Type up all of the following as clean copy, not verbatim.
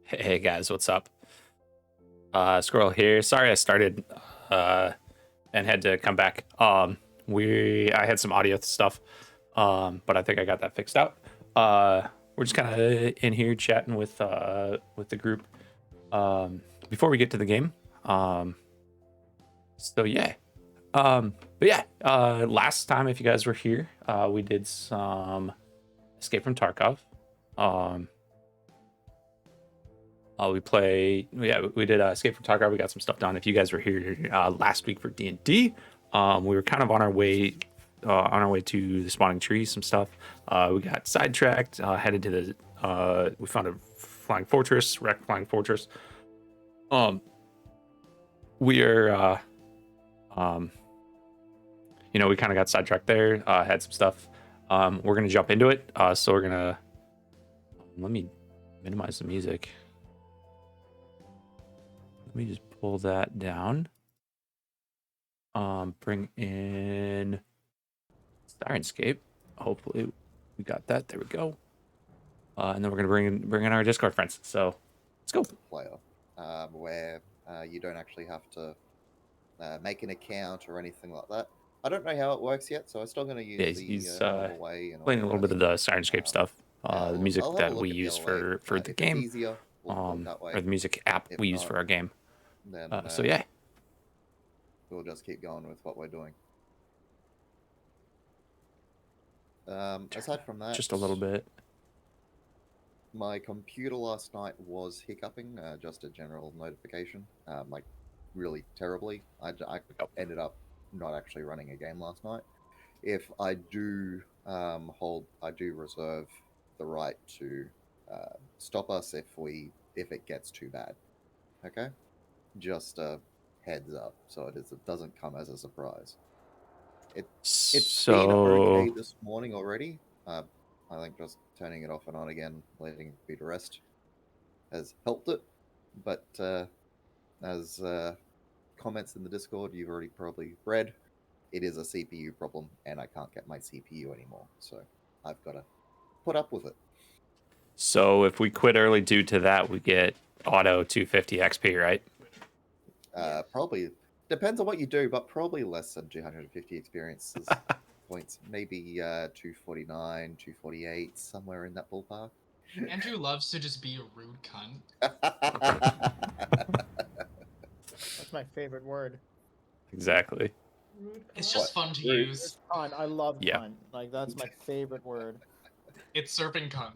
Hey guys, what's up? Squirrel here. Sorry I started and had to come back. I had some audio stuff, but I think I got that fixed out. We're just kind of in here chatting with the group before we get to the game. Um, so yeah. But yeah, last time if you guys were here, we did some Escape from Tarkov. Um, we did Escape from Tarkov. We got some stuff done. If you guys were here last week for D&D, we were kind of on our way to the spawning tree. Some stuff. We got sidetracked. Headed to the. We found a flying fortress, wrecked flying fortress. We are. We kind of got sidetracked there. Had some stuff. We're gonna jump into it. So we're gonna. Let me minimize the music. Let me just pull that down. Bring in Sirenscape. Hopefully we got that. There we go. And then we're gonna bring in our Discord friends. So let's go. Player, where you don't actually have to make an account or anything like that. I don't know how it works yet, so I'm still going to use He's normal way. And playing a little bit of the Sirenscape stuff. The music I'll that we use for the game. Easier, we'll that way. Or the music app we use for our game. Then, so yeah. We'll just keep going with what we're doing. Aside from that, just a little bit. My computer last night was hiccuping, just a general notification, like really terribly. I ended up not actually running a game last night. If I do I do reserve the right to stop us if it gets too bad. Okay, just a heads up, so it doesn't come as a surprise. It's been okay this morning already. I think just turning it off and on again, letting it be to rest, has helped it. But as comments in the Discord you've already probably read, it is a CPU problem, and I can't get my CPU anymore, so I've got to put up with it. So if we quit early due to that, we get auto 250 XP, right? Probably depends on what you do, but probably less than 250 experiences points. Maybe 249, 248, somewhere in that ballpark. Andrew loves to just be a rude cunt. That's my favorite word. Exactly. It's just fun to use. Cunt. I love cunt. Like, that's my favorite word. It's serving cunt.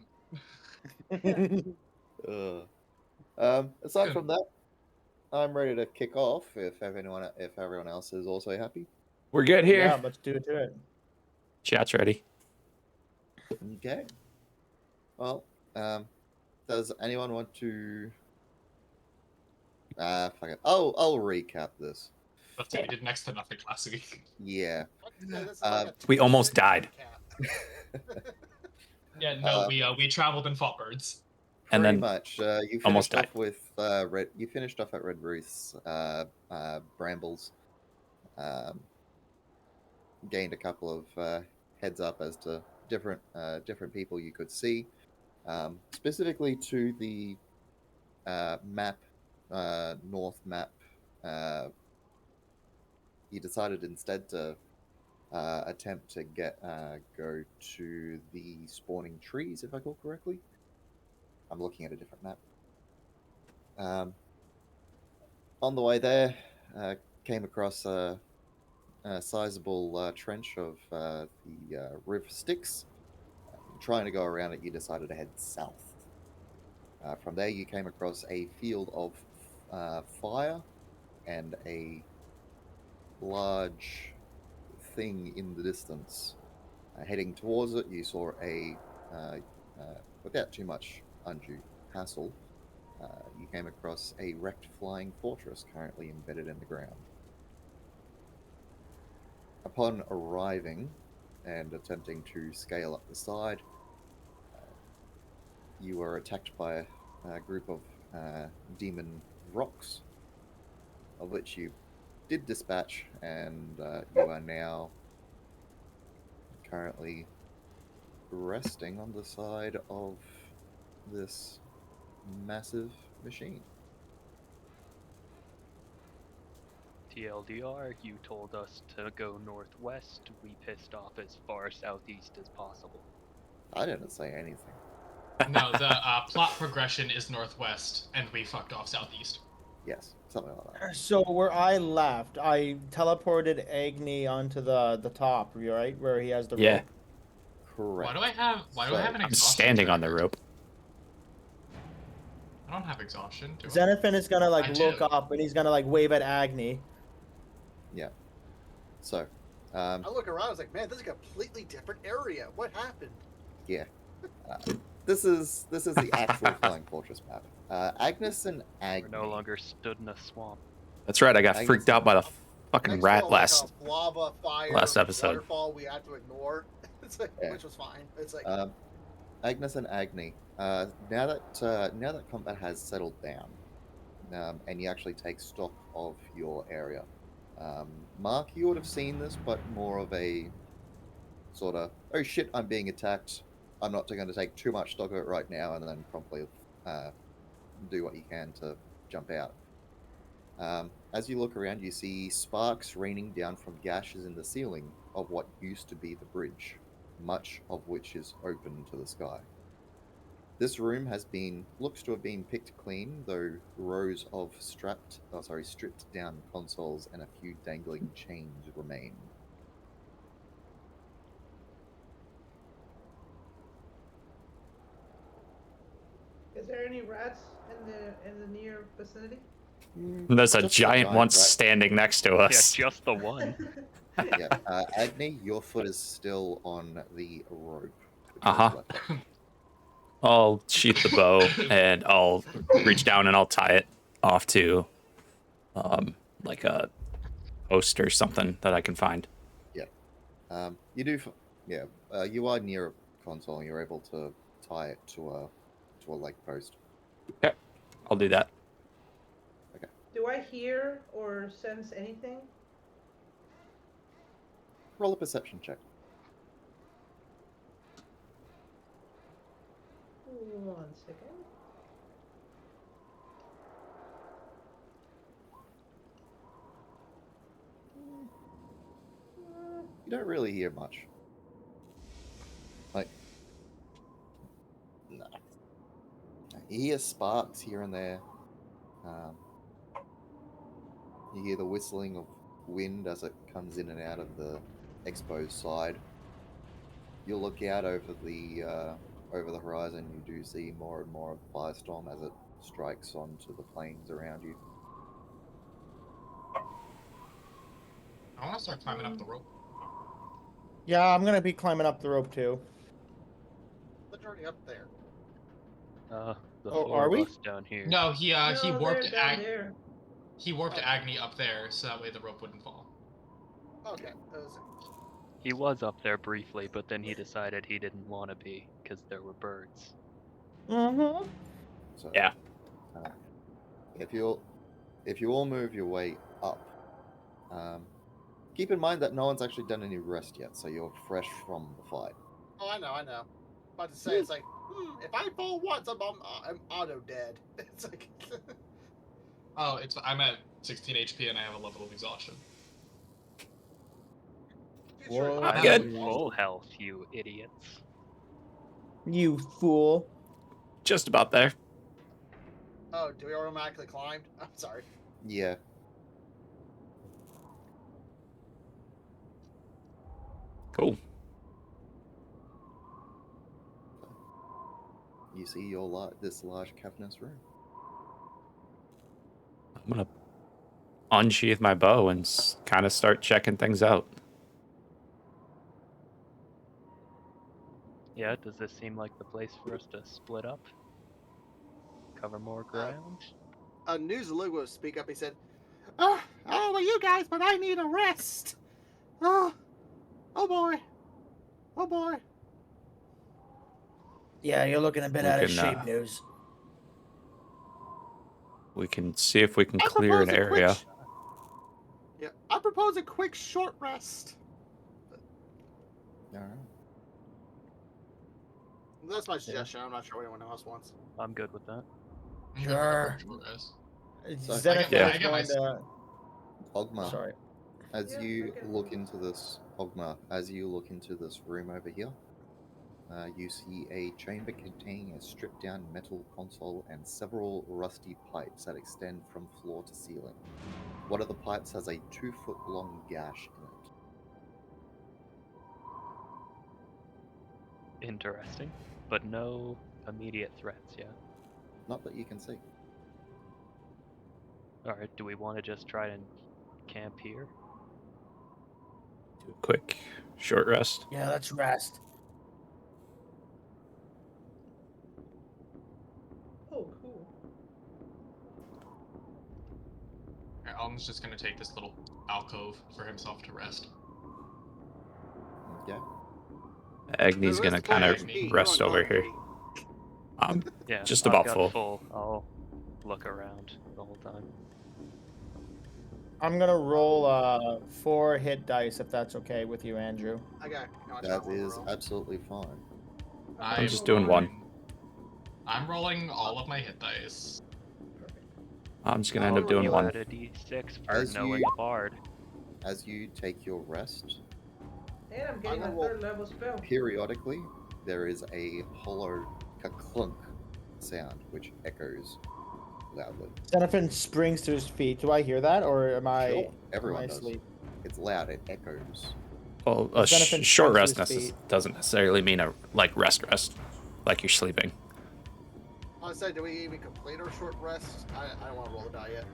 Aside from that, I'm ready to kick off. If everyone else is also happy, we're good here. Yeah, let's do it. Chat's ready. Okay. Well, does anyone want to? Fuck it. I'll recap this. That's what we did next to nothing last week. Yeah. We almost died. Yeah, no, we traveled and fought birds. And pretty then much, you finished off with Red. You finished off at Red Ruth's brambles. Gained a couple of heads up as to different people you could see, specifically to the map, north map. You decided instead to attempt to go to the spawning trees, if I recall correctly. I'm looking at a different map. On the way there, came across a sizable trench of the river Styx. Trying to go around it, you decided to head south. From there, you came across a field of fire and a large thing in the distance. Heading towards it, you saw without too much undue hassle, you came across a wrecked flying fortress currently embedded in the ground. Upon arriving and attempting to scale up the side, you were attacked by a group of demon rocks, of which you did dispatch, and you are now currently resting on the side of this massive machine. TLDR, you told us to go northwest. We pissed off as far southeast as possible. I didn't say anything. No, the plot progression is northwest, and we fucked off southeast. Yes, something like that. So where I left, I teleported Agni onto the top, right where he has the Yeah. rope. Correct. Why do I have an I'm exhaustion standing on the token? rope. I don't have exhaustion, do I? Xenophin is gonna like I look do. up and he's gonna like wave at Agni. Yeah. So, I look around. I was like, man, this is a completely different area. What happened? yeah. This is the actual Flying Fortress map. Agnes and We're Agni. no longer stood in a swamp. That's right. I got I freaked guess- out by the fucking Next rat to, like, last. a lava fire last episode. waterfall we had to ignore. It's like, Yeah. which was fine. It's like, Agnes and Agni. Now that combat has settled down, and you actually take stock of your area. Mark, you would have seen this, but more of a sort of, oh shit, I'm being attacked. I'm not going to take too much stock of it right now, and then promptly do what you can to jump out. As you look around, you see sparks raining down from gashes in the ceiling of what used to be the bridge, much of which is open to the sky. This room looks to have been picked clean, though rows of stripped down consoles and a few dangling chains remain. Is there any rats in the near vicinity? There's a Just giant one rat. standing next to Yeah, us. just the one. Yeah, Agni, your foot is still on the rope. which is Uh-huh. left. I'll sheath the bow and I'll reach down and I'll tie it off to like a post or something that I can find. You do, you are near a console. And you're able to tie it to a leg post. Okay, I'll do that. Do I hear or sense anything? Roll a perception check. 1 second. You don't really hear much. Like, no. You hear sparks here and there. You hear the whistling of wind as it comes in and out of the exposed side. You look out over the horizon. You do see more and more of the firestorm as it strikes onto the plains around you. I want to start climbing up the rope. Yeah, I'm gonna be climbing up the rope too. it's already up there. The Oh, four are of we? us down here. No, he No, warped they're down there. he warped Agni up there so that way the rope wouldn't fall. Okay. That was He was up there briefly, but then he decided he didn't want to be because there were birds. Mm-hmm. So, Yeah. if you all move your way up, keep in mind that no one's actually done any rest yet, so you're fresh from the fight. Oh, I know. About to say, it's like, if I fall once, I'm auto dead. It's like, Oh, I'm at 16 HP and I have a level of exhaustion. Whoa. I'm good. at full health, you idiots. You fool. Just about there. Oh, do we automatically climbed? I'm sorry. Yeah. Cool. You see this large cavernous room. I'm gonna unsheath my bow and kind of start checking things out. Yeah, does this seem like the place for us to split up? Cover more ground? News Lugo speak up. He said, "Oh, well, you guys, but I need a rest. Oh boy. Yeah, you're looking a bit We out of can, shape, News. We can see if we can I clear an propose a quick area. Yeah, I propose a quick short rest. All right. That's my suggestion. I'm not sure what anyone else wants. I'm good with that. I'm Sure. good for short rest. Zenith Yeah. is I get my- going to. Ogma, Sorry. as Yeah, you okay. look into this, Ogma, as you look into this room over here, you see a chamber containing a stripped down metal console and several rusty pipes that extend from floor to ceiling. One of the pipes has a 2-foot long gash in it. Interesting, but no immediate threats yet. Not that you can see. Alright, do we want to just try and camp here? Do a quick short rest. Yeah, let's rest. Oh, cool. Alright, Alden's just gonna take this little alcove for himself to rest. Okay. Agni's gonna kind of rest over here. Yeah, Just I've about got full. I'll look around the whole time. I'm gonna roll 4 hit dice if that's okay with you, Andrew. I got. That is absolutely fine. I'm just doing one. I'm rolling all of my hit dice. I'm just gonna end I'll up doing roll one. out a d6 for As knowing you- the bard. As you take your rest, And I'm getting I'm a gonna third level spell. periodically there is a hollow clunk sound which echoes loudly. Xenophon springs to his feet. Do I hear that, or am I? Sure, everyone am I does. asleep? It's loud. It echoes. Well, a Xenophon short springs rest to his feet. doesn't necessarily mean a rest, like you're sleeping. I said, do we even complete our short rest? I don't want to roll the die yet.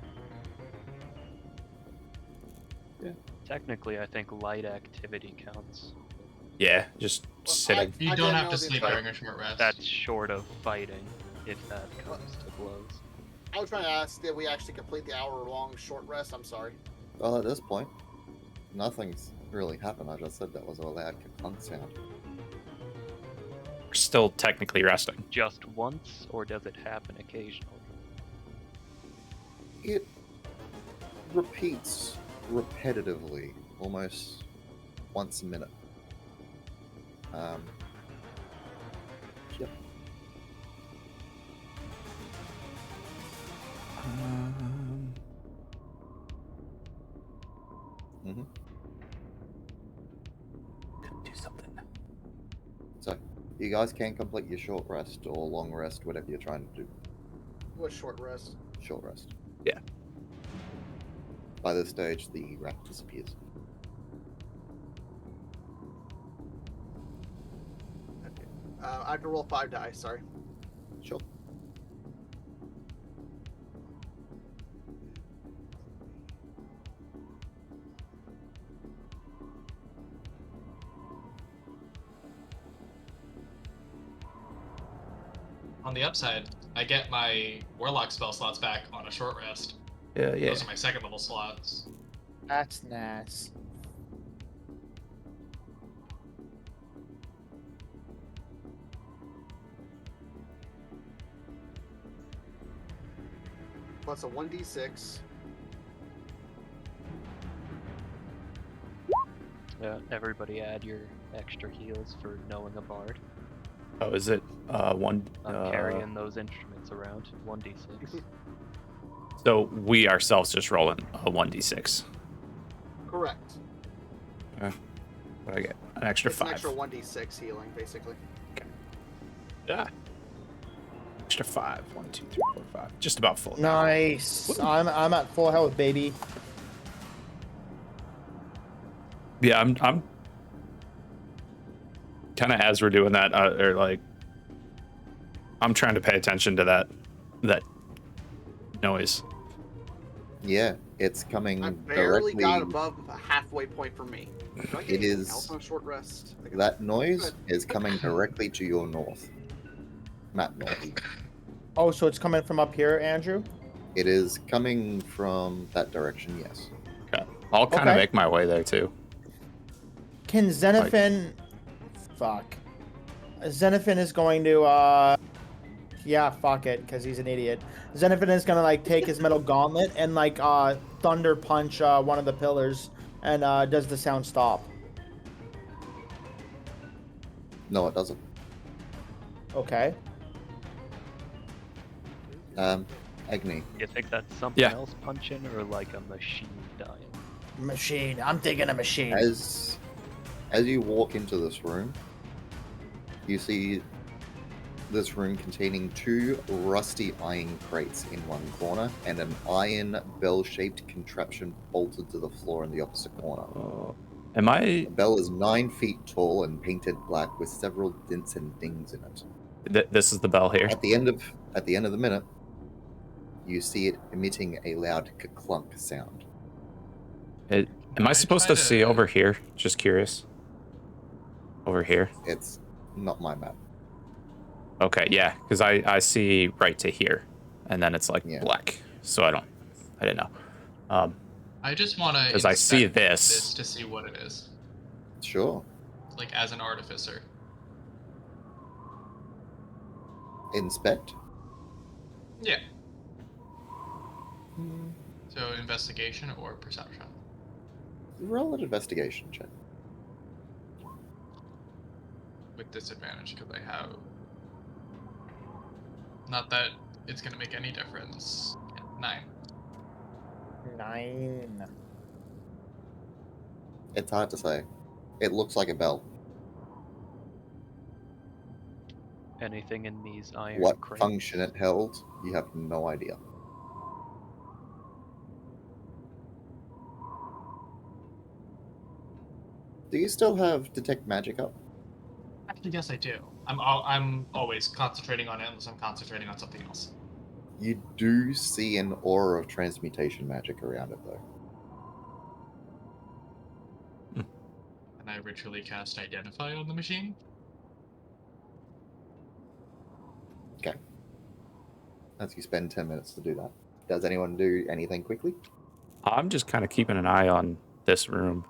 Technically, I think light activity counts. Yeah, just Well, sitting. You I don't didn't have know to the sleep entire- during a short rest. That's short of fighting, if that comes to blows. I was trying to ask, did we actually complete the hour-long short rest? I'm sorry. Well, at this point, nothing's really happened. I just said that was a loud clunk sound. We're still technically resting. Just once, or does it happen occasionally? It repeats repetitively, almost once a minute. Yep. Mm-hmm. Could do something. So, you guys can complete your short rest or long rest, whatever you're trying to do. What short rest? Short rest. Yeah. By this stage, the rat disappears. Okay. I have to roll 5 dice, sorry. Sure. On the upside, I get my warlock spell slots back on a short rest. Yeah, yeah. Those are my second level slots. That's nice. Plus a 1d6. Yeah, everybody add your extra heals for knowing a bard. Oh, is it one? I'm carrying those instruments around. 1d6. So we ourselves just rolling a 1d6. Correct. What do I get? An extra It's 5. an extra 1d6 healing, basically. Yeah. Extra 5. 1, 2, 3, 4, 5. Just about full. Nice. I'm at full health, baby. Yeah, I'm kind of as we're doing that, or like, I'm trying to pay attention to that noise. Yeah, it's coming I barely directly. got above a halfway point for me. Do I get It anything is- else on a short rest? Like, That noise is coming directly to your north. Map north. Oh, so it's coming from up here, Andrew? It is coming from that direction, yes. Okay. I'll kind of Okay. make my way there too. Can Xenophon... Fuck. Xenophon is going to, yeah, fuck it, because he's an idiot. Xenophon is going to, like, take his metal gauntlet and, like, thunder punch one of the pillars, and does the sound stop? No, it doesn't. Okay. Agni, You think that's something Yeah. else punching or like a machine dying? Machine. I'm thinking a machine. as you walk into this room, you see this room containing 2 rusty iron crates in one corner and an iron bell-shaped contraption bolted to the floor in the opposite corner. Am I? The bell is 9 feet tall and painted black with several dents and dings in it. This is the bell here. At the end of the minute, you see it emitting a loud clunk sound. Am I supposed to see over here? Just curious. Over here. It's not my map. Okay, yeah, because I see right to here, and then it's like Yeah. black. So I didn't know. I just want to. Because I see this. to see what it is, Sure. like as an artificer. Inspect. Yeah. So investigation or perception. Roll an investigation check. With disadvantage because I have. Not that it's gonna make any difference. 9. 9. It's hard to say. It looks like a bell. Anything in these iron What crates? function it held, you have no idea. Do you still have detect magic up? Actually, yes, I do. I'm always concentrating on it unless I'm concentrating on something else. You do see an aura of transmutation magic around it, though. And I ritually cast Identify on the machine. Okay. As you spend 10 minutes to do that. Does anyone do anything quickly? I'm just kind of keeping an eye on this room.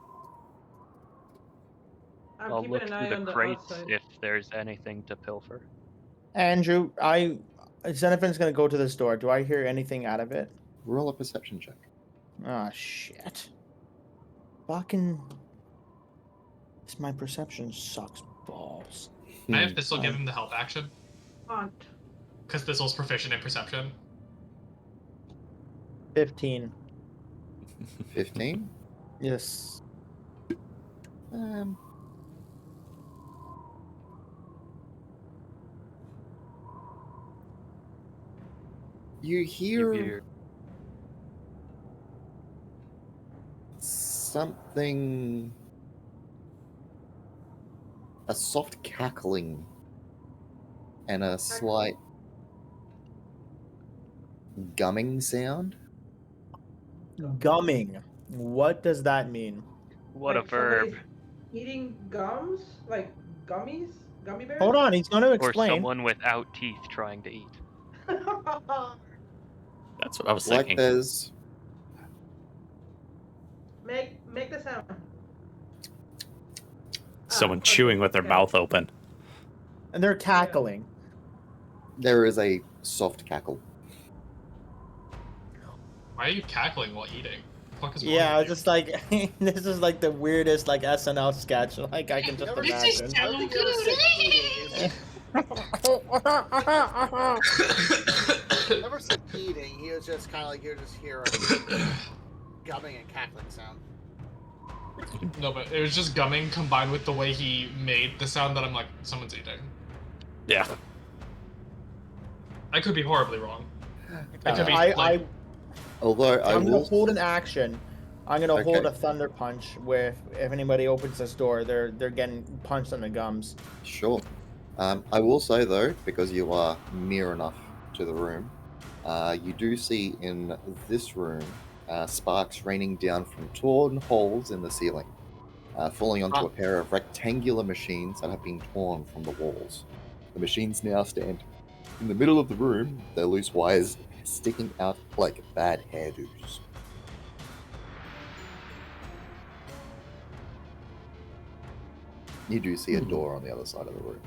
I'm I'll keeping look an through eye the on the crates outside. if there's anything to pilfer. Andrew, Xenophane's gonna go to this door. Do I hear anything out of it? Roll a perception check. Ah, shit. Fucking. My perception sucks balls. I have Thistle give him the help action. Aunt. Because Thistle's proficient in perception. 15. 15? Yes. You hear You something, a soft cackling and a slight gumming sound. Gumming. What does that mean? What a Like somebody's verb. Eating gums? Like gummies? Gummy bears? Hold on, he's going to Or explain. someone without teeth trying to eat. That's what I was Like thinking. there's Make the sound. Someone okay, chewing with their okay. mouth open. And they're cackling. there is a soft cackle. Why are you cackling while eating? The fuck is wrong Yeah, I with was you? just like, this is like the weirdest like SNL sketch. Like I can just Never- imagine. I don't think you ever said eating. He never said eating. He was just kind of like you're just hearing gumming and cackling sound. No, but it was just gumming combined with the way he made the sound that I'm like, someone's eating. Yeah. I could be horribly wrong. It could be Although I I'm gonna will hold an action. I'm gonna hold Okay. a thunder punch where if anybody opens this door, they're getting punched in the gums. Sure. I will say though, because you are near enough to the room, you do see in this room sparks raining down from torn holes in the ceiling, falling onto a pair of rectangular machines that have been torn from the walls. The machines now stand in the middle of the room, their loose wires sticking out like bad hairdos. You do see a door on the other side of the room.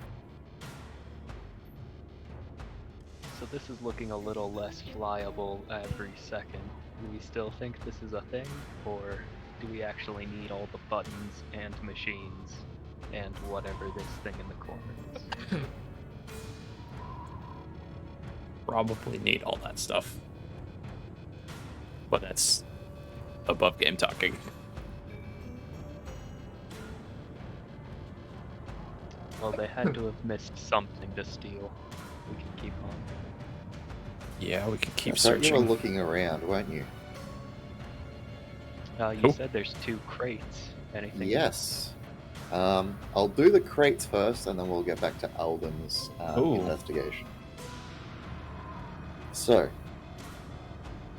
So this is looking a little less flyable every second. Do we still think this is a thing? Or do we actually need all the buttons and machines and whatever this thing in the corner is? probably need all that stuff. But that's above game talking. Well, they had to have missed something to steal. We can keep on. Yeah, we can keep I thought you were searching. looking around, weren't you? You Cool. said there's 2 crates. Anything? Yes. I'll do the crates first, and then we'll get back to Alden's Ooh. investigation. So,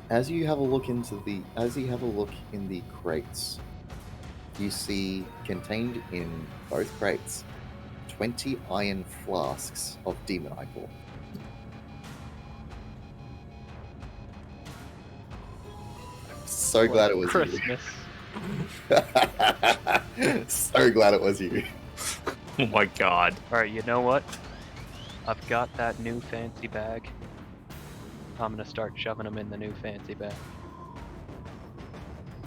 as you have a look in the crates, you see contained in both crates 20 iron flasks of demon ichor. So glad it was Christmas. you. So glad it was you. Oh my god. Alright, you know what? I've got that new fancy bag. I'm gonna start shoving them in the new fancy bag.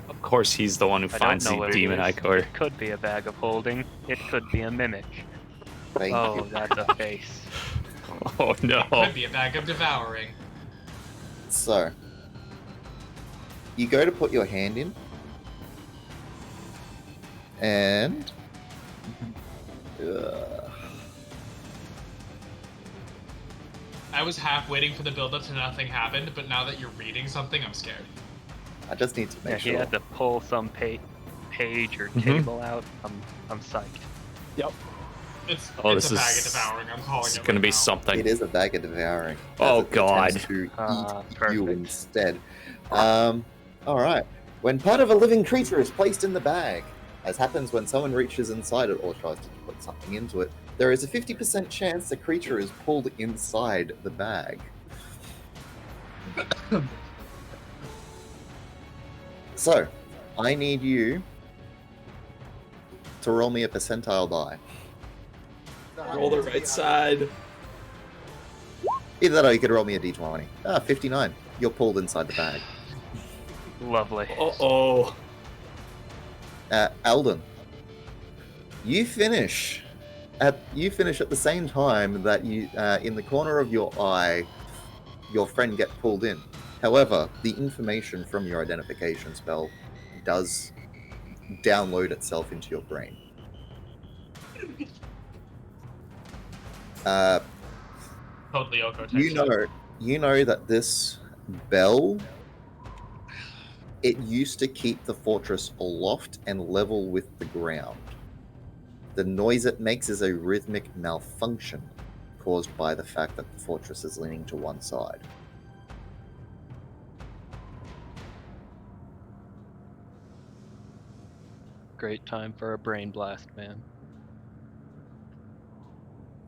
Of course he's the one who I don't finds know the what it demon is. ichor. It could be a bag of holding. It could be a mimic. Thank Oh, you. that's a face. Oh no. Could be a bag of devouring. So, you go to put your hand in, and I was half waiting for the build-up to nothing happened, but now that you're reading something, I'm scared. I just need to Yeah, make he sure. had to pull some page or Mhm. table out. I'm psyched. It's Oh, it's this a bag is- of devouring. I'm calling It's it. gonna right be now. something. It is a bag of devouring. Oh, as it attempts God. To eat you Perfect. instead. All right. When part of a living creature is placed in the bag, as happens when someone reaches inside it or tries to put something into it, there is a 50% chance the creature is pulled inside the bag. So, I need you to roll me a percentile die. Roll the right side. Either that or you could roll me a d20. 59. You're pulled inside the bag. Lovely. Uh-oh. Alden, you finish at the same time that you, in the corner of your eye, your friend get pulled in. However, the information from your identification spell does download itself into your brain. Totally Oko type You stuff. know that this bell, it used to keep the fortress aloft and level with the ground. The noise it makes is a rhythmic malfunction caused by the fact that the fortress is leaning to one side. Great time for a brain blast, man.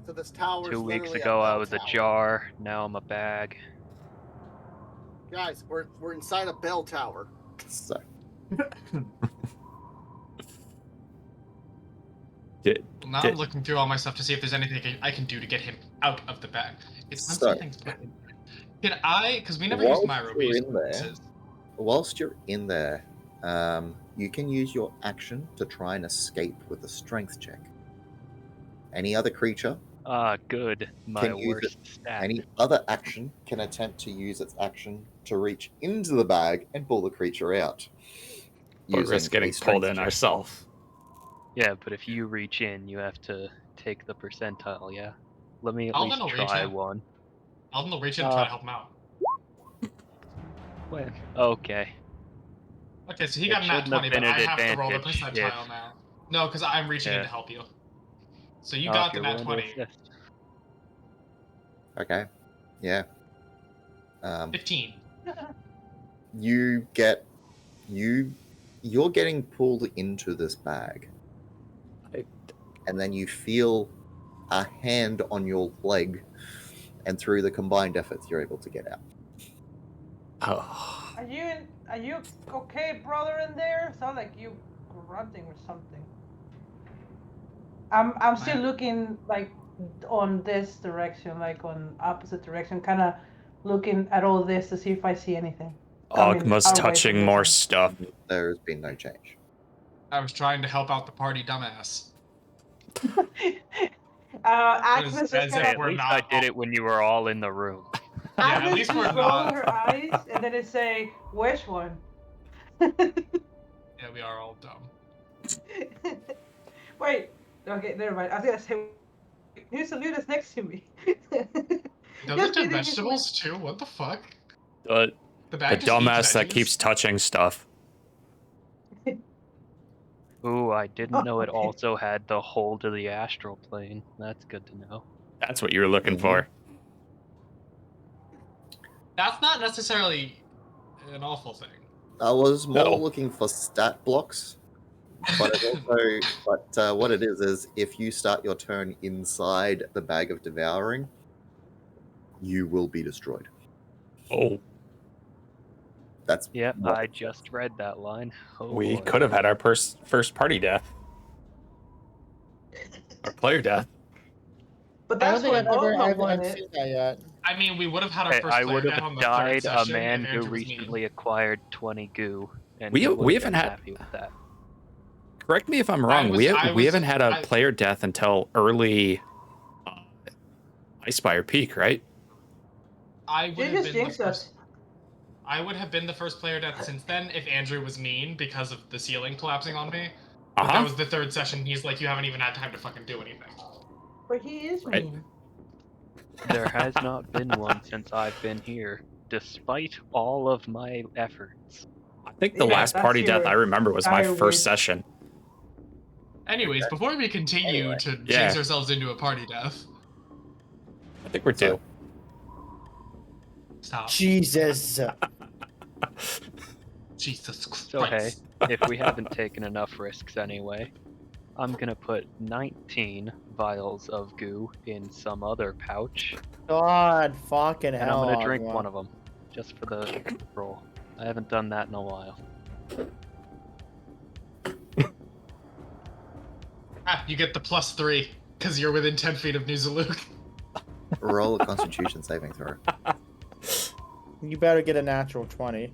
So this tower. 2 weeks ago I was a jar, now I'm a bag. Guys, we're inside a bell tower. So, Now I'm looking through all my stuff to see if there's anything I can do to get him out of the bag. It's So- one thing to put in. Can I? Because we never Whilst used my you're rubies. in there, whilst you're in there, you can use your action to try and escape with a strength check. Any other creature, Ah, good. My Can use worst stat. any other action can attempt to use its action to reach into the bag and pull the creature out. Or using risk a getting strength pulled in check. ourselves. Yeah, but if you reach in, you have to take the percentile, yeah? Let me at Alden least will reach try in. one. Alden will reach in and try to help him out. When? Okay. Okay, so he It got nat shouldn't have 20, been but I an have to roll the advantage percentile if- now. No, because I'm reaching in Yeah. to help you. So you Oh, got if the you're nat willing to 20. assist. Okay. Yeah. 15. You're getting pulled into this bag. And then you feel a hand on your leg, and through the combined efforts you're able to get out. Oh. Are you okay, brother, in there? Sound like you grunting or something. I'm still looking like on this direction, like on opposite direction, kind of looking at all this to see if I see anything. Ogma's our way from touching this more one. stuff. There has been no change. I was trying to help out the party, dumbass. Agnes As just if kind At of we're least not I did it when you were all in the room. Yeah, at Agnes least just we're roll not. her eyes and then it say, which one? Yeah, we are all dumb. Wait, okay, never mind. I was gonna say, here's the dude that's next to me. Does Just it do kidding, it's vegetables too? What the fuck? The The bag just eats dumbass that veggies? keeps touching stuff. Ooh, I didn't know it Okay. also had the hole to the astral plane. That's good to know. That's what you were looking Mhm. for. That's not necessarily an awful thing. I was more No. looking for stat blocks, but it also, what it is if you start your turn inside the bag of devouring, you will be destroyed. Oh, That's Yep, what I it says. just read that line. Oh we boy. could have had our first party death. Our player death. But I that's don't think what I've Bono I've seen that yet. I mean, we would have had our Hey, first I player would death have on the died third a session man if who Andrew was recently mean. acquired 20 goo, and We he would have haven't been had- happy with that. Correct me if I'm wrong. We haven't had a player death until early Icefire Peak, right? I would You have just been the jinxed first. us. I would have been the first player death since then if Andrew was mean because of the ceiling collapsing on me. But that was the third session. He's like, you haven't even had time to fucking do anything. But he is Right. mean. There has not been one since I've been here, despite all of my efforts. I think the Yeah, last that's party death your I remember was my dire first wish. session. Anyways, before we continue Anyway. to Yeah. jinx ourselves into a party death, I think we're So- due. stop. Jesus. Jesus Christ. So hey, if we haven't taken enough risks anyway, I'm gonna put 19 vials of goo in some other pouch, God fucking and hell. I'm gonna drink Ogma. one of them, just for the roll. I haven't done that in a while. You get the +3 because you're within 10 feet of New Zaluk. Roll a Constitution saving throw. You better get a natural 20.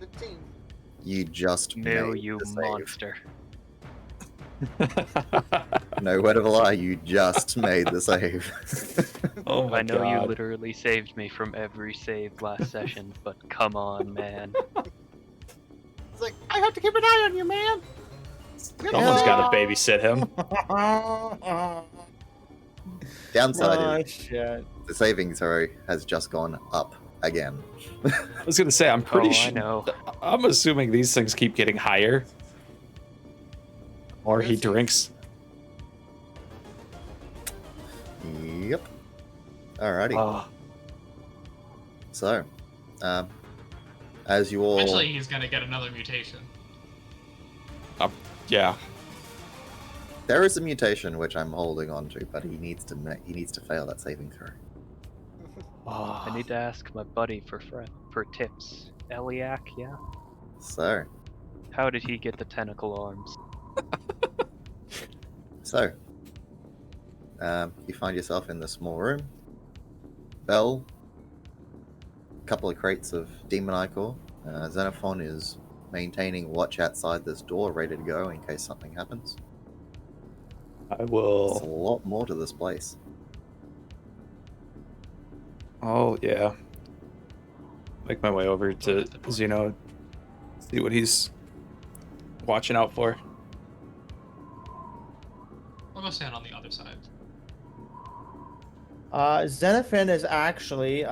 15. You just No, made you the save. monster. No word of a lie, you just made the save. Oh my I know you god. literally saved me from every save last session, but come on, man. It's like, I have to keep an eye on you, man. Someone's got to babysit him. Downside Oh, is shit. the saving throw has just gone up again. I was gonna say I'm pretty Oh, I sure. know. I'm assuming these things keep getting higher. Or he Yes. drinks. Yep. Alrighty. Oh, So, as you all Eventually, he's gonna get another mutation. yeah. there is a mutation which I'm holding on to, but he needs to fail that saving throw. Oh. I need to ask my buddy for tips. Eliac, yeah? So, How did he get the tentacle arms? So, you find yourself in the small room. Bell, a couple of crates of demon ichor. Xenophon is maintaining watch outside this door, ready to go in case something happens. I There's a will. lot more to this place. Oh yeah. Make my way over to Zeno. See what he's watching out for. I'll go stand on the other side. Xenophon is actually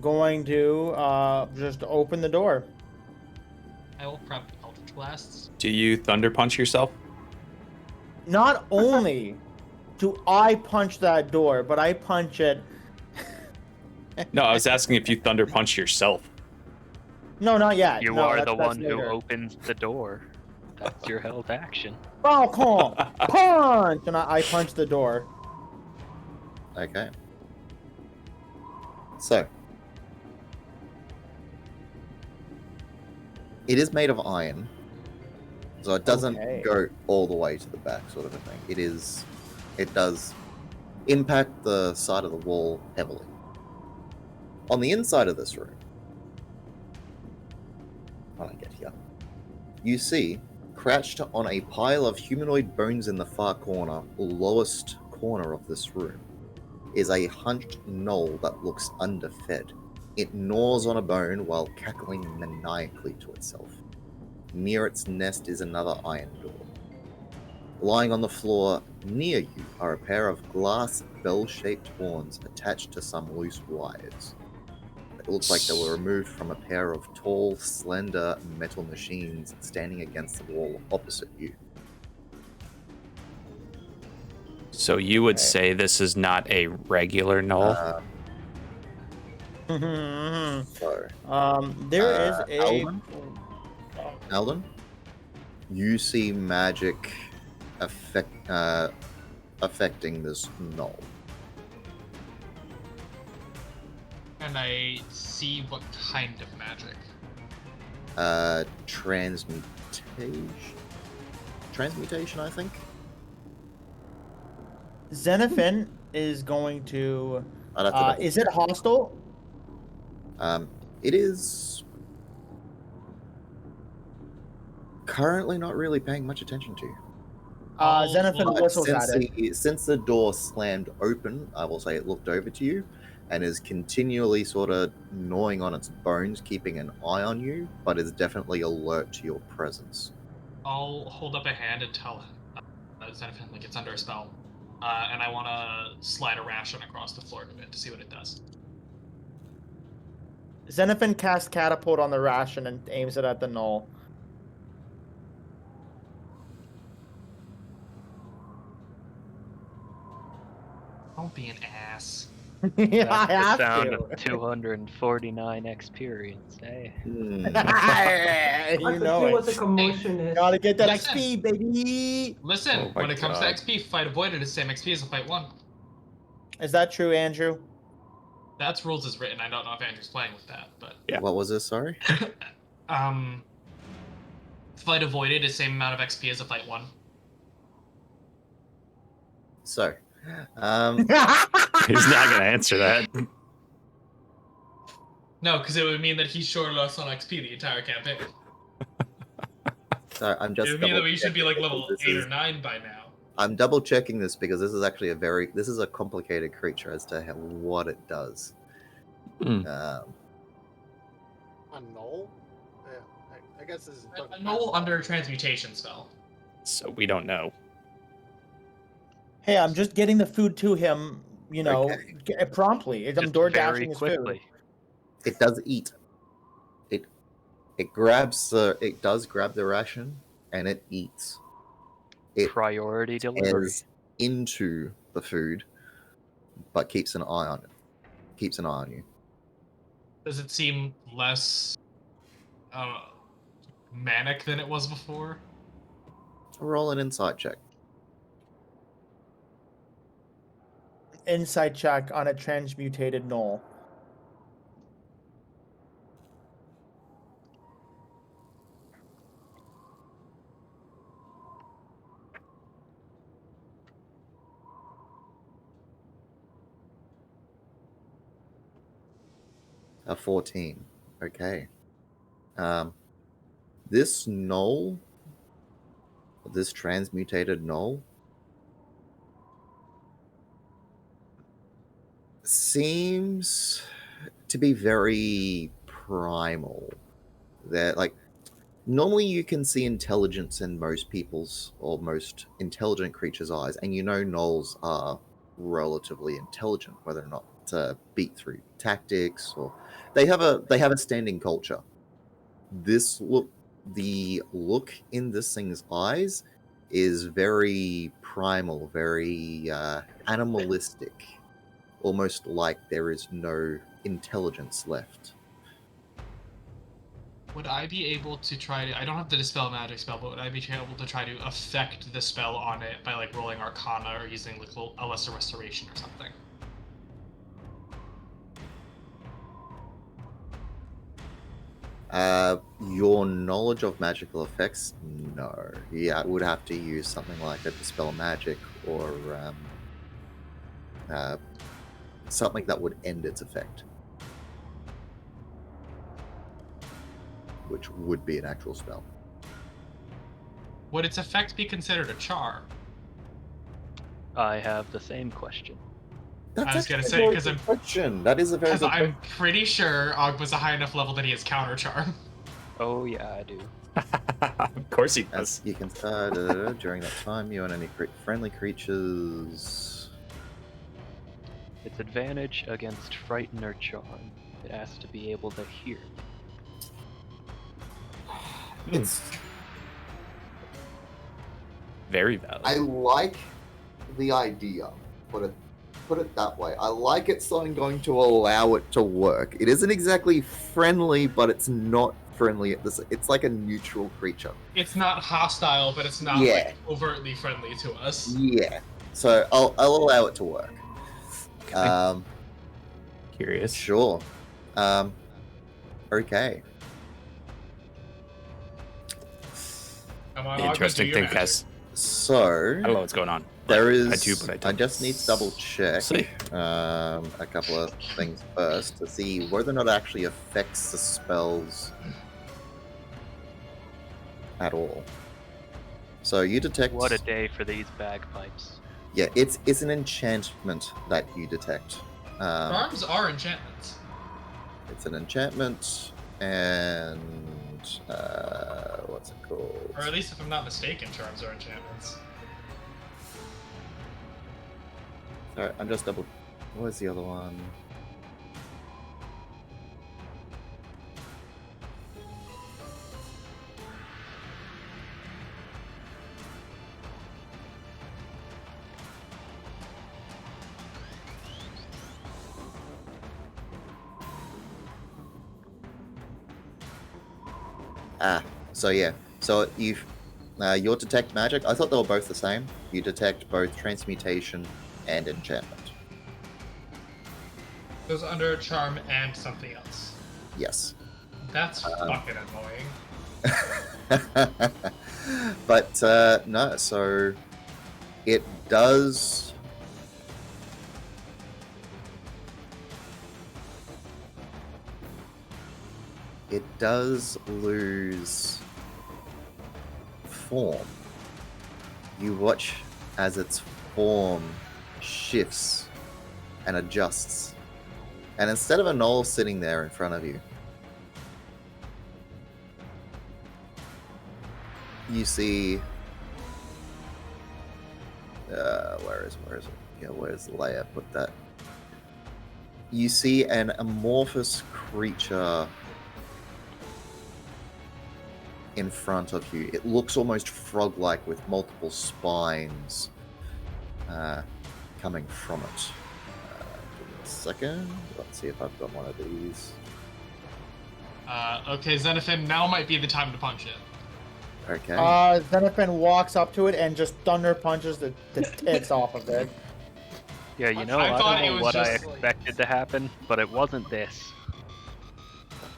going to just open the door. I will prep Eldritch Blasts. Do you thunder punch yourself? Not only do I punch that door, but I punch it. No, I was asking if you thunder punch yourself. No, not yet. You No, are that's the one who later. opens the door. That's your held action. Falcon, punch! And I punch the door. Okay. So, it is made of iron, so it doesn't Okay. go all the way to the back, sort of a thing. It does impact the side of the wall heavily. On the inside of this room, when I get here, you see Crouched on a pile of humanoid bones in the far corner, lowest corner of this room, is a hunched gnoll that looks underfed. It gnaws on a bone while cackling maniacally to itself. Near its nest is another iron door. Lying on the floor near you are a pair of glass bell-shaped horns attached to some loose wires. It looks like they were removed from a pair of tall, slender metal machines standing against the wall opposite you. So you would say this is not a regular gnoll? So, There is a. Alden, you see magic affecting this gnoll. And I see what kind of magic. Transmutation, I think. Xenophon is going to. I'd have to double Is it hostile? It is currently not really paying much attention to you. Xenophon But whistles at it. since the door slammed open, I will say it looked over to you and is continually sort of gnawing on its bones, keeping an eye on you, but is definitely alert to your presence. I'll hold up a hand and tell Xenophon like it's under a spell. And I want to slide a ration across the floor to it to see what it does. Xenophon casts catapult on the ration and aims it at the gnoll. Don't be an ass. Yeah, I That's the have sound to. of 249 experience, eh? Hmm. I You could know see it. what the commotion is. Gotta get that Listen. XP, baby. Listen, Oh my when it comes to God. XP, fight avoided is the same XP as a fight one. Is that true, Andrew? That's rules as written. I don't know if Andrew's playing with that, but Yeah. What was this? Sorry. Fight avoided is same amount of XP as a fight one. So, He's not going to answer that. No, because it would mean that he's short of us on XP the entire campaign. so I'm just. It would mean that we should be like double-checking level because 8 this or 9 by now. I'm double checking this because this is actually this is a complicated creature as to what it does. Hmm. A gnoll? Yeah, I guess this is A gnoll under a transmutation spell. So we don't know. Hey, I'm just getting the food to him, you know, Okay. promptly. I'm Just door very dashing his quickly. food. It does eat. It does grab the ration and it eats. It Priority delivery. is into the food, but keeps an eye on it. Keeps an eye on you. Does it seem less manic than it was before? Roll an insight check. Insight check on a transmutated gnoll. A 14. Okay. This gnoll, this transmutated gnoll, seems to be very primal. That like normally you can see intelligence in most people's or most intelligent creatures' eyes, and you know gnolls are relatively intelligent, whether or not to beat through tactics or they have a standing culture. The look in this thing's eyes is very primal, very animalistic, almost like there is no intelligence left. Would I be able to try to... I don't have the Dispel Magic spell, but would I be able to try to affect the spell on it by like rolling Arcana or using like a Lesser Restoration or something? Your knowledge of magical effects, no. Yeah, it would have to use something like a Dispel Magic or something that would end its effect, which would be an actual spell. would its effect be considered a charm? I have the same question. That's I was gonna actually a say, very 'cause good I'm- question. That is a very Because good I'm question. pretty sure Og was a high enough level that he has counter charm. Oh yeah, I do. Of course he As does. you can start during that time, you and any friendly creatures. It's advantage against frighten or charm. It has to be able to hear. It's. Very valid. I like the idea. Put it that way. I like it's going to allow it to work. It isn't exactly friendly, but it's not friendly at this. It's like a neutral creature. It's not hostile, but it's not Yeah. like overtly friendly to us. Yeah. So I'll allow it to work. Okay. Curious. Sure. Okay. Come on, The Og, interesting do your thing, magic. guys. So I don't know what's going on. there Like, is. I do, but I don't. just need to double check See. a couple of things first to see whether or not it actually affects the spells at all. So you detect. What a day for these bagpipes. Yeah, it's an enchantment that you detect. Charms are enchantments. It's an enchantment, and what's it called? Or at least if I'm not mistaken, charms are enchantments. Sorry, I'm just double. Where's the other one? So yeah. So your detect magic. I thought they were both the same. You detect both transmutation and enchantment. Goes under charm and something else. Yes. That's fucking annoying. But no. So it does. It does lose form. You watch as its form shifts and adjusts. And instead of a knoll sitting there in front of you, you see where is it? Yeah, where's the layer? Put that. You see an amorphous creature in front of you. It looks almost frog-like with multiple spines coming from it. Give me a second. Let's see if I've got one of these. Okay, Xenophon, now might be the time to punch it. Okay. Xenophon walks up to it and just thunder punches the tits off of it. Yeah, you know, I I, thought don't it know was what I just, like- expected to happen, but it wasn't this.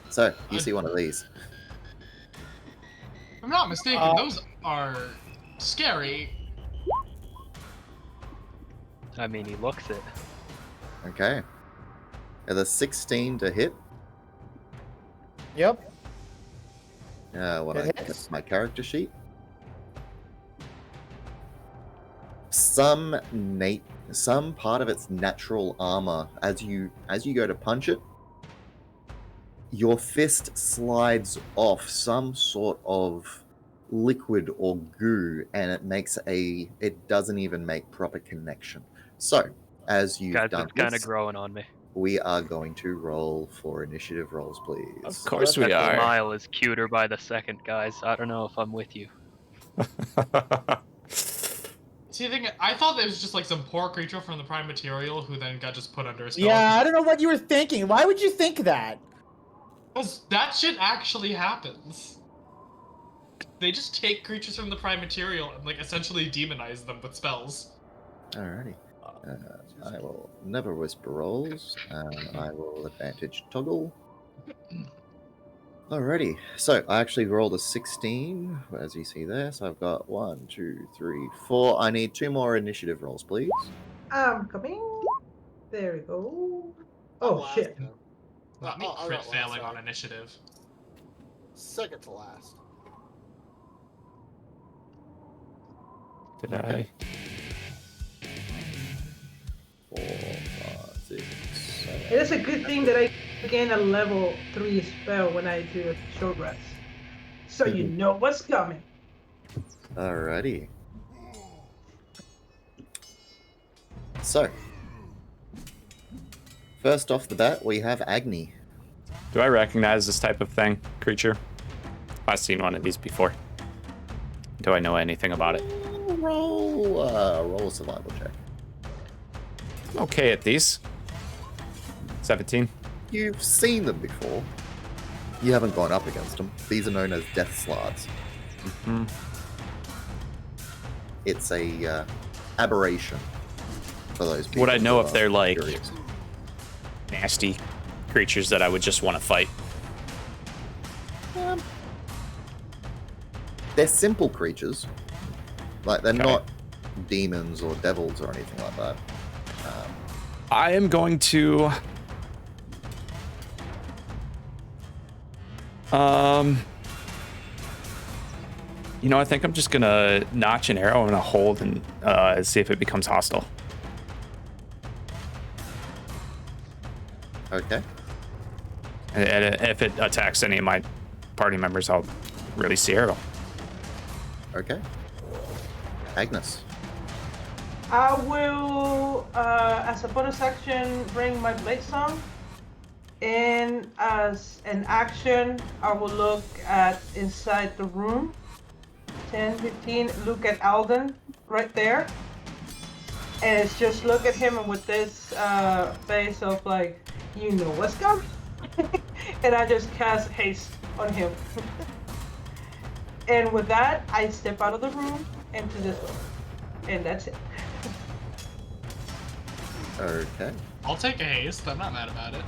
So, you see one of these. If I'm not mistaken, those are scary. I mean, he looks it. Okay. Are the 16 to hit? Yep. When It I hits. get my character sheet. Some part of its natural armor, as you go to punch it, your fist slides off some sort of liquid or goo, and it doesn't even make proper connection. So, as you've Guys, done it's kind of this, growing on me. we are going to roll for initiative rolls, please. Of course we That are. smile is cuter by the second, guys. I don't know if I'm with you. See, the thing, I thought it was just like some poor creature from the prime material who then got just put under a spell. Yeah, I don't know what you were thinking. Why would you think that? Because that shit actually happens. They just take creatures from the prime material and like essentially demonize them with spells. Alrighty. I will never whisper rolls. I will advantage toggle. Alrighty. So I actually rolled a 16, as you see there. So I've got 1, 2, 3, 4. I need 2 more initiative rolls, please. I'm coming. There we go. Oh I'm shit. last, though. Not me I'll crit go last, failing on sorry. initiative. Second to last. Did Okay. I? 4, 5, 6, 7. It is a good thing that I gain a level 3 spell when I do a short rest. So you know what's coming. Alrighty. So, first off the bat, we have Agni. Do I recognize this type of thing, creature? I've seen one of these before. Do I know anything about it? Roll a survival check. Okay at these. 17. You've seen them before. You haven't gone up against them. These are known as death slards. Mm-hmm. It's a aberration for those people. Would I know who if they're are like curious. nasty creatures that I would just want to fight? They're simple creatures. Like, they're Okay. not demons or devils or anything like that. I am going to you know, I think I'm just gonna notch an arrow and a hold and see if it becomes hostile. Okay. And if it attacks any of my party members, I'll release the arrow. Okay. Agnes. I will, as a bonus action, bring my blade song. And as an action, I will look at inside the room. 10, 15, look at Alden right there. And it's just look at him and with this face of like, you know what's coming. And I just cast haste on him. And with that, I step out of the room into this room. And that's it. Okay. I'll take a haste. I'm not mad about it.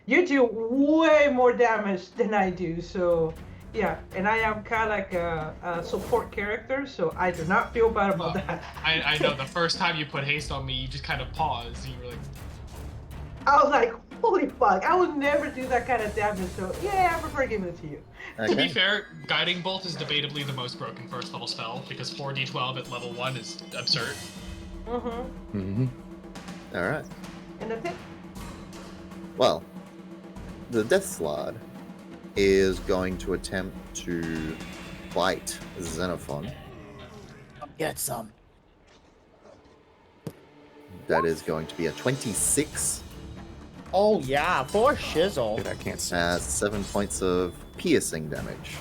You do way more damage than I do, so yeah. And I am kind of like a support character, so I do not feel bad about that. I know the first time you put haste on me, you just kind of paused. And you were like, I was like, holy fuck, I would never do that kind of damage, so yeah, I prefer giving it to you. To be Okay. fair, Guiding Bolt is debatably the most broken first level spell because 4d12 at level 1 is absurd. Mm-hmm. Mm-hmm. Alright. And that's it. Well, the Death Slard is going to attempt to bite Xenophon. Get some. That is going to be a 26, Oh yeah, for shizzle. Dude, I can't see. 7 points of piercing damage.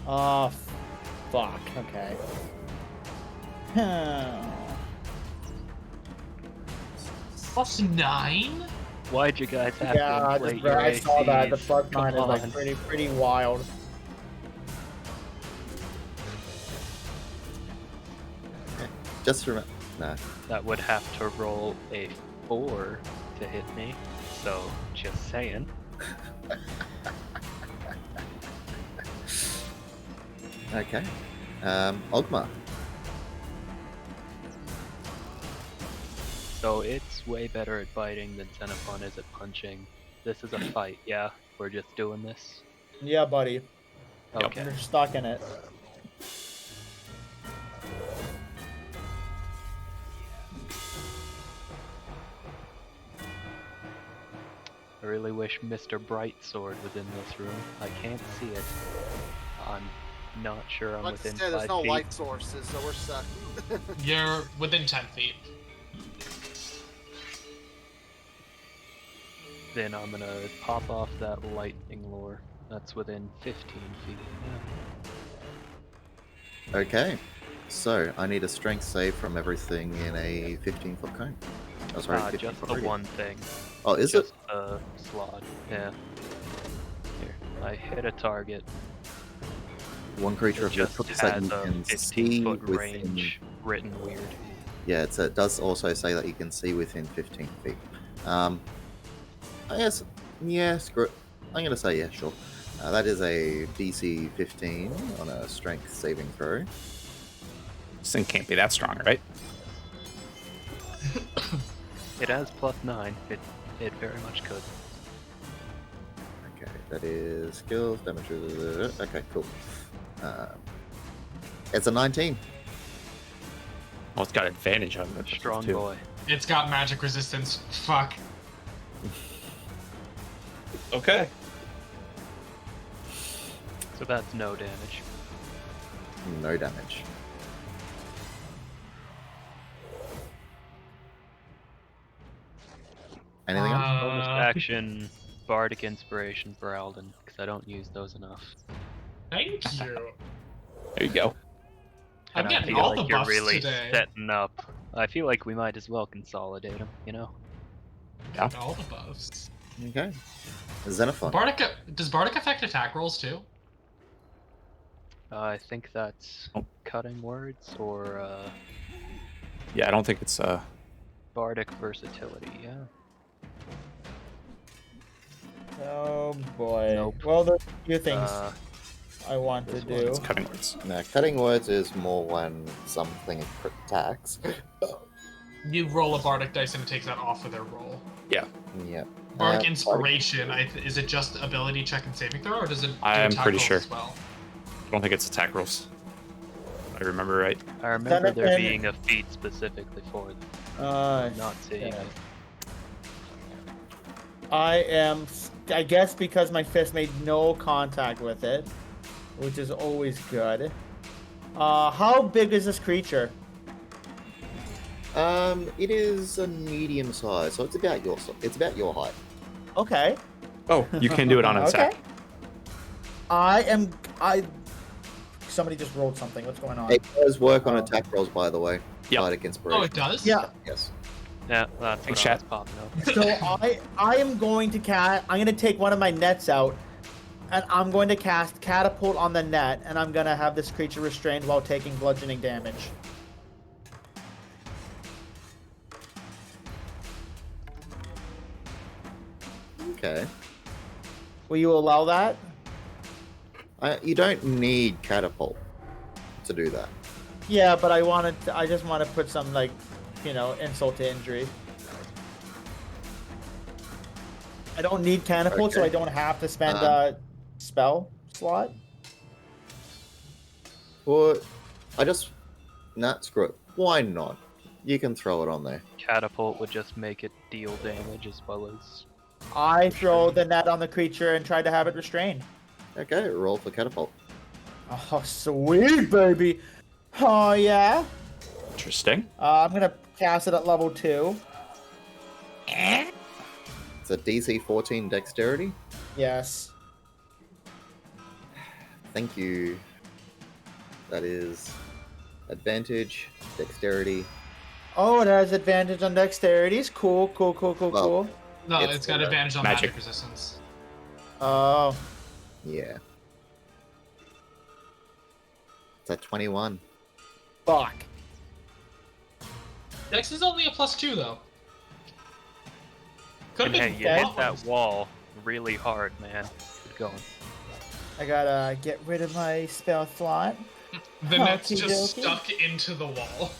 Oh, fuck. Okay. Plus 9? Why'd you guys have Yeah, to I inflate just your I saw that. The ACs? plus Come 9 is like on. pretty wild. Just remember. Nah. That would have to roll a 4 to hit me. So, just saying. Okay. Ogma. So it's way better at biting than Xenophon is at punching. This is a fight, yeah? We're just doing this? Yeah, buddy. Okay. You're stuck in it. I really wish Mr. Brightsword was in this room. I can't see it. I'm not sure I'm Let's within say 5 there's no feet. light sources, so we're stuck. You're within 10 feet. Then I'm gonna pop off that lightning lure. That's within 15 feet. Yeah. Okay. So, I need a strength save from everything in a 15-foot cone. Oh, sorry, 15 Just foot the radius. one thing. Oh, is Just it? the slot. Yeah. Here. I hit a target. One creature of your Just choice that has you a can 15 see foot within... range written weird. Yeah, it does also say that you can see within 15 feet. I guess, yeah, screw it. I'm going to say yeah, sure. That is a DC 15 on a strength saving throw. This thing can't be that strong, right? It has +9. It very much could. Okay, that is skills, damage. Okay, cool. It's a 19. Well, it's got advantage on it. Strong too. boy. It's got magic resistance. Fuck. Okay. So that's no damage. No damage. Anything else? Bonus action, Bardic Inspiration for Alden, because I don't use those enough. Thank you. There you go. I'm And I getting feel all like the you're buffs really today. setting up. I feel like we might as well consolidate them, you know? Yeah. All the buffs. Okay. Xenophon. Does Bardic affect attack rolls too? I think that's Oh. cutting words or Yeah, I don't think it's Bardic versatility, yeah. Oh boy. Nope. Well, there's a few things I want to this one do. it's cutting words. Now, cutting words is more when something attacks. You roll a Bardic dice and it takes that off of their roll. Yeah. Yeah. Bardic Inspiration, is it just ability check and saving throw, or does it do I'm attack pretty rolls sure. as well? I don't think it's attack rolls. If I remember right. I remember there Xenophon- being a feat specifically for them. Not seeing yeah. it. I guess because my fist made no contact with it, which is always good. How big is this creature? It is a medium size, so it's about your height. Okay. Oh, you can do it on an Okay. attack. Somebody just rolled something. What's going on? It does work on attack rolls, by the way. Yep. Bardic Inspiration. Oh, it does? Yeah. Yes. Yeah, that's Thanks, what I was chat. popping up. So I am going to I'm gonna take one of my nets out, and I'm going to cast catapult on the net, and I'm gonna have this creature restrained while taking bludgeoning damage. Okay. Will you allow that? You don't need catapult to do that. Yeah, but I just want to put some insult to injury. I don't need catapult, so Okay. I don't have to spend a spell slot. Or screw it. Why not? You can throw it on there. Catapult would just make it deal damage as well as. I throw the net on the creature and try to have it restrained. Okay, roll for catapult. Oh, sweet, baby. Oh, yeah. Interesting. I'm going to cast it at level 2. It's a DC 14 dexterity. Yes. Thank you. That is advantage, dexterity. Oh, it has advantage on dexterities. Cool. Well, No, It's it's got the advantage on magic. magic resistance. Oh. Yeah. It's at 21. Fuck. Dex is only a +2 though. Could And have hey, been you hit that wall really hard, man. Keep going. I gotta get rid of my spell slot. The net's just Okey-dokey. stuck into the wall.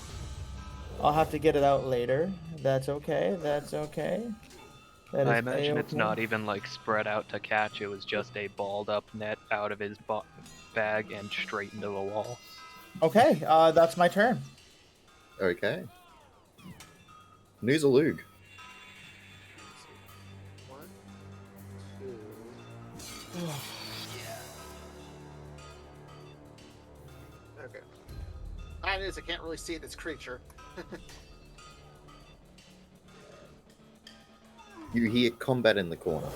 I'll have to get it out later. That's okay. That is I imagine it's A-okay. not even like spread out to catch. It was just a balled up net out of his bag and straight into the wall. Okay, that's my turn. Okay. Noozalug. 1, 2. Okay. Mine is I can't really see this creature. You hear combat in the corner.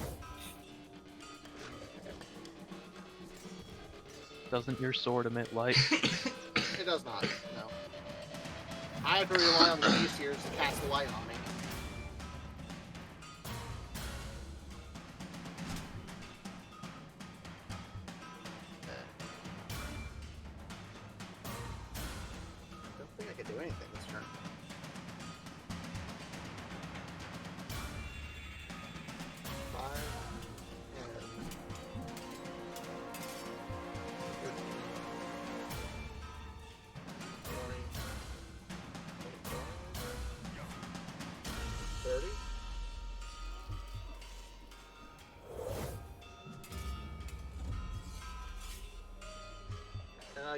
Doesn't your sword emit light? It does not. No. I have to rely on the Aesirs to cast the light on me. I don't think I can do anything this turn.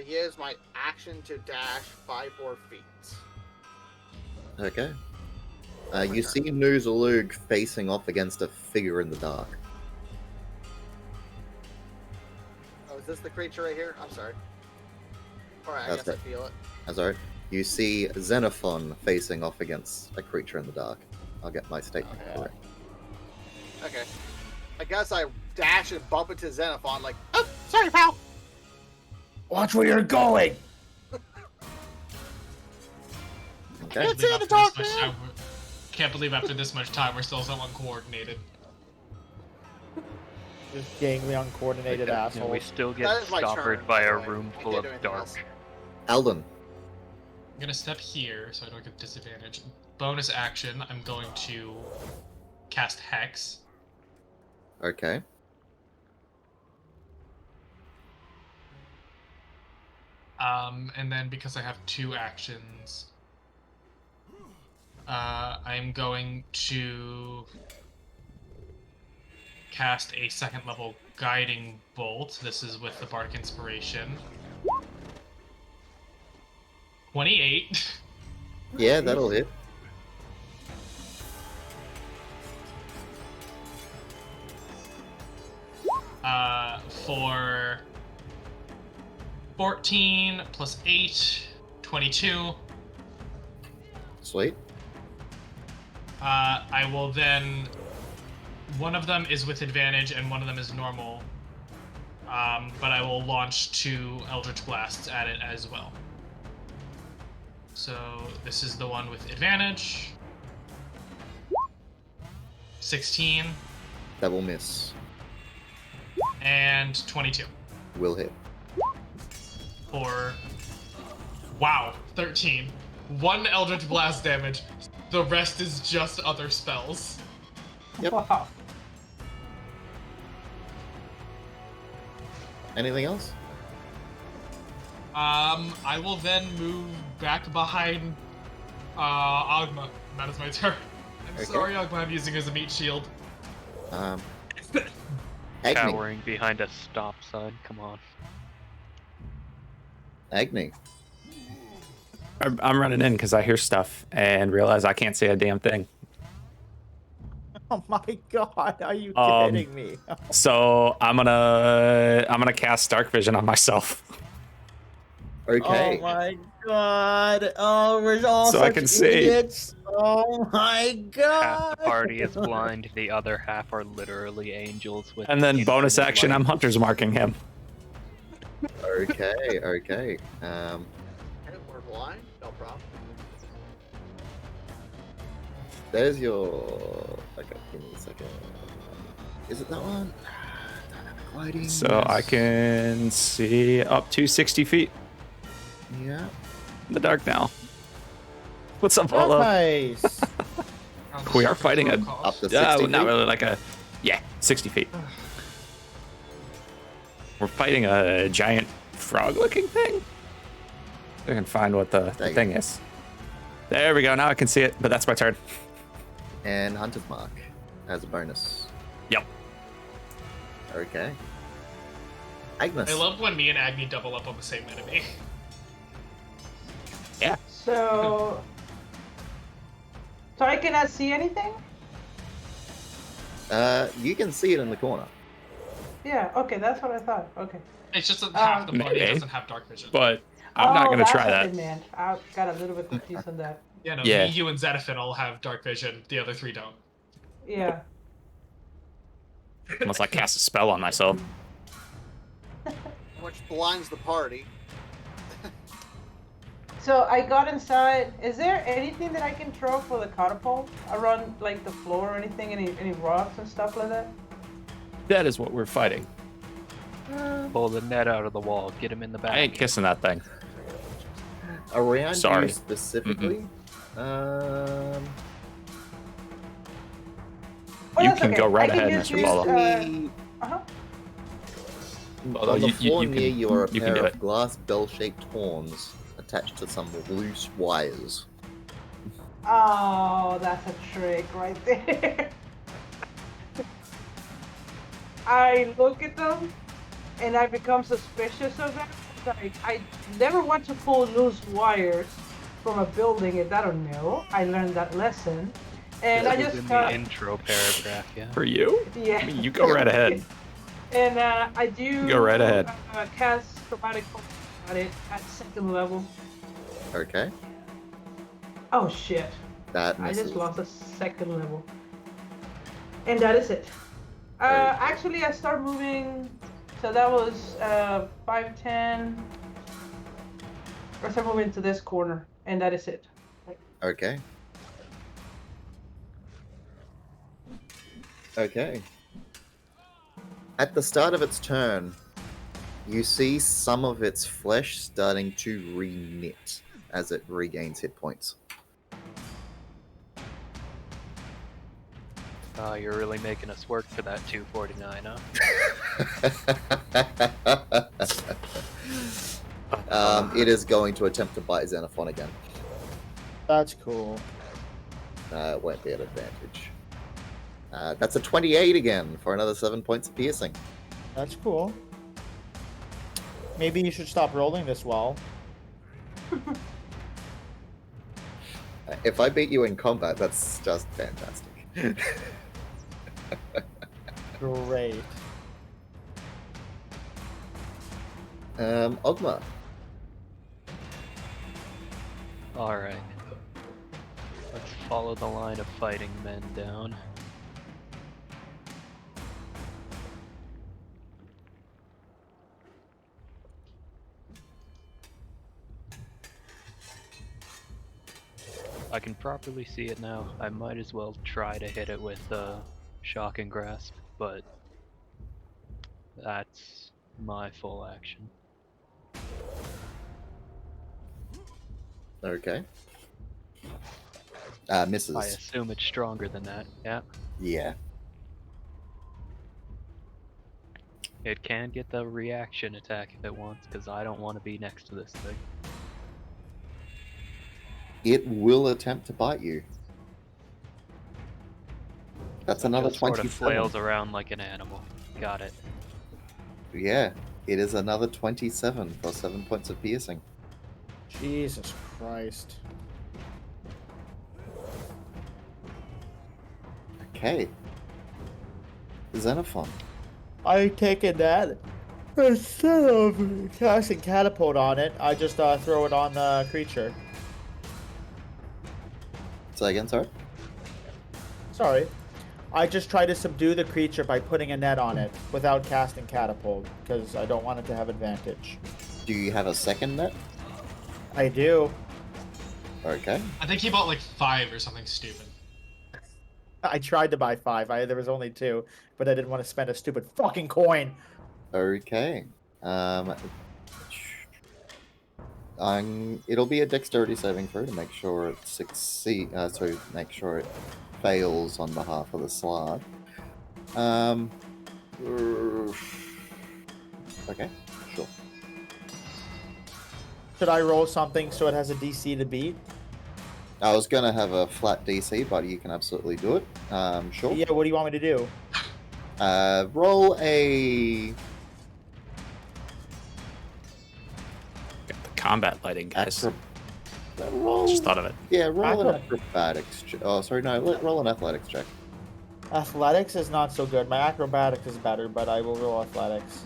Use my action to dash 5 more feet. Okay. You see Noozalug facing off against a figure in the dark. Oh, is this the creature right here? I'm sorry. Alright, I That's guess it. I feel it. Sorry. You see Xenophon facing off against a creature in the dark. I'll get my statement correct. Okay. I guess I dash and bump into Xenophon like, oh, sorry, pal! Watch where you're going. Okay. It's in the dark, man! Can't believe after this much time we're still so uncoordinated. Just gangly, uncoordinated Okay. asshole. And we still get That is my stoppered turn, by by the a way. room I full can't of do anything dark. else. Alden. I'm gonna step here so I don't get disadvantage. Bonus action, I'm going to cast Hex. Okay. And then because I have 2 actions, I'm going to cast a 2nd level Guiding Bolt. This is with the Bardic Inspiration. 28. Yeah, that'll hit. For 14 plus 8, 22. Sweet. I will then... One of them is with advantage and one of them is normal. But I will launch 2 Eldritch Blasts at it as well. So this is the one with advantage. 16 That will miss. and 22 Will hit. for... Wow, 13. 1 Eldritch Blast damage. The rest is just other spells. Yep. Wow. Anything else? I will then move back behind Ogma. That is my turn. I'm Okay. sorry, Ogma, I'm using as a meat shield. Agni. Cowering behind a stop sign. Come on. Agni. I'm running in because I hear stuff and realize I can't say a damn thing. Oh my god, are you Um, kidding me? So I'm gonna cast Dark Vision on myself. Okay. Oh my god. Oh, we're all So I such can see. idiots. Oh my god. Half the party is blind, the other half are literally angels with And then bonus infinite action, light. I'm Hunter's marking him. Okay. Okay. We're blind? No problem. There's your. Okay, give me a second. Is it that one? Dynamic lighting. So I can see up to 60 feet Yeah. in the dark now. What's up, Oh, Olo? nice. We are fighting a- Up to 60 Not feet? really like a... Yeah, 60 feet. We're fighting a giant frog-looking thing? I can find what the There you thing is. There we go, now I can see it, but that's my turn. And Hunter's Mark as a bonus. Yep. Okay. Agnes. I love when me and Agni double up on the same enemy. Yeah. So I cannot see anything? You can see it in the corner. Yeah, okay, that's what I thought. Okay. It's just that half the party Maybe. doesn't have dark vision. But I'm not going to that's try what that. it meant. I got a little bit confused on that. Yeah, no, Yeah. me, you, and Zetafin all have dark vision. The other 3 don't. Yeah. Unless I cast a spell on myself. Which blinds the party. So I got inside. Is there anything that I can throw for the catapult around, like the floor or anything? Any rocks and stuff like that? That is what we're fighting. Pull the net out of the wall. Get him in the back. I ain't kissing that thing. Around Sorry. you specifically. Oh, You that's can okay. go right I can ahead, just Mr. use, Bolo. Uh-huh. Although On the you floor can- near you are a you can pair do of it. glass bell-shaped horns attached to some loose wires. Oh, that's a trick right there. I look at them and I become suspicious of them. like I never want to pull loose wires from a building if I don't know. I learned that lesson, and I This just was in got the intro paragraph, yeah. For you? yeah. I mean, you go right ahead. And I do Go right ahead. Cast chromatic on it at 2nd level. Okay. Oh shit! That I misses. just lost a 2nd level, and that is it. Okay. Actually, I start moving. So that was 5, 10. I start moving to this corner, and that is it. Okay. Okay. At the start of its turn, you see some of its flesh starting to re-knit as it regains hit points. Oh, you're really making us work for that 249, huh? It is going to attempt to bite Xenophon again. That's cool. It won't be an advantage. That's a 28 again for another 7 points of piercing. That's cool. Maybe you should stop rolling this well. If I beat you in combat, that's just fantastic. Great. Ogma. Alright. Let's follow the line of fighting men down. I can properly see it now. I might as well try to hit it with Shock and Grasp, but that's my full action. Okay. Misses. I assume it's stronger than that, yeah. Yeah. It can get the reaction attack if it wants, because I don't want to be next to this thing. It will attempt to bite you. That's another Just sort of 27. flails around like an animal. Got it. Yeah, it is another 27 for 7 points of piercing. Jesus Christ. Okay. Xenophon. I take it that instead of casting catapult on it, I just throw it on the creature. Say again, sorry? Sorry. I just try to subdue the creature by putting a net on it without casting catapult, because I don't want it to have advantage. Do you have a second net? I do. Okay. I think he bought like 5 or something stupid. I tried to buy 5. There was only 2, but I didn't want to spend a stupid fucking coin. Okay. It'll be a dexterity saving throw to make sure it make sure it fails on behalf of the Slard. Okay, sure. Should I roll something so it has a DC to beat? I was gonna have a flat DC, but you can absolutely do it. Sure. Yeah, what do you want me to do? Roll a Got the combat lighting, guys. roll. Just thought of it. Yeah, roll an acrobatics check. Oh, sorry, no, roll an athletics check. Athletics is not so good. My acrobatics is better, but I will roll athletics.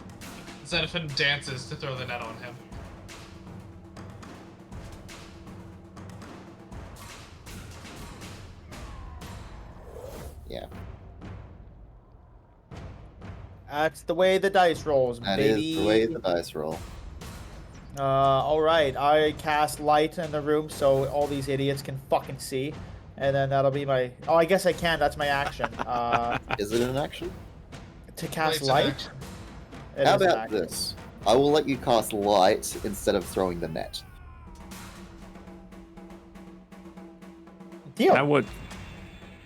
Xenophon dances to throw the net on him. Yeah. That's the way the dice rolls, That baby. is the way the dice roll. Alright. I cast light in the room so all these idiots can fucking see. And then that'll be my... Oh, I guess I can. That's my action. Is it an action? To cast Light's an light? action. It How is an about action. this? I will let you cast light instead of throwing the net. Deal.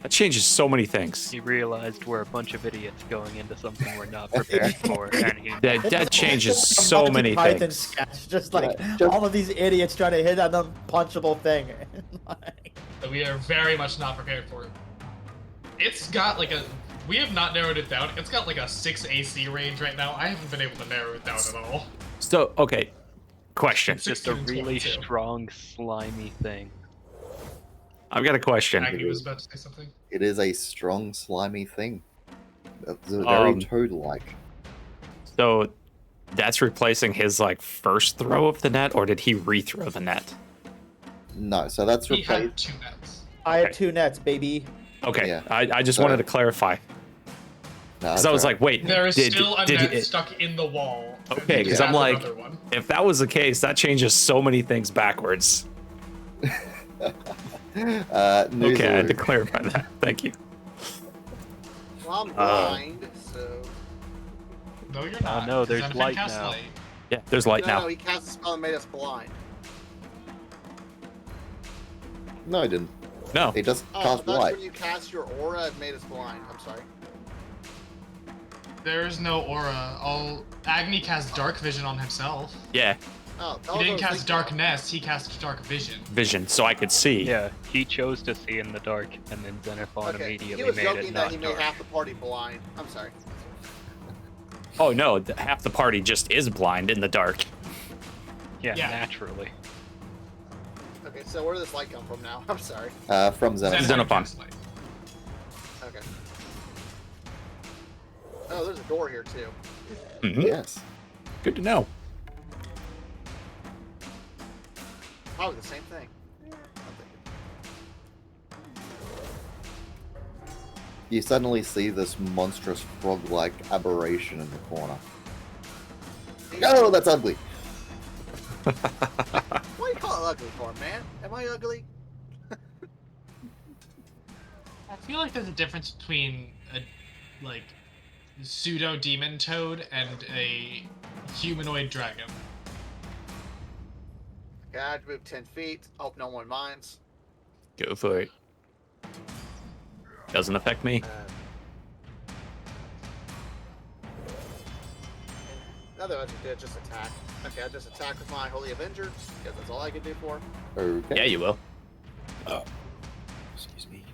That changes so many things. He realized we're a bunch of idiots going into something we're not prepared for, and he... That changes It's like a so Monty many Python things. sketch, just like Yeah, just- all of these idiots trying to hit an unpunchable thing. That we are very much not prepared for. It's got like a... We have not narrowed it down. It's got like a 6 AC range right now. I haven't been able to narrow it down at all. So, okay. Question. It's just a 16 and really 22. strong, slimy thing. I've got a question. Aggie was about to say something. It is a strong, slimy thing. It's very toad-like. So that's replacing his like first throw of the net, or did he rethrow the net? No, so that's He replaced. had 2 nets. I had 2 nets, baby. Okay, Yeah. I just So- wanted to clarify. Because I was like, wait, There is still a did net it- stuck in the wall. Okay, He 'cause has I'm like- another one. if that was the case, that changes so many things backwards. news Okay, I had to alert. clarify that. Thank you. Well, I'm blind, so. No, you're not. no, 'cause there's Xenophon light casts now. light. Yeah, there's light No, now. he cast a spell and made us blind. No, I didn't. No, It just Oh, cast that's light. when you cast your aura and made us blind. I'm sorry. There's no aura. Agni cast dark vision on himself. yeah, Oh, that He was didn't what I was cast thinking. darkness. He cast dark vision. vision, so I could see. Yeah, he chose to see in the dark, and then Xenophon Okay, he immediately was made joking it that not he made dark. half the party blind. I'm sorry. Oh no, half the party just is blind in the dark. Yeah, Yeah. naturally. Okay, so where did this light come from now? I'm sorry. From Xenophon. Xenophon. cast light. Okay. Oh, there's a door here too. Mhm. Yes. Good to know. Probably the same thing. I'm thinking. You suddenly see this monstrous frog-like aberration in the corner. No, that's ugly. What do you call it ugly for, man? Am I ugly? I feel like there's a difference between a like pseudo demon toad and a humanoid dragon. Okay, I had to move 10 feet. Hope no one minds. Go for it. Doesn't affect me. Another I just did just attack. Okay, I just attack with my Holy Avenger because that's all I can do for. Okay. Yeah, you will. Excuse me.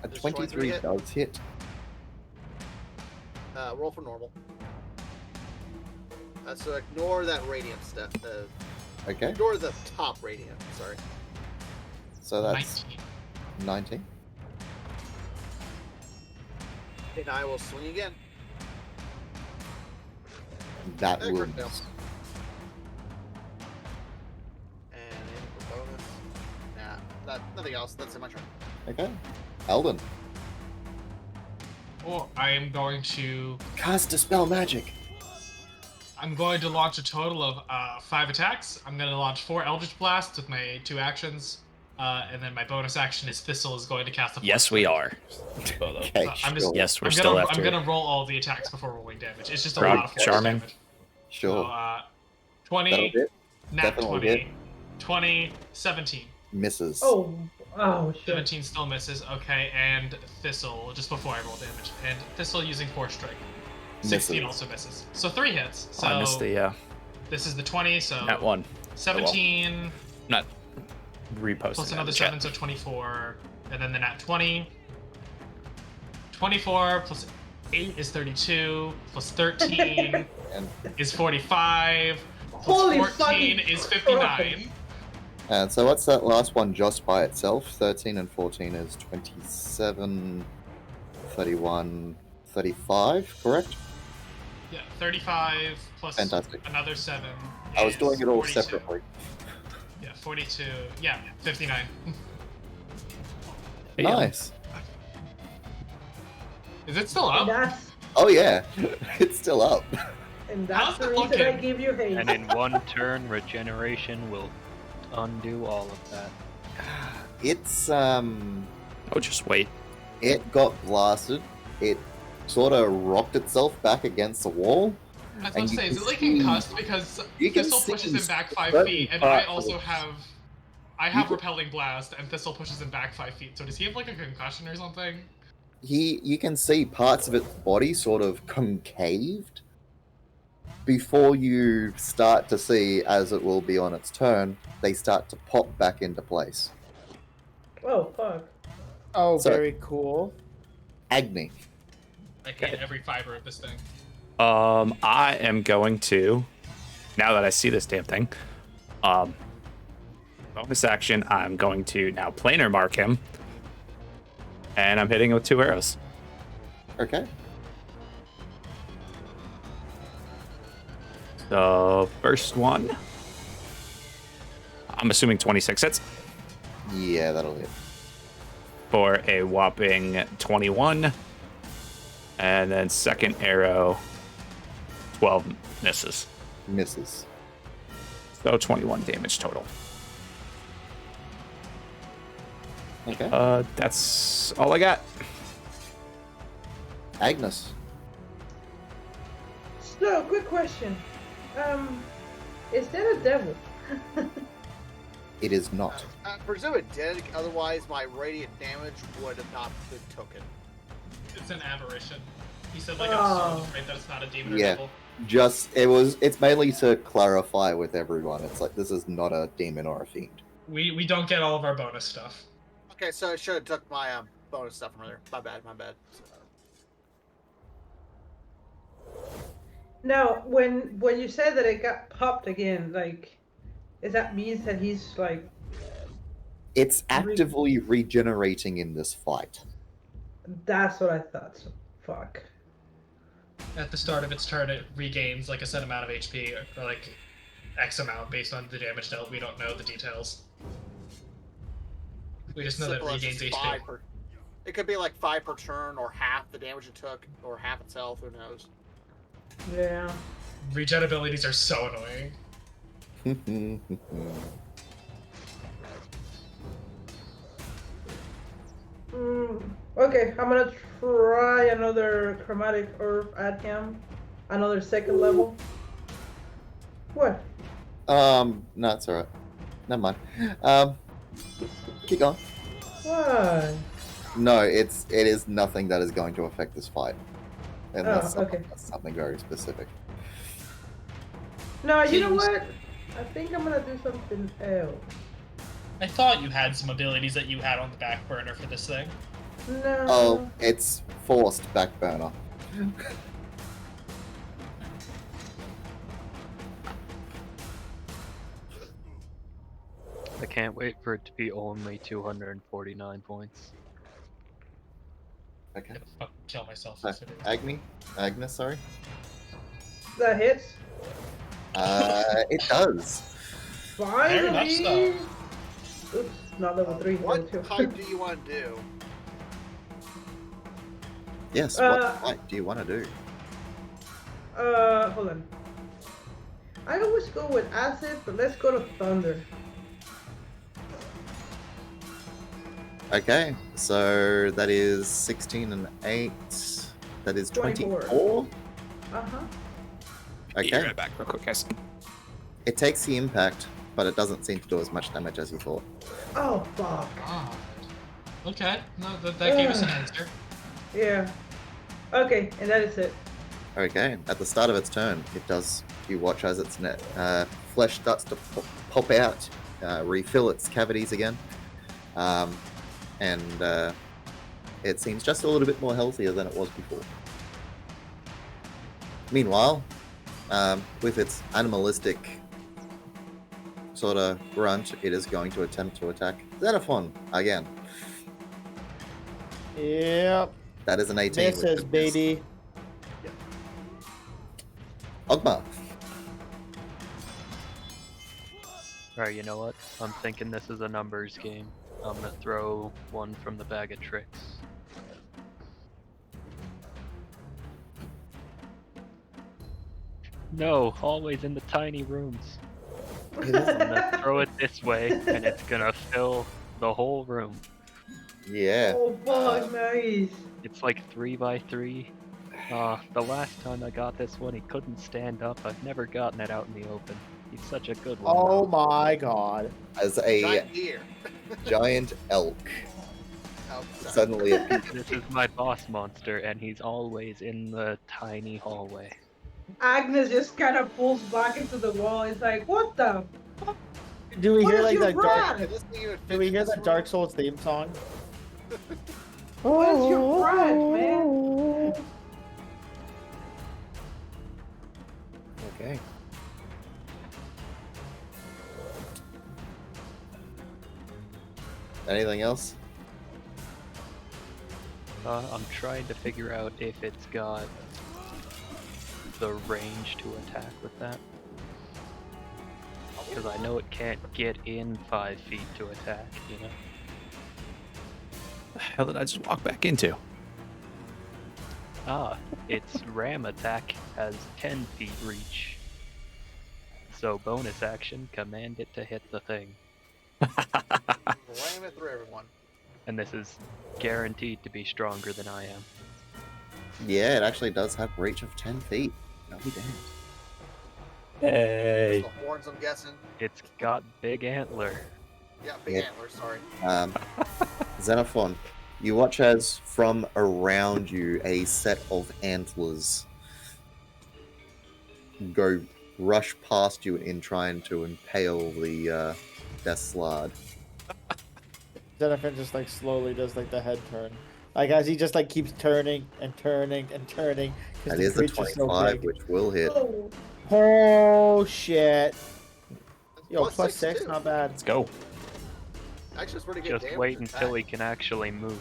A Just 23 hit. does hit. Roll for normal. So ignore that radiant stuff. Okay. Ignore the top radiant. Sorry. So that's 19. 19. And I will swing again. That Crit would. fail. And anything for bonus? Nah, nothing else. That's in my turn. Okay. Eldon. Oh, I am going to Cast Dispel Magic. launch a total of 5 attacks. I'm going to launch 4 Eldritch Blasts with my 2 actions. And then my bonus action is Thistle is going to cast a Force Yes, we Strike. are. Okay, I'm just- sure. Yes, we're I'm still gonna, after. I'm gonna roll all the attacks before rolling damage. It's just a Rob, lot of force charming. damage. Sure. So, That'll 20, hit. nat Definitely 20, hit. 20, 17. Misses. Oh shit. 17 still misses. Okay, and Thistle, just before I roll damage. And Thistle using Force Strike. 16 Misses. also misses. So 3 hits. So I missed the this is the 20, so that one. 17 Not reposting. plus that in another the chat. 7, so 24. And then the nat 20. 24 plus 8 is 32, plus 13 And, is 45, plus Holy 14 fucking is 59. and so what's that last one just by itself? 13 and 14 is 27, 31, 35, correct? Yeah, 35 plus Fantastic. another 7. I was is doing it all 42. separately. Yeah, 42. Yeah, 59. Yeah. Nice. Is it still And up? that's Oh yeah, it's still up. How's the it reason I looking? gave you haste. And in one turn, regeneration will undo all of that. It's Oh, just wait. it got blasted. It sort of rocked itself back against the wall. I was And about to you say, is can it like see- concussed? Because you can Thistle see pushes him back 5 certain feet, and I parts of also it. have. I have Repelling Blast, and Thistle pushes him back 5 feet. So does he have like a concussion or something? You can see parts of its body sort of concaved before you start to see, as it will be on its turn, they start to pop back into place. Oh fuck. Oh, So- very cool. Agni. I hate every fiber of this thing. I am going to now that I see this damn thing, bonus action, I'm going to now planar mark him, and I'm hitting him with 2 arrows. Okay. The first one, I'm assuming 26 hits Yeah, that'll hit. for a whopping 21. And then second arrow, 12 misses. Misses. So 21 damage total. Okay. That's all I got. Agnes. So, quick question. Is that a devil? It is not. I presume it did, otherwise my radiant damage would have not been taken. It's an aberration. He said like Oh. right? That it's not a demon or Yeah. devil. It's mainly to clarify with everyone. It's like, this is not a demon or a fiend. We don't get all of our bonus stuff. Okay, so I should have took my bonus stuff from earlier. My bad. Now, when you said that it got popped again, like, does that mean that he's like? It's actively regenerating in this fight. That's what I thought. So, fuck. At the start of its turn, it regains like a set amount of HP or like X amount based on the damage dealt. We don't know the details. We just know that it Simple as regains it's HP. 5 per. It could be like 5 per turn, or half the damage it took, or half itself. Who knows? Yeah. Regen abilities are so annoying. Okay, I'm gonna try another chromatic herb at him. Another second level. What? No, it's alright. Never mind. Keep going. Why? No, it is nothing that is going to affect this fight. Unless okay. something very specific. No, you know what? I think I'm gonna do something else. I thought you had some abilities that you had on the back burner for this thing. No. Oh, it's forced back burner. I can't wait for it to be only 249 points. Okay. I'll kill myself. Agnes, sorry. That hits. It does. Very much Finally. so. Oops, not level 3. What level 2. type do you want to do? Yes, what fight do you want to do? Hold on. I always go with acid, but let's go to thunder. Okay, so that is 16 and 8. That is 24. Uh-huh. Be Okay. right back real quick, guys. It takes the impact, but it doesn't seem to do as much damage as you thought. Oh, fuck. Ah. Okay. No, that gave us an answer. Yeah. Okay, and that is it. Okay, at the start of its turn, it does. You watch as its flesh starts to pop out, refill its cavities again, and it seems just a little bit more healthier than it was before. Meanwhile, with its animalistic sort of grunt, it is going to attempt to attack Xenophon again. Yep. That is an 18. This is baby. Ogma. Alright, you know what? I'm thinking this is a numbers game. I'm gonna throw one from the bag of tricks. No, always in the tiny rooms. I'm gonna throw it this way, and it's gonna fill the whole room. Yeah. Oh, fuck, nice. It's like 3x3. The last time I got this one, he couldn't stand up. I've never gotten it out in the open. He's such a good one. Oh my god. As a Giant deer. giant elk Oh, sorry. suddenly appears. This is my boss monster, and he's always in the tiny hallway. Agnes just kind of pulls back into the wall. It's like, what the fuck? Do we What hear is like your that dark? Yeah, this thing even Do fits we in hear this that Dark room. Souls theme song? What is your pride, man? Okay. Anything else? I'm trying to figure out if it's got the range to attack with that. Because I know it can't get in 5 feet to attack, you know? The hell did I just walk back into? Its ram attack has 10 feet reach. So bonus action, command it to hit the thing. Ram it through everyone. And this is guaranteed to be stronger than I am. Yeah, it actually does have reach of 10 feet. I'll be damned. Hey. The horns, I'm guessing. It's got big antler. Yeah, big Yeah. antlers, sorry. Xenophon, you watch as from around you a set of antlers rush past you in trying to impale the Deathslard. Xenophon just like slowly does like the head turn. Like as he just like keeps turning and turning and turning. That is a 25, which will hit. Oh shit. Yo, Plus plus 6 6, too. not bad. Let's go. Actually, it's pretty good. Just damage wait attack. until he can actually move.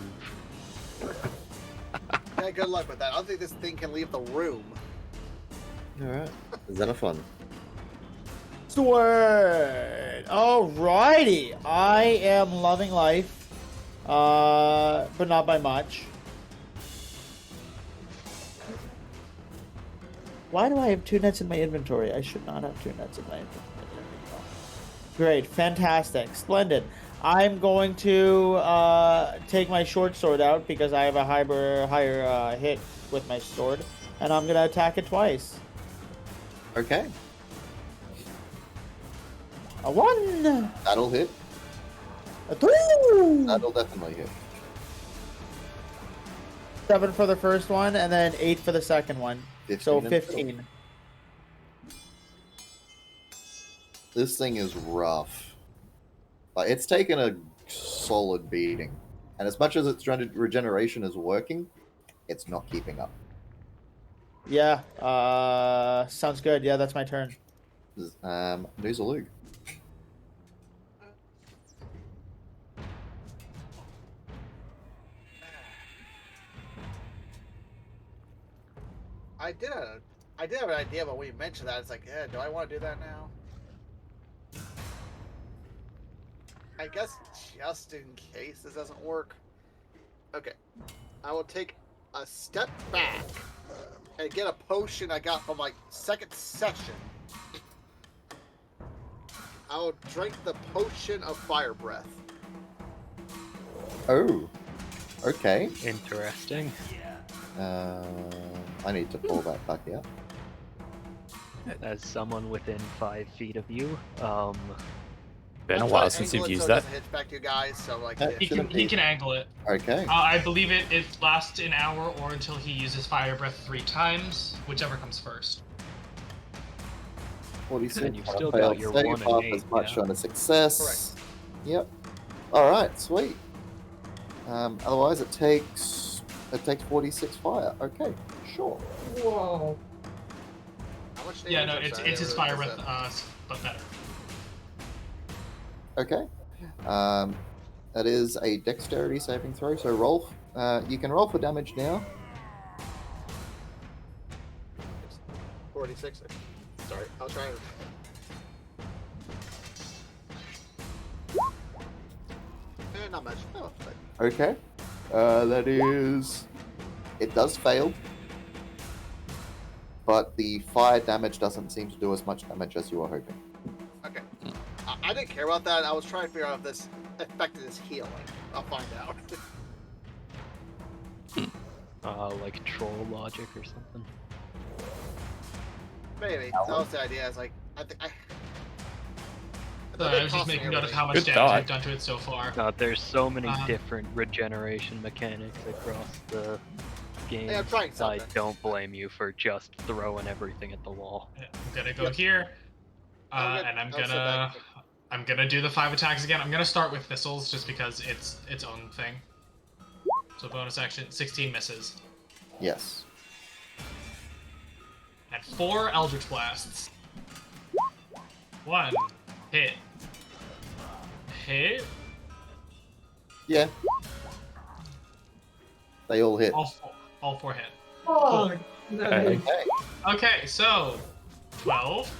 Yeah, good luck with that. I don't think this thing can leave the room. Alright. Xenophon. Sword. Alrighty. I am loving life. But not by much. Why do I have 2 nets in my inventory? I should not have 2 nets in my inventory. Great, fantastic, splendid. I'm going to take my short sword out because I have a higher hit with my sword, and I'm gonna attack it twice. Okay. A 1, That'll hit. a 2, That'll definitely hit. 7 for the first one, and then 8 for the second one. So 15 and 15. This thing is rough. Like, it's taken a solid beating. And as much as its regeneration is working, it's not keeping up. Yeah. Sounds good. Yeah, that's my turn. Nuzalug. I did have an idea, but when you mentioned that, it's like, yeah, do I want to do that now? I guess just in case this doesn't work. Okay. I will take a step back and get a potion I got from my second session. I will drink the potion of fire breath. Oh. Okay. Interesting. I need to pull that back out. As someone within 5 feet of you, Been a I'm while trying to since angle you've it used so it that. doesn't hitch back to you guys, so like, That yeah. He shouldn't can be- angle it. Okay. I believe it lasts an hour or until he uses fire breath 3 times, whichever comes first. 46 And you've on a still fail got your save, 1 and half 8, as much yeah. on a success. Yep. Alright, sweet. Otherwise it takes 46 fire. Okay, sure. Whoa. How much Yeah, damage? no, I'm it's sorry, his I fire really breath, missed but better. Okay. That is a dexterity saving throw. So roll. You can roll for damage now. that. 46. Sorry, I'll try and... not much. Oh, but Okay. That is. It does fail. But the fire damage doesn't seem to do as much damage as you were hoping. okay. I didn't care about that. I was trying to figure out if this affected his healing. I'll find out. Like troll logic or something. Maybe. That was the idea. I was like, I think I. So I was just making note of how much Good damage thought. I've done to it so far. There's so many Um, different regeneration mechanics across the game. Hey, I'm trying I something. don't blame you for just throwing everything at the wall. I'm gonna go here, Okay, and I'll sit back. I'm gonna do the 5 attacks again. I'm gonna start with thistles just because it's its own thing. So bonus action, 16 misses, Yes. and 4 Eldritch Blasts. 1 hit, Yeah. They all hit. All four hit. Oh, nice. Okay. Okay, so 12.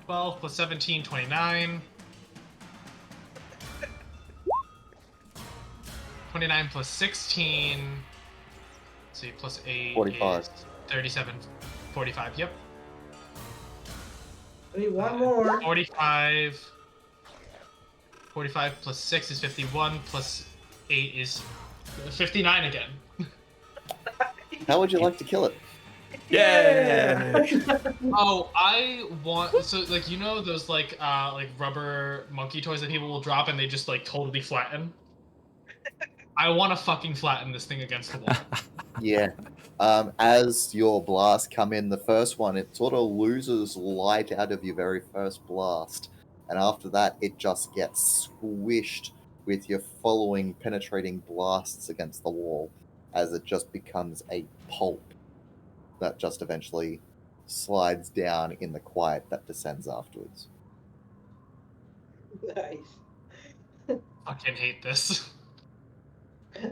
12 plus 17, 29. 29 plus 16. Let's see, plus 8 45. is 37. 45, yep. I need one more. 45. 45 plus 6 is 51, plus 8 is 59 again. How would you like to kill it? Yeah. Oh, I want so like you know those like rubber monkey toys that people will drop and they just like totally flatten. I want to fucking flatten this thing against the wall. Yeah. As your blast come in, the first one, it sort of loses light out of your very first blast. And after that, it just gets squished with your following penetrating blasts against the wall as it just becomes a pulp that just eventually slides down in the quiet that descends afterwards. Nice. Fucking hate this.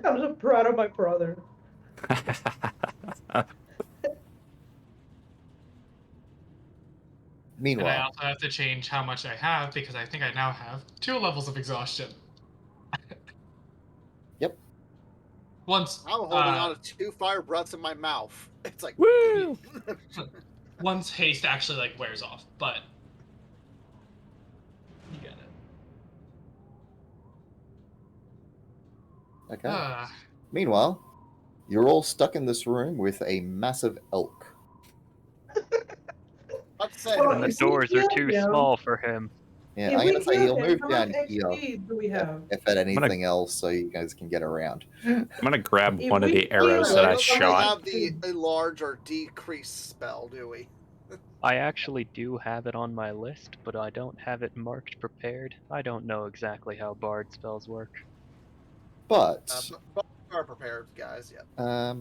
I'm so proud of my brother. And I Meanwhile, also have to change how much I have because I think I now have 2 levels of exhaustion. Yep. Once I'm holding on to 2 fire breaths in my mouth. It's like Woo! once haste actually like wears off, but you get it. okay. Meanwhile, you're all stuck in this room with a massive elk. I'd say, Well, And the if we doors are kill too him- small for him. Yeah, If I'm we gonna say kill he'll him, move how down much here XP do we have? if at anything else, so you guys can get around. I'm gonna grab If one of we the arrows kill that him, I we don't really shot. have the enlarge or decrease spell, do we? I actually do have it on my list, but I don't have it marked prepared. I don't know exactly how bard spells work. But, But we are prepared, guys. Yeah,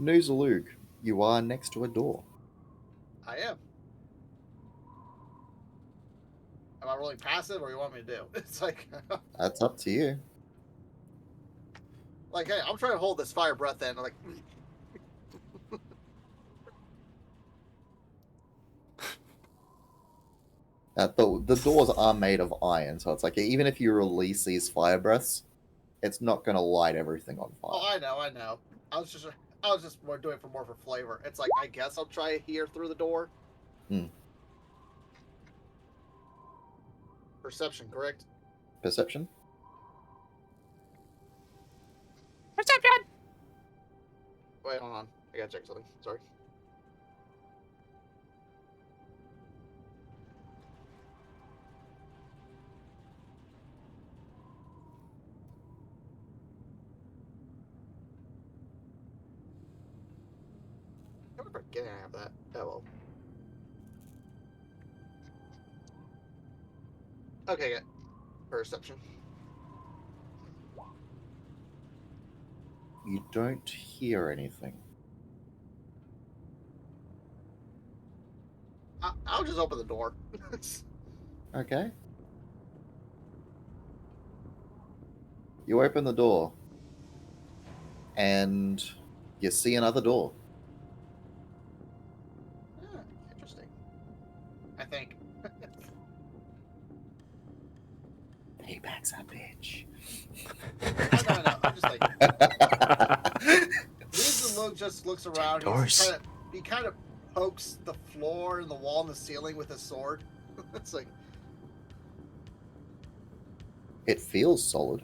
Noozalug, you are next to a door. I am. Am I rolling passive, or you want me to do? It's like, That's up to you. like, hey, I'm trying to hold this fire breath in. I'm like, The doors are made of iron, so it's like even if you release these fire breaths, it's not going to light everything on fire. oh, I know. I was just more doing it for more for flavor. It's like, I guess I'll try here through the door. Perception, correct? Perception? Perception. Wait, hold on. I gotta check something. Sorry. I keep forgetting I have that. Oh well. Okay, good. Perception. You don't hear anything. I'll just open the door. Okay. You open the door, and you see another door. Interesting. I think. Payback's a bitch. No. I'm just like. Just looks around. Doors. He kind of pokes the floor and the wall and the ceiling with his sword. It's like, It feels solid.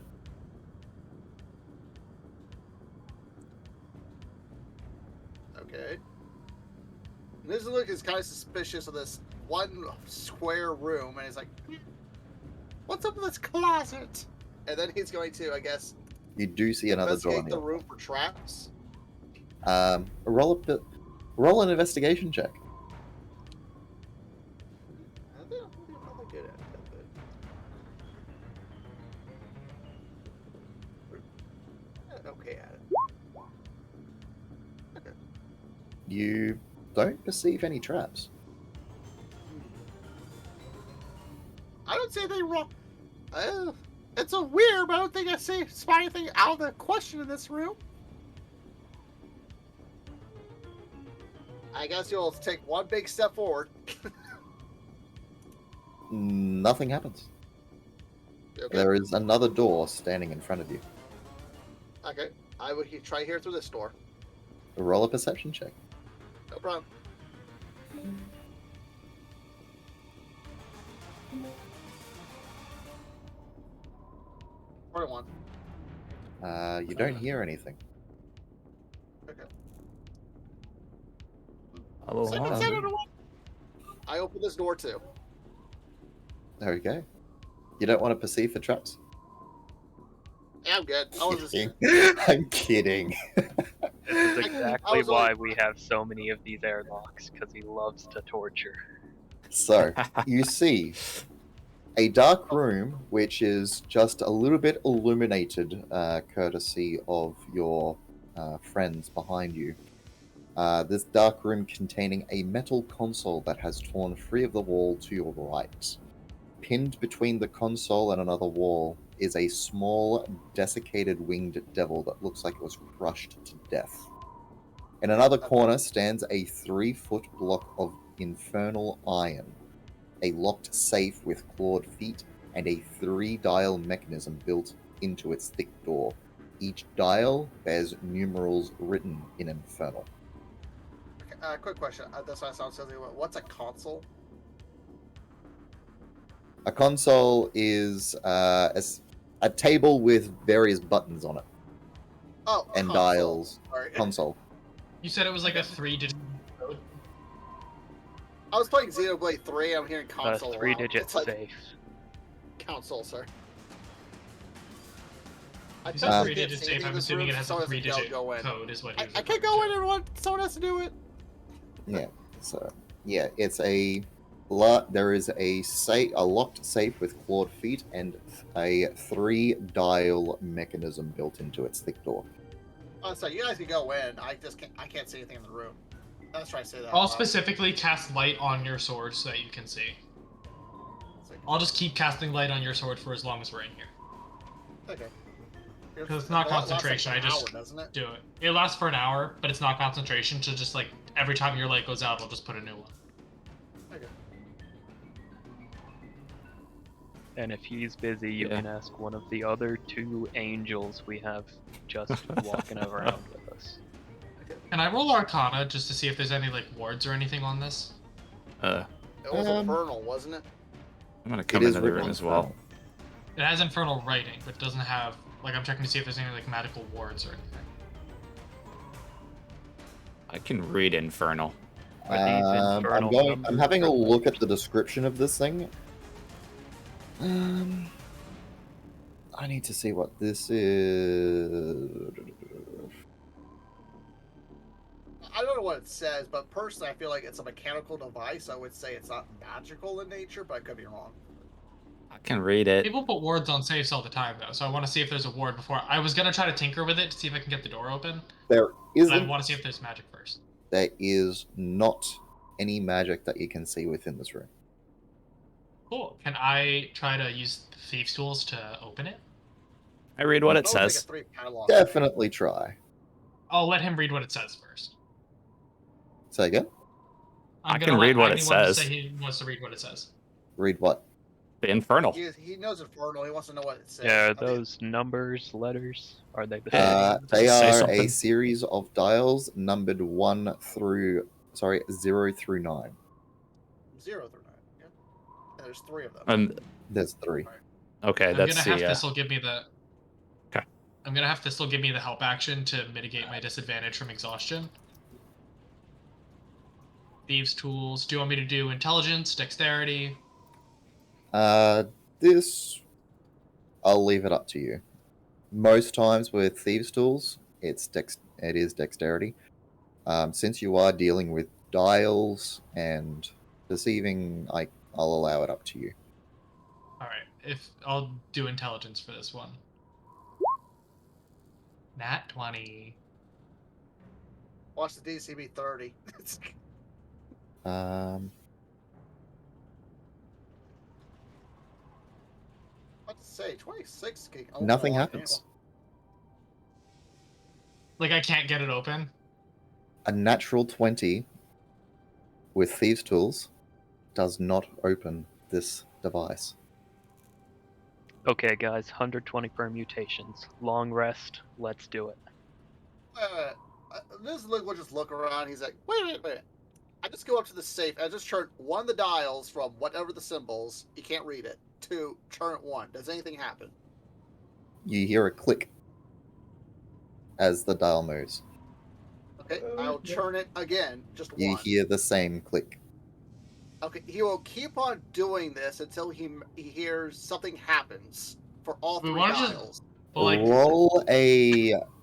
okay. Nizaluk is kind of suspicious of this one square room, and he's like, "What's up in this closet?" And then he's going to, I guess, You do see another door. investigate the room for traps. Roll an investigation check. I think I'm probably good at it. Okay at it. Okay. You don't perceive any traps. I don't see anything wrong. It's a weird, but I don't think I spot anything out of the question in this room. I guess you'll take one big step forward. Nothing happens. Okay. There is another door standing in front of you. Okay. I would try here through this door. Roll a perception check. No problem. One. You don't hear anything. Okay. Hello, Second hello. set of the one. I open this door too. Okay. You don't want to perceive for traps? Yeah, I'm good. I was just I'm kidding. This is I exactly was why only- we have so many of these airlocks, because he loves to torture. So, you see a dark room, which is just a little bit illuminated, courtesy of your friends behind you. This dark room containing a metal console that has torn free of the wall to your right. Pinned between the console and another wall is a small, desiccated winged devil that looks like it was crushed to death. In another corner stands a 3-foot block of infernal iron, a locked safe with clawed feet, and a 3-dial mechanism built into its thick door. Each dial bears numerals written in infernal. quick question. That's why I sound silly. What's a console? A console is a table with various buttons on it Oh, and console. dials. Sorry. Console. You said it was like a 3-digit code. I was playing Xenoblade 3. I'm hearing A console. a lot. 3-digit It's like safe. console, sir. You don't said think 3-digit it's safe. anything I'm in this assuming room, it has a someone has to 3-digit go in. code, is what he was I can't referring go to. in and want someone has to do it. Yeah. So yeah, it's there is a locked safe with clawed feet and a 3-dial mechanism built into its thick door. Oh, sorry, you guys can go in. I can't see anything in the room. Let's try to say that. I'll out loud. specifically cast light on your sword so that you can see. It's like, I'll just keep casting light on your sword for as long as we're in here. okay. Because it's not Well, that lasts concentration, like I an just hour, doesn't it? do it. It lasts for an hour, but it's not concentration, so just like every time your light goes out, I'll just put a new one. Okay. And if he's busy, you Yeah. can ask one of the other 2 angels we have just walking around with us. Can I roll Arcana just to see if there's any like wards or anything on this? It was Um, infernal, wasn't it? I'm gonna come It is into the written room as well. infernal. It has infernal writing, but it doesn't have like I'm checking to see if there's any like magical wards or anything. I can read infernal. Are these I'm infernal I'm having a numbers or look at the description of this thing. I need to see what this is. I don't know what it says, but personally, I feel like it's a mechanical device. I would say it's not magical in nature, but I could be wrong. I can read it. People put wards on safes all the time though, so I want to see if there's a ward before. I was gonna try to tinker with it to see if I can get the door open, There but I isn't. want to see if there's magic first. There is not any magic that you can see within this room. Cool. Can I try to use thieves' tools to open it? I read what it That was like a says. 3 padlock. Definitely try. I'll let him read what it says first. Say again. I'm I gonna can let read what it anyone to says. say he wants to read what it says. Read what? The infernal. He knows infernal. He wants to know what it says. Yeah, are I mean, those numbers, letters? Are they the same? They Say are something. a series of dials numbered 0 through 9. 0 through 9. Yeah. And there's 3 of them. There's 3. Okay, I'm that's gonna have the. Thistle give me the. Okay. I'm gonna have Thistle give me the help action to mitigate my disadvantage from exhaustion. Thieves' tools. Do you want me to do intelligence, dexterity? This I'll leave it up to you. Most times with thieves' tools, it is dexterity. Since you are dealing with dials and deceiving, I'll allow it up to you. All right. If I'll do intelligence for this one. Nat 20. Watch the DC be 30. about to say 26. Nothing happens. Like I can't get it open. A natural 20 with Thieves' Tools does not open this device. Okay, guys, 120 permutations. Long rest. Let's do it. This Luke will just look around. He's like, wait. I just go up to the safe. I just turn one of the dials from whatever the symbols. You can't read it. To turn it 1. Does anything happen? You hear a click as the dial moves. Okay, I'll turn it again. Just You one. hear the same click. Okay, he will keep on doing this until he hears something happens for all We 3 wanna just- dials. But like,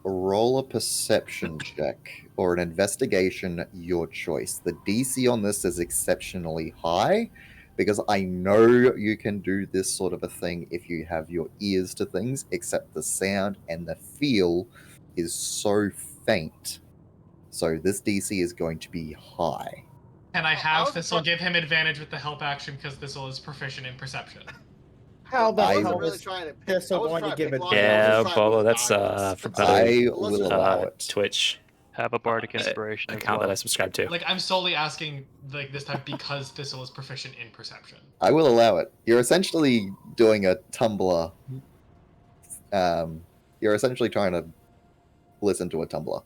Roll a perception check or an investigation, your choice. The DC on this is exceptionally high because I know you can do this sort of a thing if you have your ears to things, except the sound and the feel is so faint. So this DC is going to be high. can I I have was Thistle try- give him advantage with the help action because Thistle is proficient in perception? How the I wasn't hell really is trying to pick. Thistle I wasn't going to trying give pick it- one, I was Yeah, just trying to Bolo, move that's dials. from I Let's will just- allow it. Twitch Have a bardic inspiration as account well. that I subscribe to. Like I'm solely asking like this time because Thistle is proficient in perception. I will allow it. You're essentially doing a Tumblr. You're essentially trying to listen to a Tumblr.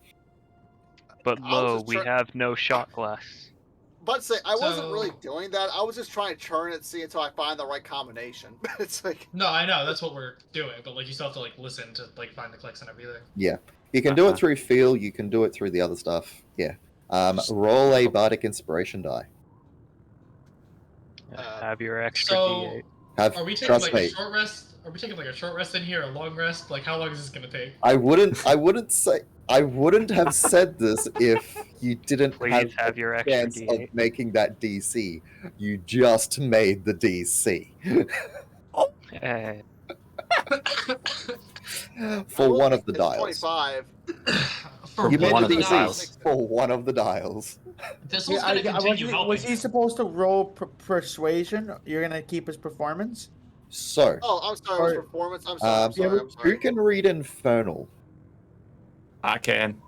But I was lo, just we try- have no shot glass. But say I wasn't really So- doing that. I was just trying to turn it, see until I find the right combination. It's like No, I know that's what we're doing, but like you still have to like listen to like find the clicks and everything. Yeah. You can do Uh-huh. it through feel, you can do it through the other stuff. Yeah. Roll a bardic inspiration die. Have your extra So D8. Have are we taking trust like me. a short rest? Are we taking like a short rest in here, a long rest? Like how long is this gonna take? I wouldn't have said this if you didn't Please have a your extra chance D8. of making that DC. You just made the DC. Eh, For one of the it's dials. 25. For You made one the of the DC dials. for one of the dials. Thistle's gonna continue helping. was he supposed to roll persuasion? You're gonna keep his performance? So, Oh, I'm sorry. It was Or- performance. I'm sorry. I'm yeah, sorry. I'm who sorry. can read Infernal? I can.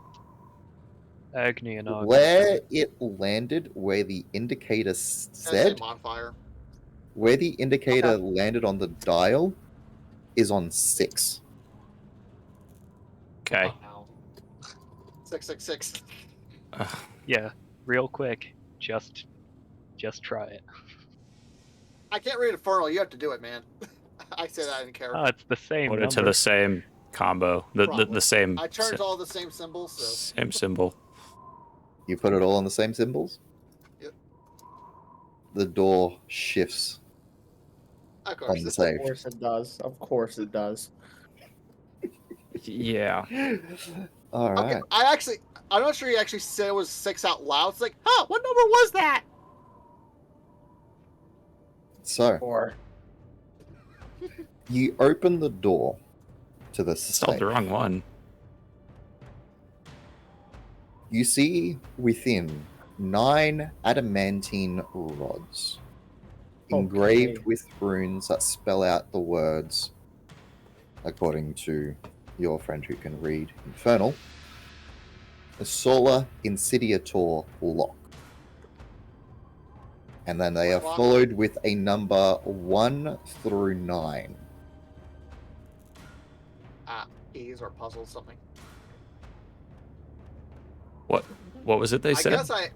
Agni and Ogden. Where it landed, where the indicator Can I say said, modifier? where the indicator landed on the dial is on 6. Okay. Oh, no. 666. Yeah, real quick. Just try it. I can't read Infernal. You have to do it, man. I say that I didn't care. Oh, it's the same Put it to number. the same combo. The Probably. same I turned all the same symbols, so same symbol. You put it all on the same symbols? Yep. The door shifts of on course. the Of save. course it does. Of course it does. Yeah. All right. Okay, I'm not sure he actually said it was 6 out loud. It's like, huh, what number was that? So, Or you open the door to the Spelled safe. the wrong one. You see within 9 adamantine rods, engraved Okay. with runes that spell out the words, according to your friend who can read Infernal, the Sola Insidiator lock. And then they are What lock? followed with a number 1 through 9. Keys or puzzles, something. What was it they I said? guess I.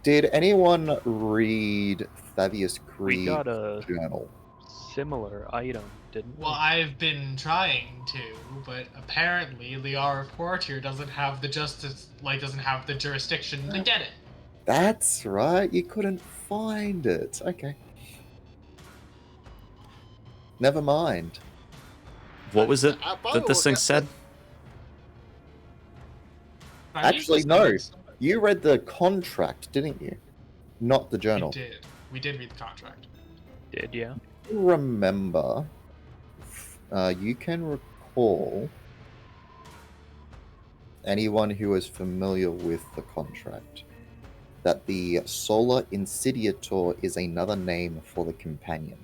Did anyone read Thavius We Creed got a journal? similar item, didn't we? Well, I've been trying to, but apparently Liara Portier doesn't have the jurisdiction to get it. That's right, you couldn't find it. Okay. Never mind. What was it I probably that this will thing get said? I need Actually, this no. thing. You read the contract, didn't you? Not the We journal. did. We did read the contract. Did ya? Remember, you can recall anyone who is familiar with the contract that the Solar Insidiator is another name for the companion.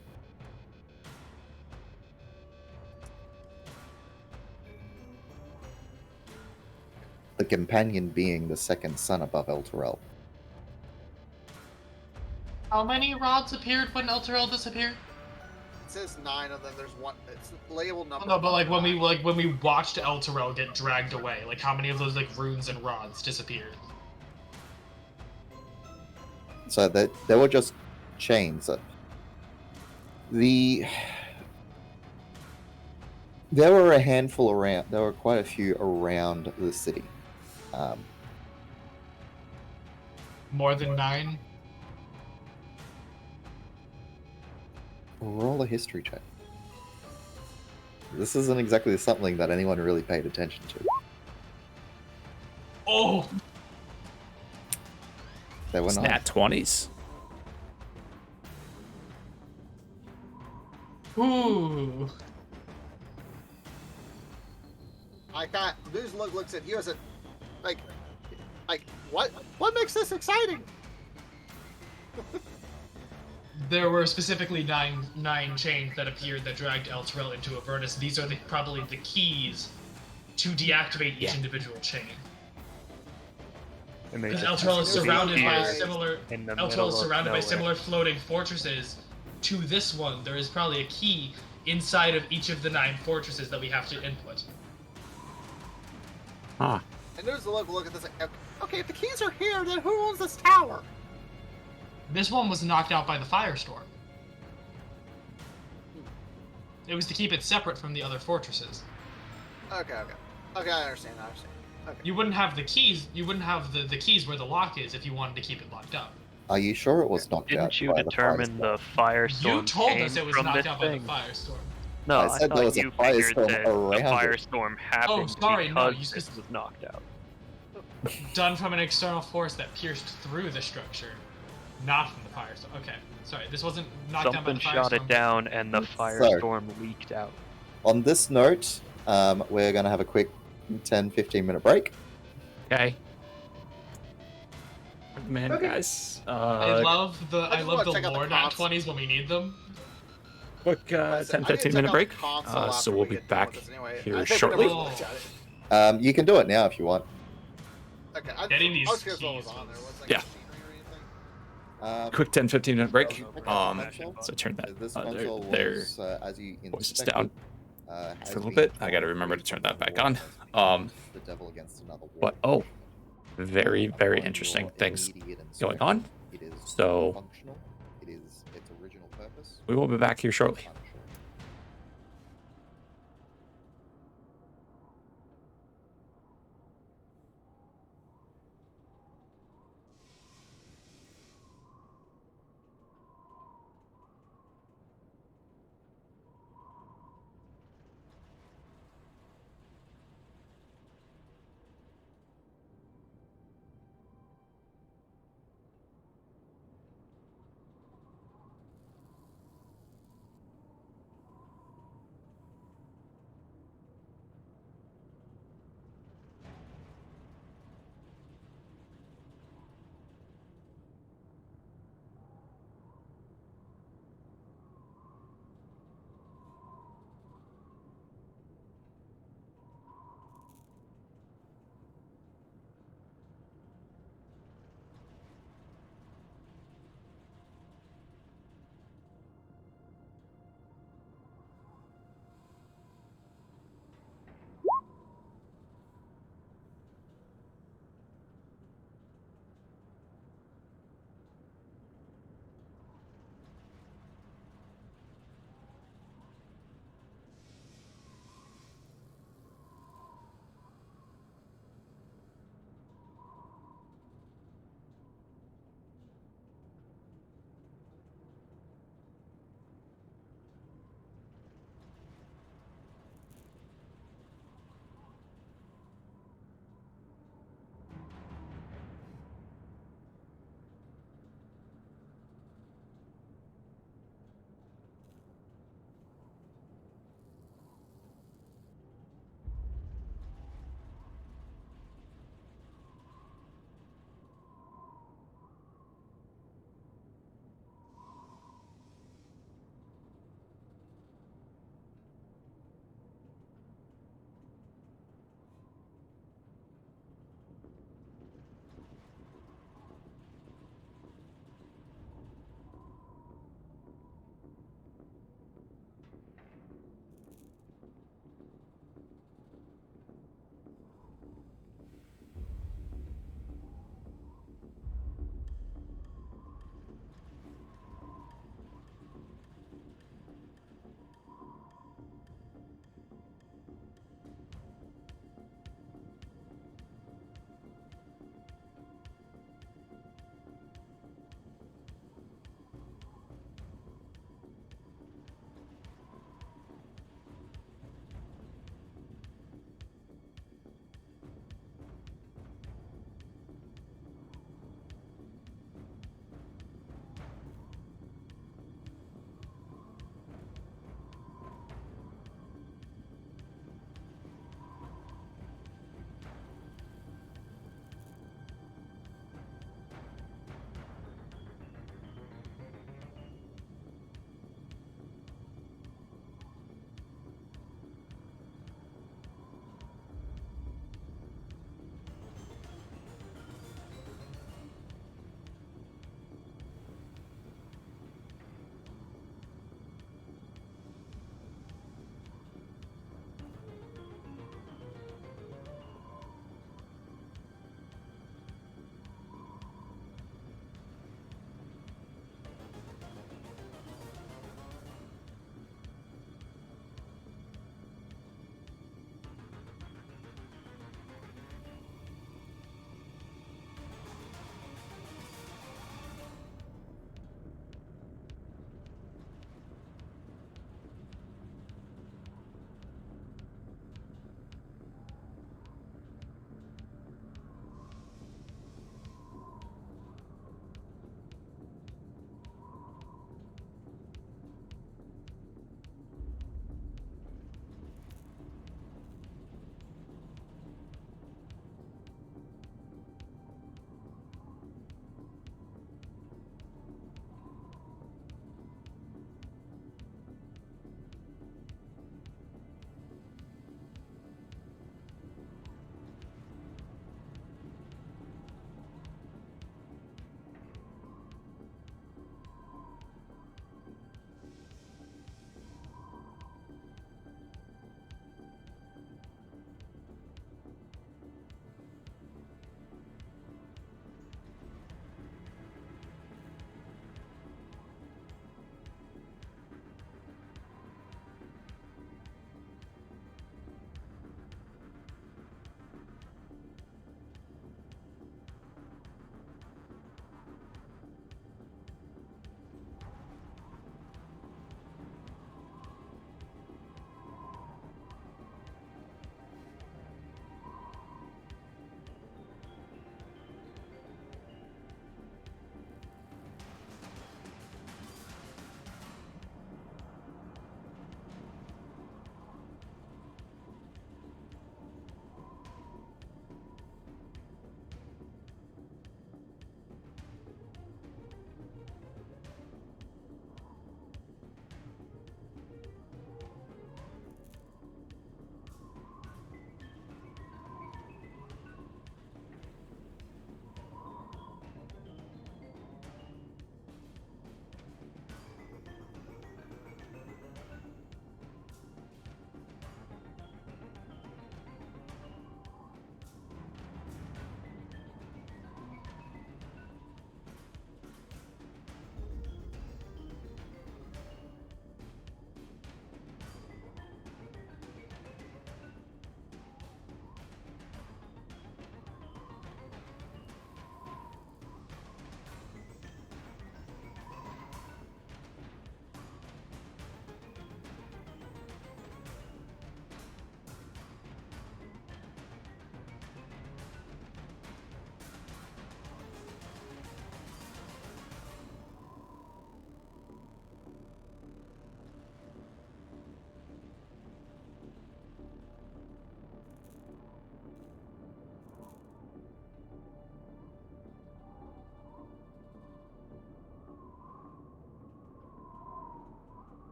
The companion being the second son above Elturel. How many rods appeared when Elturel disappeared? It says 9 and then there's one. It's labeled number. No, but like when 9. we watched Elturel get dragged away, like how many of those like runes and rods disappeared? So that they were just chains. There were a handful around. There were quite a few around the city. More than 9? Roll a history check. This isn't exactly something that anyone really paid attention to. Oh, They were It's not. nat 20s. ooh. I can't. News looks at you as a like what? What makes this exciting? There were specifically nine chains that appeared that dragged Elturel into Avernus. These are probably the keys to deactivate each individual chain. And they Because just Elturel is surrounded by disappear similar. in the Elturel middle is of surrounded by nowhere. similar floating fortresses. To this one, there is probably a key inside of each of the 9 fortresses that we have to input. Huh. And News look at this like, okay, if the keys are here, then who owns this tower? This one was knocked out by the firestorm. It was to keep it separate from the other fortresses. Okay, I understand. Okay. You wouldn't have the keys. You wouldn't have the keys where the lock is if you wanted to keep it locked up. Are you sure it was knocked out? Didn't you by determine the firestorm You told came us it was from knocked this out by the thing? firestorm. No, I I said there thought was a you figured firestorm that the around it. firestorm happened sorry, no, because you this spec- was knocked out. Done from an external force that pierced through the structure, not from the firestorm. Okay, sorry, this wasn't knocked down by Something the firestorm. shot it down and the firestorm leaked out. On this note, we're going to have a quick 10-15 minute break. Okay. Man, Okay. guys. I love the I just wanna check out the lore nat console. 20s when we need them. Quick I 10 need to 15 check minute out break. the console So after we'll we be get done with back this anyway. here I think we're shortly. gonna look at it. You can do it now if you want. Okay, Getting these I was curious what was keys on there. was- Was like Yeah. machinery or anything? Quick 10 15 minute break. Console. So turn that This their console was, as you voices inspected, down has for a little been bit. I torn got to remember free to turn from that back the on. war the devil against another war. But very very Upon interesting your things immediate going on. inspection, it is So functional. It is its original purpose. we will be back here shortly. Functional.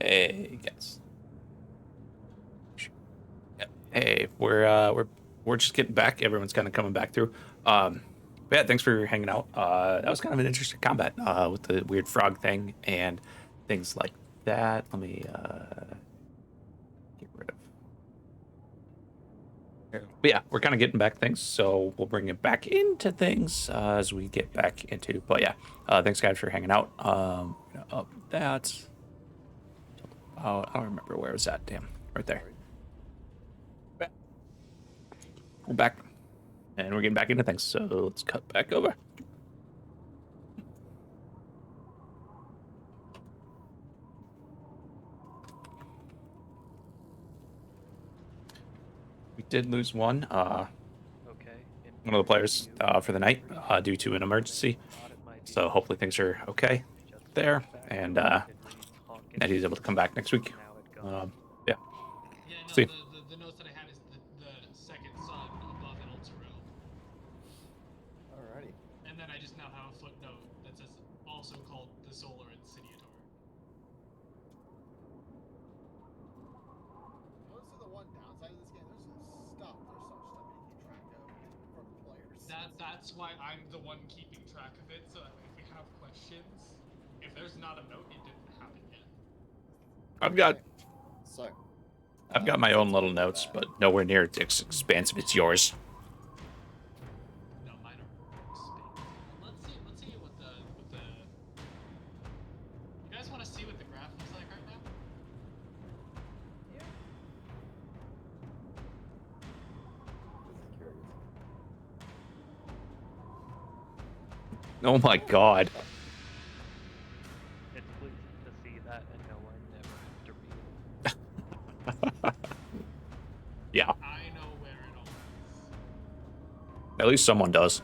Hey, guys. Hey, we're just getting back. Everyone's kind of coming back through. But yeah, thanks for hanging out. That was kind of an interesting combat with the weird frog thing and things like that. Let me get rid of. But yeah, we're kind of getting back things, so we'll bring it back into things as we get back into. But yeah, thanks guys for hanging out. Up that. Oh, I don't remember where it was at. Damn, right there. We're back, and we're getting back into things. So let's cut back over. We did lose one. Okay. One of the players for the night due to an emergency. So hopefully things are okay there, and that he's able to come back next week. Yeah. Yeah, no, See. the notes that I had is the second sun above an ultra realm. Alrighty. And then I just now have a footnote that says also called the solar insidiator. Those are the one downside of this game. There's so much stuff you keep track of from the players. That's why I'm the one keeping track of it, so that way if we have questions, if there's not a note, it didn't happen yet. I've got So, my own since little all of notes, that- but nowhere near as expansive as yours. No, mine are spin. Let's see what the You guys want to see what the graph looks like right now? Oh my god. It's pleasing to see that and know I never have to read it. Yeah, I know where it all is. at least someone does.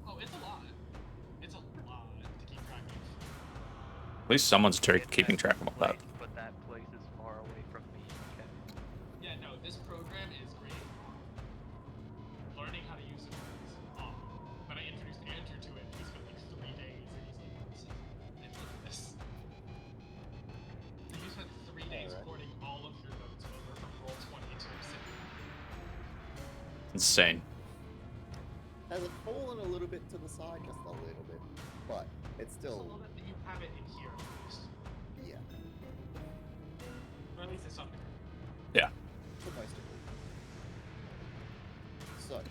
Oh, it's a lot. It's a lot to keep track of. At least someone's keeping track of all that. But that place is far away from me. Okay. Yeah, no, this program is great. Learning how to use it is awful. But I introduced Andrew to it, and he spent like 3 days, and he's like, this is ridiculous. And you spent 3 days Alright. porting all of your notes over from Roll20 to Obsidian. Insane. Has it fallen a little bit to the side? Just a little bit. But it's Just a still, little bit that you have it in here at least. yeah, Or at least it's something. Yeah. for most of it. So,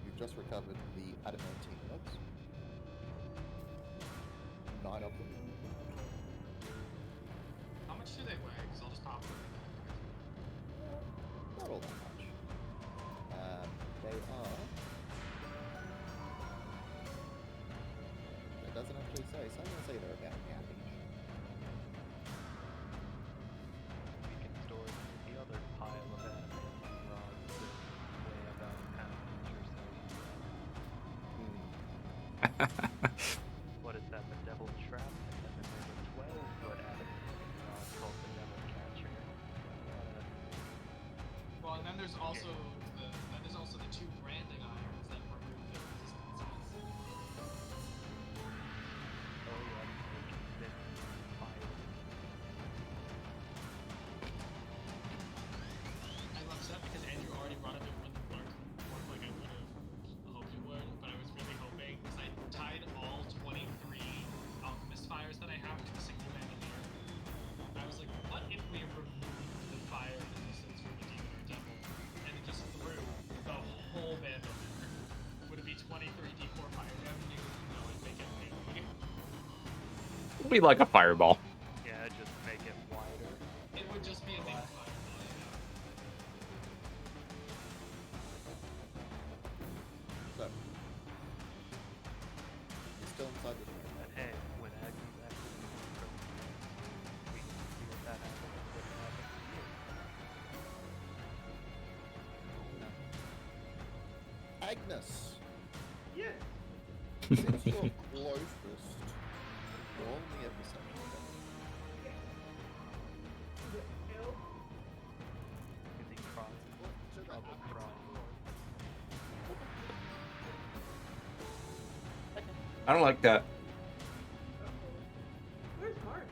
you've just recovered the adamantine notes. 9 of them. How much do they weigh? Because I'll just pop them in Not all that much. They are. It doesn't actually say, so I'm going to say they're about half each. We can store the other pile of adamantine rods that weigh about a pound each or so. What is that? The devil trap? And then there's a 12-foot adamantine rod called the devil catcher. Well, and then there's also the 2 branding irons that remove their resistances. Oh yeah, they can fit fire. I'm upset because Andrew already brought up it wouldn't work like I would have hoped it would, but I was really hoping because I tied all 23 alchemist fires that I have to a single bandolier. I was like, what if we removed the fire resistance from the demon or devil and it just threw the whole bandolier? Would it be 23 d4 fire damage? No, it'd make it big. It'll be like a fireball. Yeah, just make it wider. It would just be a big fireball, yeah. So, you're still inside the room. And hey, when Agnes actually moves from we can see what that happens. What happens to you. Agnes, Yeah. since you're closest, roll me a perception check. Is he I don't like that. Where's Mark?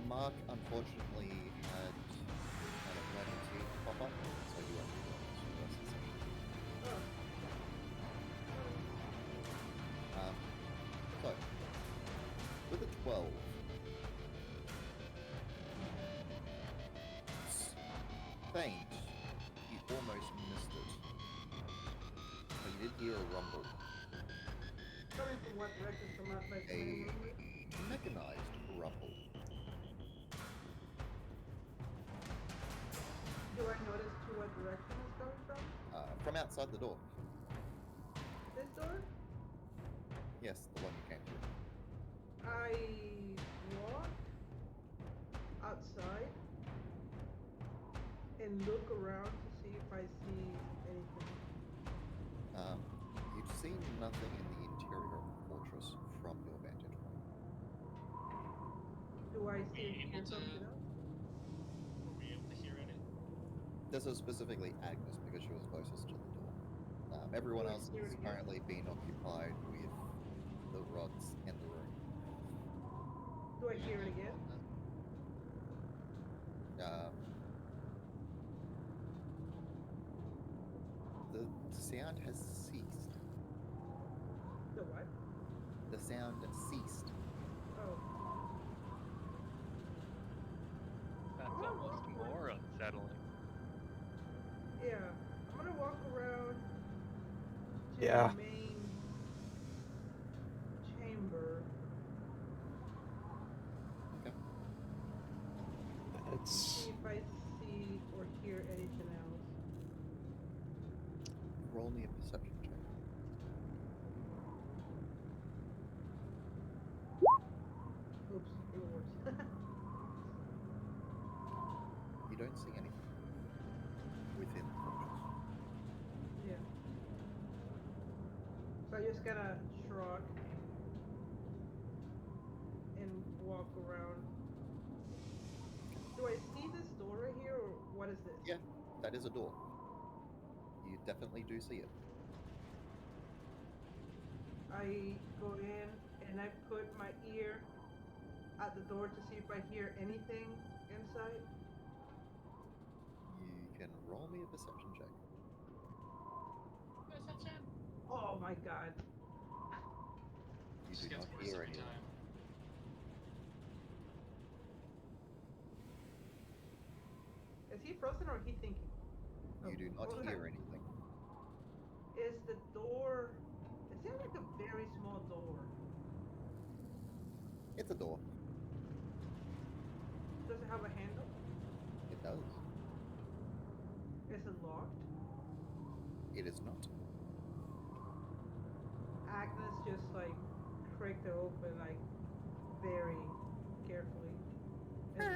Mark unfortunately had an emergency pop up, so he won't be joining us for the rest of the session. Oh. So, with a 12, it's faint. You almost missed it. But you did hear a rumble. Coming from what direction? From outside the A main room? mechanized rumble. Do I notice to what direction it's coming from? From outside the door. This door? Yes, the one you came through. I walk outside and look around to see if I see anything. You've seen nothing in the interior of the fortress from your vantage point. Do I Were we see or able hear to- something else? Were we able to hear it? This is specifically Agnes because she was closest to the door. Everyone Do I else hear is it again? currently being occupied with the rods in the room. Do I hear it again? The sound has ceased. The what? The sound ceased. Oh. That's Oh, almost awkward. more unsettling. Yeah. I'm gonna walk around to Yeah. the main chamber. Okay. It's See if I see or hear anything else. Roll me a perception check. Oops, even worse. You don't see anything within the fortress. Yeah. So I just gotta shrug and walk around. Do I see this door right here, or what is this? Yeah, that is a door. You definitely do see it. I go in and I put my ear at the door to see if I hear anything inside. You can roll me a perception check. Oh my god. You Just do gets not worse hear every anything. time. Is he frozen or is he thinking? You do not what was hear that? anything. Is the door... It seems like a very small door. It's a door. Does it have a handle? It does. Is it locked? It is not. Agnes just like cracked it open like very carefully. And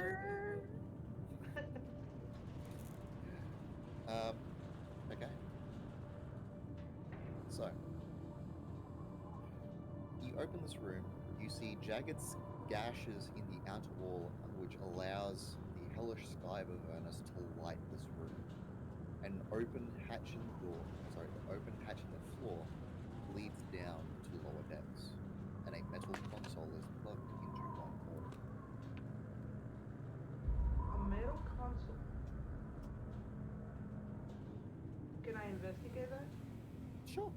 let it go. Okay. So, you open this room, you see jagged gashes in the outer wall, which allows the hellish sky of Avernus to light this room. An open hatch in the door, the open hatch in the floor leads down to lower decks, and a metal console is plugged into one wall. A metal console. Can I investigate that? Sure.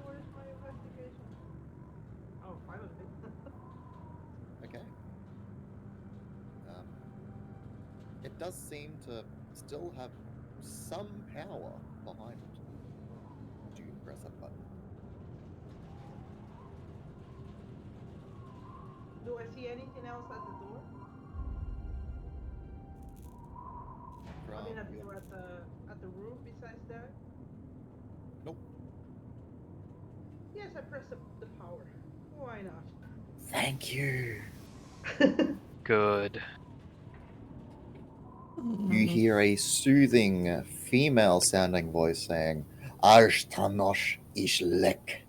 Where's my investigation? Oh, finally. Okay. It does seem to still have some power behind it. Do you press a button? Do I see anything else at the door? I mean, From at the your- door at the roof besides that? Nope. Yes, I press the power. Why not? Thank you. Good. You hear a soothing female-sounding voice saying, "Arstanosh ishlek,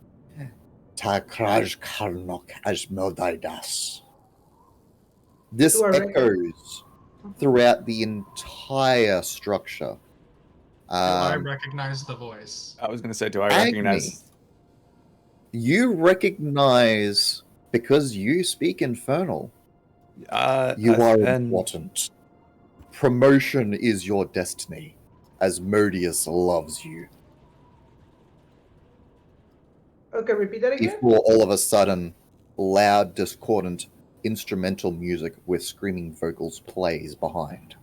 takraj karnok asmodaidas." This Do I recognize- echoes throughout the entire structure. I recognize the voice? I was gonna say, do I Agni. recognize? You recognize, because you speak Infernal, you are important. Promotion is your destiny. Asmodeus loves you. Okay, repeat that again. Before all of a sudden, loud, discordant instrumental music with screaming vocals plays behind.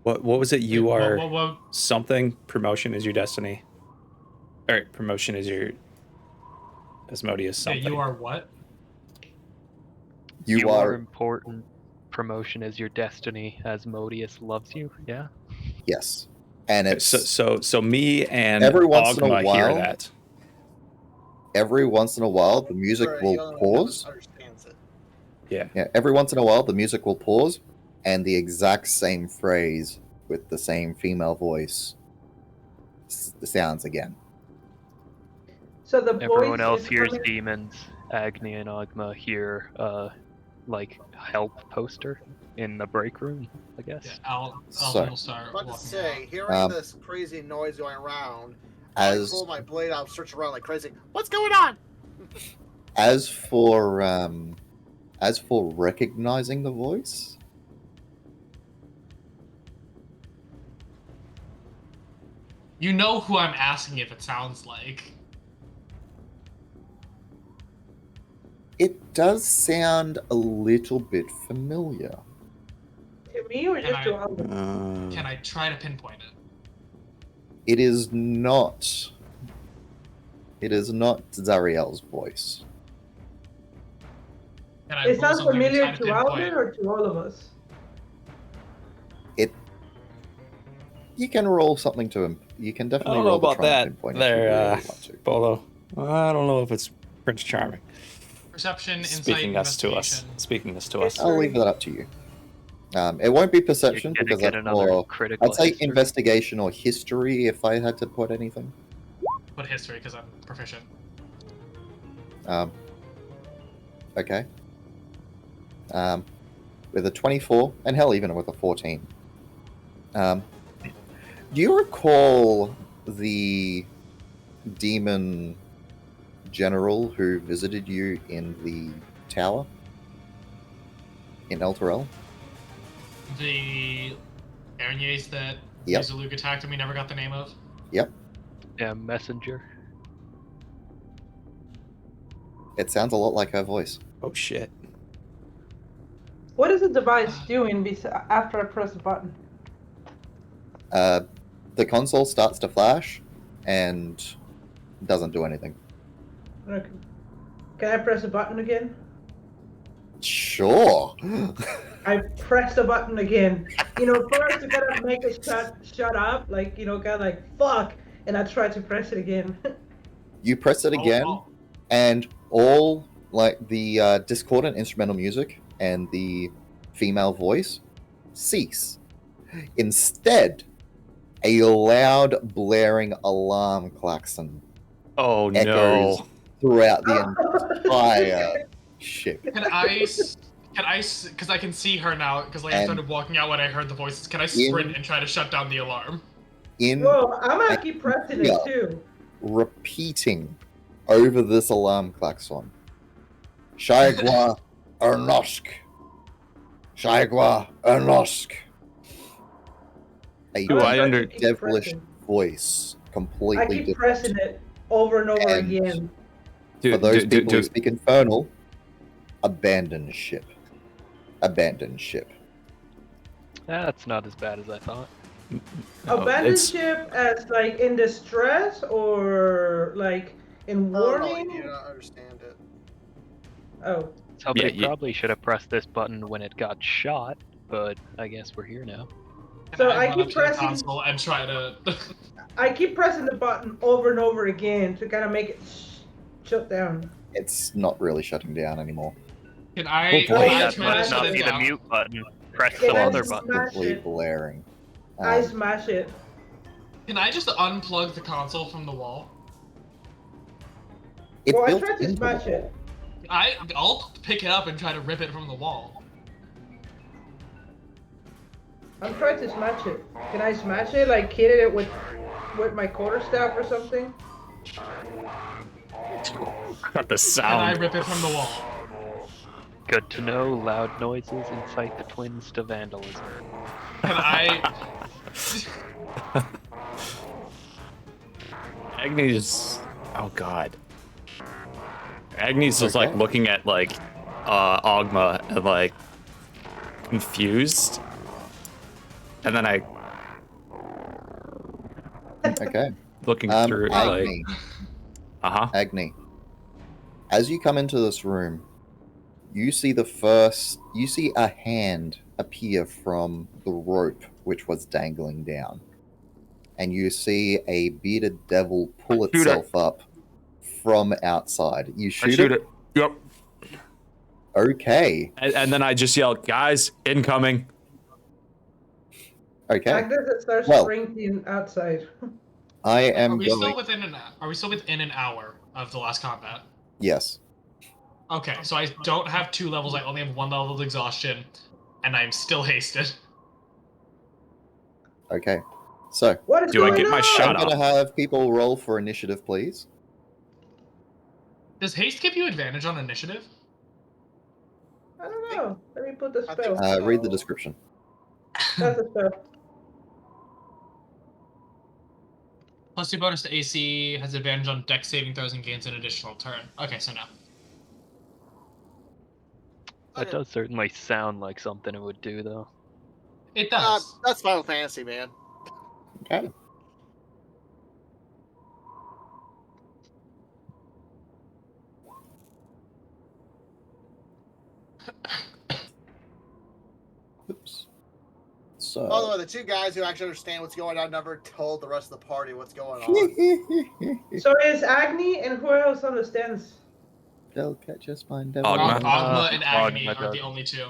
What was it? You Wait, are what? something. Promotion is your destiny. All right, promotion is your Asmodeus Yeah, something. you are what? You are are, important. Promotion is your destiny. Asmodeus loves you. Yeah. yes. And Okay, it's so me and every once in a Ogma hear while- that. every once in a while the music Right, will you don't pause. understands it. Yeah. Yeah, every once in a while the music will pause, and the exact same phrase with the same female voice sounds again. So the Everyone voice else is hears coming- demons. Agni and Ogma hear like help poster in the break room, I guess. Yeah, So- Alvin will start I was about to walking say, out. hearing this crazy noise going around, I As pull my blade out, search around like crazy. What's going on? as for recognizing the voice, You know who I'm asking if it sounds like. it does sound a little bit familiar. to me or Can just to I- Alvin? Can I try to pinpoint it? It is not. It is not Zariel's voice. Can I It roll sounds something familiar try to pinpoint? Alvin or to all of us? You can roll something to him. You can I definitely don't know roll to about try and that pinpoint there, if you really want to. Bolo. I don't know if it's Prince Charming. Perception, insight, Speaking this to us. investigation. Speaking this to us. I'll leave that up to you. It won't be perception You're gonna because get that's another more. critical I'd say history. investigation or history if I had to put anything. Put history because I'm proficient. Okay. With a 24, and hell, even with a 14. Do you recall the demon general who visited you in the tower in El Terrell? The Aranyes that Yep. Zaluk attacked and we never got the name of. Yep. Yeah, messenger. It sounds a lot like her voice. Oh shit. What is the device doing after I press the button? The console starts to flash and doesn't do anything. Okay. Can I press the button again? Sure. I press the button again. You know, first to kind of make it shut up, like, you know, kind of like, fuck, and I try to press it again. You press it again, Oh. and all like the discordant instrumental music and the female voice cease. Instead, a loud blaring alarm klaxon Oh echoes no. throughout the entire ship. Can I, because I can see her now, because like I And- started walking out when I heard the voices. Can I sprint and try to shut down the alarm? In Well, I'm gonna keep pressing it Yeah. too. repeating over this alarm klaxon, Shaigwa Ernosk. Shaigwa Ernosk. A Do I I'm under- trying to keep devilish pressing. voice, I completely keep different. pressing it over and over And- again. For those people who speak Infernal, abandon ship. Abandon ship. That's not as bad as I thought. No, Abandoned it's- ship as like in distress or like in Oh, no, warning? you don't understand it. Oh, Somebody Yeah, probably should have pressed this button when it got shot, but I guess we're here now. Can So I I run keep up to the pressing- console and try to. I keep pressing the button over and over again to kind of make it shut down. It's not really shutting down anymore. Can I? Oh, boy. Can I That try to must shut not it be the down? mute button. Press Can some I other just button. smash Constantly it? blaring. I Um, smash it. Can I just unplug the console from the wall? it's Well, I built tried to into the smash it. wall. I'll pick it up and try to rip it from the wall. I'm trying to smash it. Can I smash it? Like hit it with with my quarterstaff or something? Got the And I sound. rip it from the wall. Good to know. Loud noises incite the twins to vandalism. Can I? Agnes. Oh god. Agnes was like Okay. looking at like Ogma and like confused. And then I Okay. looking through like Agni. uh-huh. Agni. As you come into this room, you see a hand appear from the rope which was dangling down. And you see a bearded devil pull I shoot itself up from outside. You I shoot, shoot it? it. Yep. Okay. And then I just yelled, guys, incoming. Okay. Agnes starts Well- sprinting outside. I am Are we still going. within an hour of the last combat? Yes. Okay, so I don't have 2 levels. I only have 1 level of exhaustion, and I'm still hasted. Okay. So, What is Do I going get my on? shot I'm up? going to have people roll for initiative, please. Does haste give you advantage on initiative? I don't know. Let me put the I think spell. Read the description. That's a spell. +2 bonus to AC, has advantage on dex saving throws and gains an additional turn. Okay, so no. That does certainly sound like something it would do, though. It does. That's Final Fantasy, man. Okay. Oops. So. By the way, the 2 guys who actually understand what's going on never told the rest of the party what's going on. So it's Agni, and who else understands? They'll catch us, find devil. Ogma. Ogma and Agni Ogma are the does. only 2.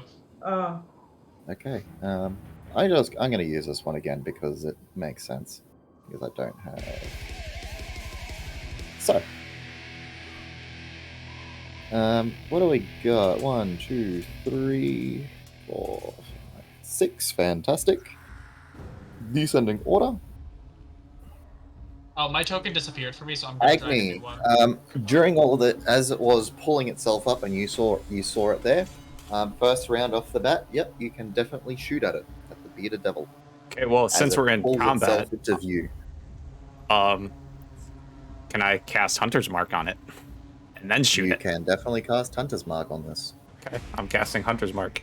Okay. I'm going to use this one again because it makes sense. Because I don't have. So. What do we got? 1, 2, 3, 4, 5, 6. Fantastic. Descending order. Oh, my token disappeared for me, so I'm going to drag a Agni, new one. during all of it, as it was pulling itself up and you saw it there, first round off the bat, yep, you can definitely shoot at it, at the bearded devil. Okay, well, as since it we're in pulls combat, itself into view. can I cast Hunter's Mark on it? And then shoot You it. can definitely cast Hunter's Mark on this. Okay, I'm casting Hunter's Mark.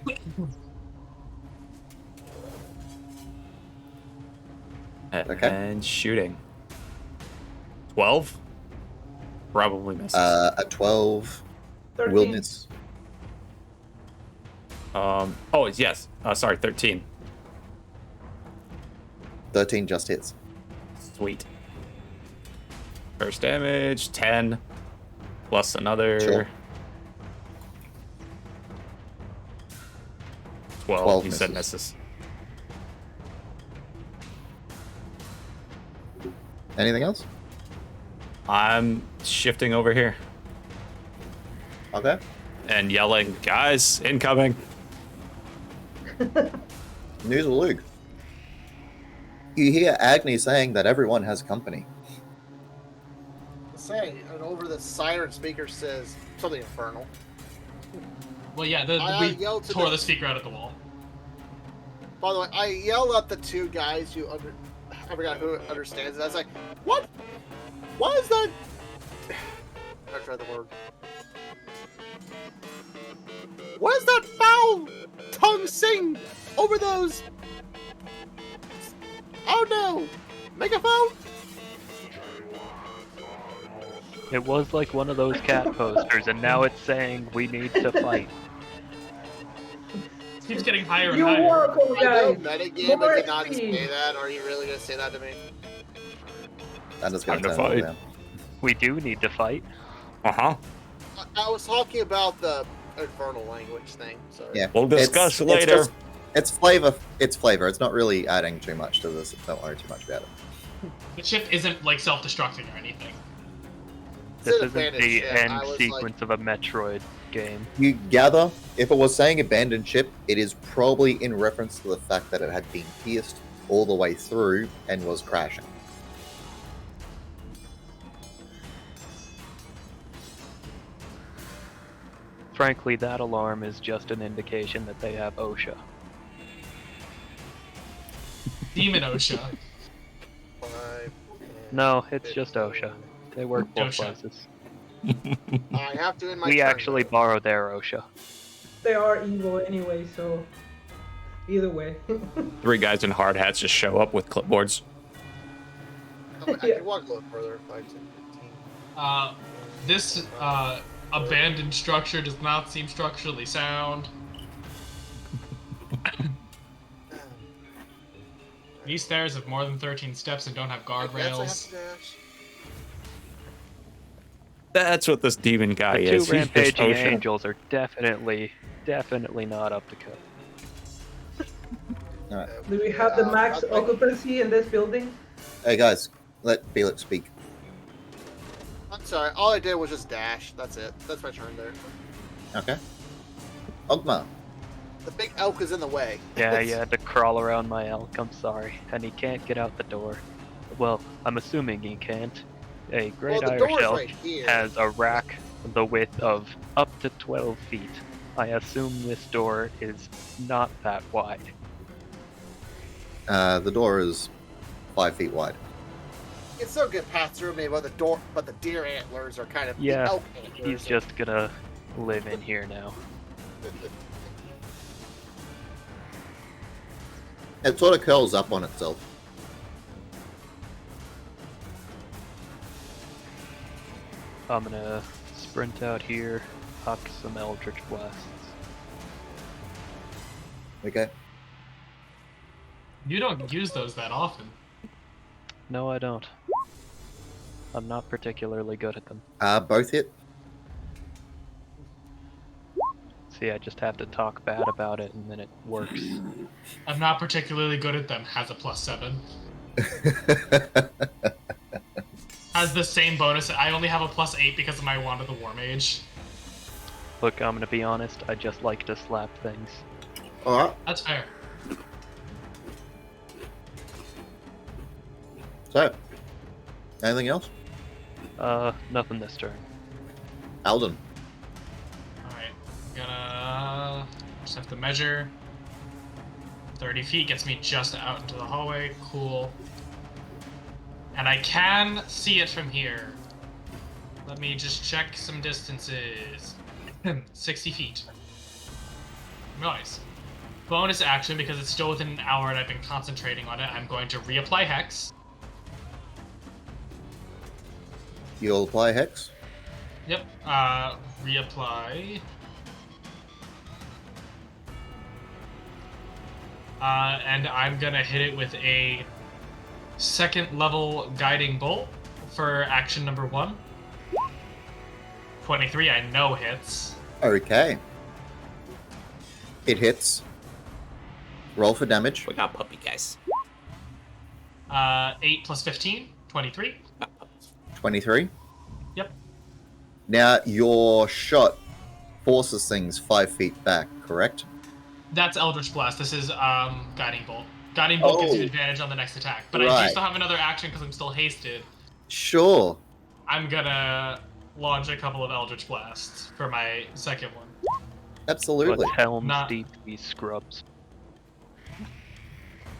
Okay. And shooting. 12? Probably misses. A 12 will 13. miss. Oh, yes. Sorry, 13. 13 just hits. Sweet. First damage, 10. Plus another. Sure. 12. 12 You said misses. misses. Anything else? I'm shifting over here Okay. and yelling, guys, incoming. News of Luke. You hear Agni saying that everyone has company. Say, and over the siren speaker says something infernal. Well, yeah, I we yelled to tore the- the speaker out of the wall. By the way, I yell at the 2 guys who I forgot who understands it. I was like, what? Why is that? I tried the word. What is that foul tongue sing over those? Oh no! Megaphone? It was like one of those cat posters, and now it's saying we need to fight. It keeps getting higher and You higher. welcome, I know guys. metagame, More I did not XP. say that. Are you really gonna say that to me? That is going Time to to turn it fight. down. We do need to fight. Uh-huh. I was talking about the infernal language thing. So Yeah. We'll discuss later. It's flavor. It's flavor. It's not really adding too much to this. Don't worry too much about it. The ship isn't like self-destructing or anything. This It's an isn't the abandoned ship. end I was sequence of a Metroid game. You gather, if it was saying abandoned ship, it is probably in reference to the fact that it had been pierced all the way through and was crashing. frankly, that alarm is just an indication that they have OSHA. Demon OSHA. 5, 10, No, it's just 15. OSHA. They work both OSHA. places. I have to end my We turn, actually though. borrow their OSHA. They are evil anyway, so either way. 3 guys in hard hats just show up with clipboards. I Yeah. can walk a little further. 5, 10, 15. This abandoned structure does not seem structurally sound. These stairs have more than 13 steps and don't have I guess I have guardrails. to dash. That's what this demon guy The is. two He's just rampaging OSHA. angels are definitely not up to code. Alright. Do we have the max occupancy in this building? Hey guys, let Felix speak. I'm sorry. All I did was just dash. That's it. That's my turn there. Okay. Ogma. The big elk is in the way. Yeah, you had to crawl around my elk, I'm sorry. And he can't get out the door. Well, I'm assuming he can't. A great Well, the Irish door's elk right here. has a rack the width of up to 12 feet. I assume this door is not that wide. The door is 5 feet wide. It's so good pass through me, but the deer antlers are kind of Yeah, the elk antlers. He's just gonna live in here now. It sort of curls up on itself. I'm gonna sprint out here, huck some Eldritch Blasts. Okay. You don't use those that often. No, I don't. I'm not particularly good at them. Both hit. See, I just have to talk bad about it and then it works. I'm not particularly good at them. Has a +7. Has the same bonus. I only have a +8 because of my Wand of the War Mage. Look, I'm gonna be honest, I just like to slap things. Alright, That's fair. so. Anything else? Nothing this turn. Alden. Alright. Gonna just have to measure. 30 feet gets me just out into the hallway. Cool. And I can see it from here. Let me just check some distances. 60 feet. Nice. Bonus action, because it's still within an hour and I've been concentrating on it, I'm going to reapply Hex. You'll apply Hex. Yep, reapply. And I'm gonna hit it with a 2nd level guiding bolt for action number 1. 23, I know hits. Okay. It hits. Roll for damage. We got puppy guys. 8 plus 15, 23. 23. Yep. Now, your shot forces things 5 feet back, correct? That's Eldritch Blast. This is Guiding Bolt. Guiding Bolt gives you Oh. advantage on the next attack. But I Right. do still have another action because I'm still hasted. Sure. I'm gonna launch a couple of Eldritch Blasts for my 2nd one. Absolutely. But Helm's Not- Deep, these scrubs.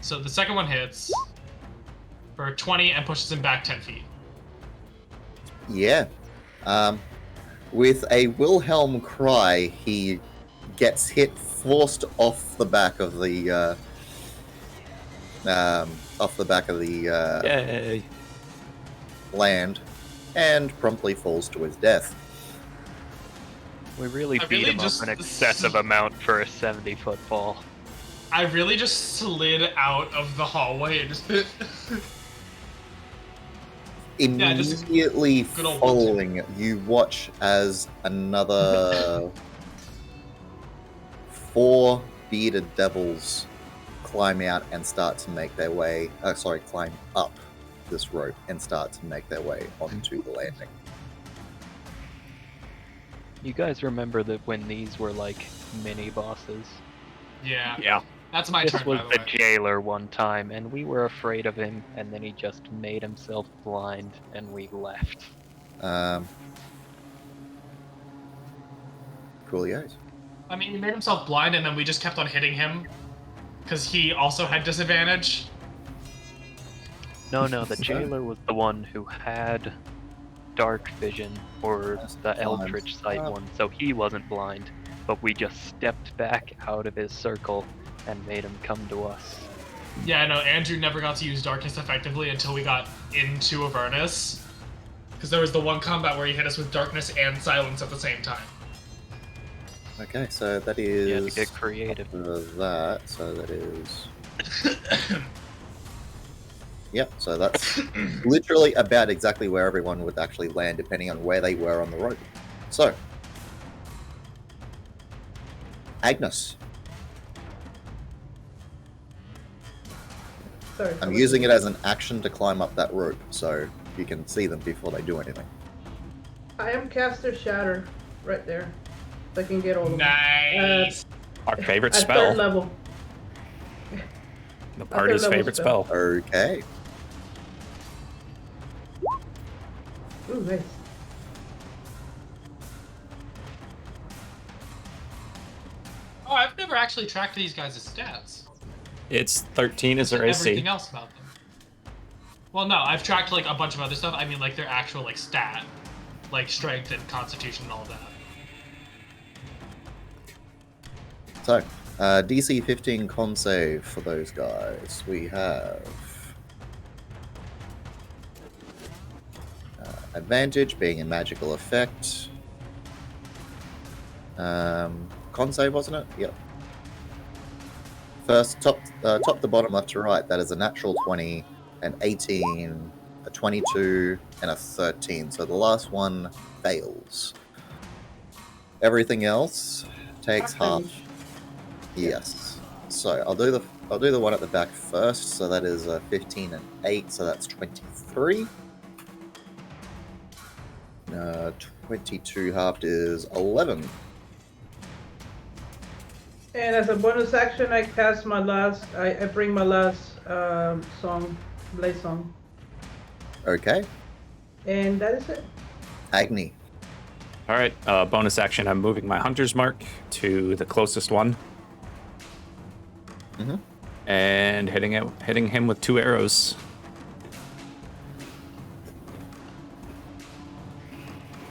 So the 2nd one hits for 20 and pushes him back 10 feet. Yeah. With a Wilhelm cry, he gets hit, forced off the back of the Yay. land, and promptly falls to his death. We really I beat really him just- up an excessive amount for a 70-foot fall. I really just slid out of the hallway and just Yeah, just Immediately good old following, you watch as another 4 bearded devils climb out and start to make their way. Climb up this rope and start to make their way onto the landing. You guys remember that when these were like mini bosses? Yeah. Yeah. That's my This turn, was by the the way. jailer one time, and we were afraid of him, and then he just made himself blind, and we left. Coolios. I mean, he made himself blind, and then we just kept on hitting him because he also had disadvantage. No, the jailer was the one who had dark vision, or the Eldritch Sight one, so he wasn't blind. But we just stepped back out of his circle and made him come to us. Yeah, I know. Andrew never got to use darkness effectively until we got into Avernus. Because there was the one combat where he hit us with darkness and silence at the same time. Okay, so that is... Yeah, to get creative. That, so that is... Yep, so that's literally about exactly where everyone would actually land, depending on where they were on the rope. So, Agnes. Sorry. I'm using it as an action to climb up that rope, so you can see them before they do anything. I am caster shatter right there. So I can get all of them. Nice. Our favorite At spell. third level. The party's level favorite spell. spell. Okay. Ooh, nice. Oh, I've never actually tracked these guys' stats. It's 13 is their AC. Everything else about them. Well, no, I've tracked like a bunch of other stuff. I mean, like their actual like stat, like strength and constitution and all that. So, DC 15 con save for those guys. We have advantage being a magical effect. Con save, wasn't it? Yep. First, top to bottom, left to right. That is a natural 20, an 18, a 22, and a 13. So the last one fails. Everything else takes half. Yes. So I'll do the one at the back first. So that is 15 and 8. So that's 23. 22 halved is 11. And as a bonus action, I cast my last. I bring my last song, Blade Song, Okay. and that is it. Agni. All right, bonus action. I'm moving my hunter's mark to the closest one. Mhm. And hitting him with 2 arrows.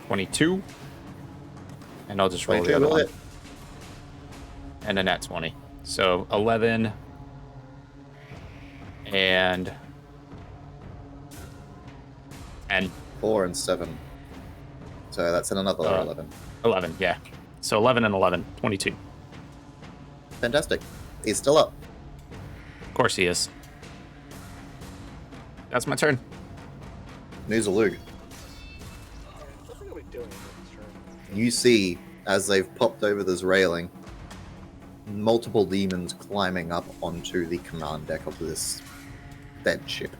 22. And I'll just roll the 22 other will one. hit. And a nat 20. So 11 and 4 and 7. So that's in another 11. 11, yeah. So 11 and 11, 22. Fantastic. He's still up. Of course he is. That's my turn. Noozalug. What are we doing this turn? You see, as they've popped over this railing, multiple demons climbing up onto the command deck of this dead ship.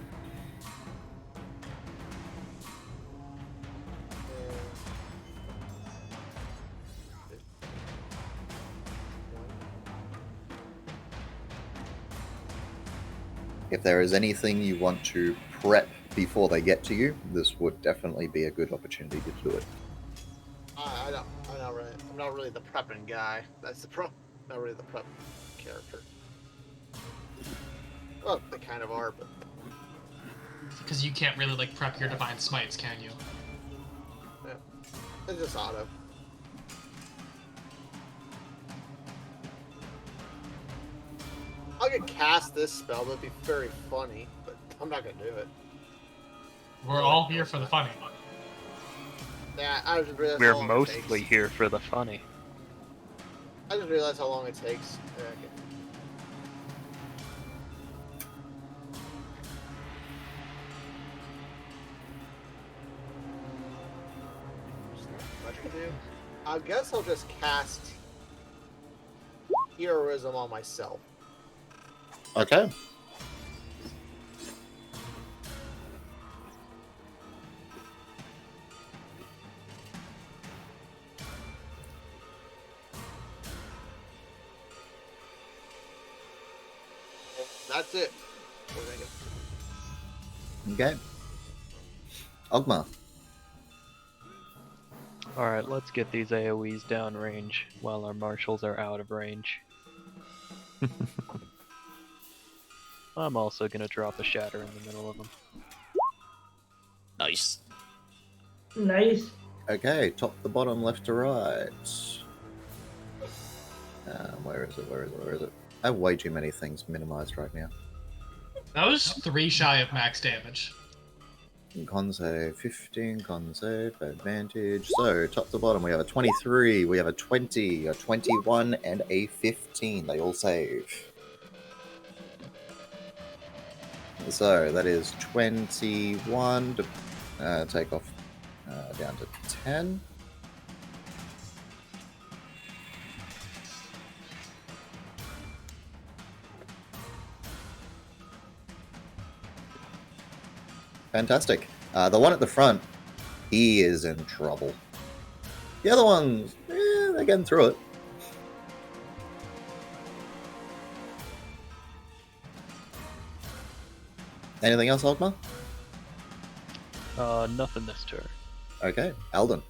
If there is anything you want to prep before they get to you, this would definitely be a good opportunity to do it. I'm not really the prepping guy. That's the pro. Not really the prep character. Well, they kind of are, but Because you can't really like prep your divine smites, can you? yeah, it's just auto. I could cast this spell, that'd be very funny, but I'm not gonna do it. We're all here for the funny. Yeah, I just realized We're how long mostly it takes. here for the funny. I just realized how long it takes. Yeah, okay. There's not much I can do. I guess I'll just cast Heroism on myself. Okay. That's it. We're gonna get Okay. Ogma. Alright, let's get these AoEs down range while our marshals are out of range. I'm also gonna drop a shatter in the middle of them. Nice. Nice. Okay, top to bottom, left to right. Where is it? I have way too many things minimized right now. That was 3 shy of max damage. Con save 15, con save, advantage. So, top to bottom, we have a 23, we have a 20, a 21, and a 15. They all save. So, that is 21 to take off down to 10. Fantastic. The one at the front, he is in trouble. The other ones, they're getting through it. Anything else, Ogma? Nothing this turn. Okay, Alden.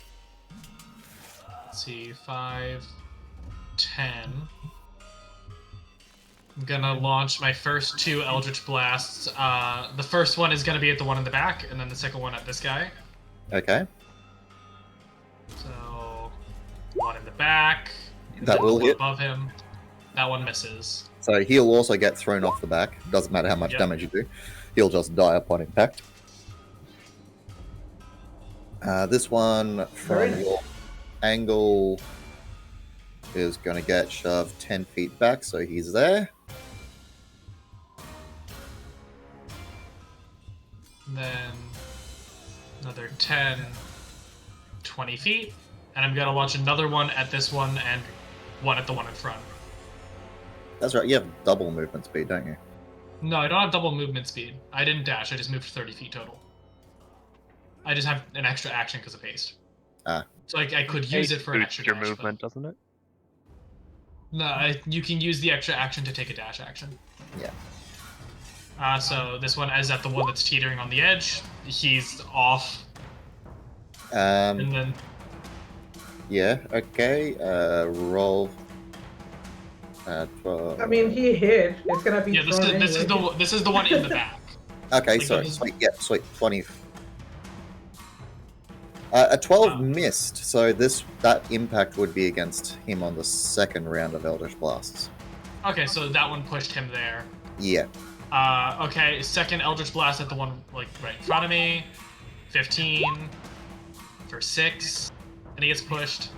Let's see, 5, 10. I'm gonna launch my first 2 Eldritch Blasts. The first one is gonna be at the one in the back, and then the second one at this guy. Okay, So, one in the back. that will one hit. above him. That one misses. So he'll also get thrown off the back. Doesn't matter how much Yep. damage you do. He'll just die upon impact. This one Very from nice. your angle is going to get shoved 10 feet back, so he's there. And then another 10, 20 feet. And I'm gonna launch another one at this one and one at the one in front. That's right, you have double movement speed, don't you? No, I don't have double movement speed. I didn't dash, I just moved 30 feet total. I just have an extra action because of haste. Ah. So I could use it for an Boosts extra your dash, but- movement, doesn't it? No, you can use the extra action to take a dash action. Yeah. So this one is at the one that's teetering on the edge. He's off, and then Yeah, okay. Roll. 12. I mean, he hit. It's gonna be yeah, this thrown is anyway. this is the one in the back. Okay, like sorry. this- Sweet, yeah, sweet. 20. A 12 Oh. missed, so that impact would be against him on the second round of Eldritch Blasts. Okay, so that one pushed him there. Yeah. Okay, second Eldritch Blast at the one like right in front of me. 15 for 6, and he gets pushed.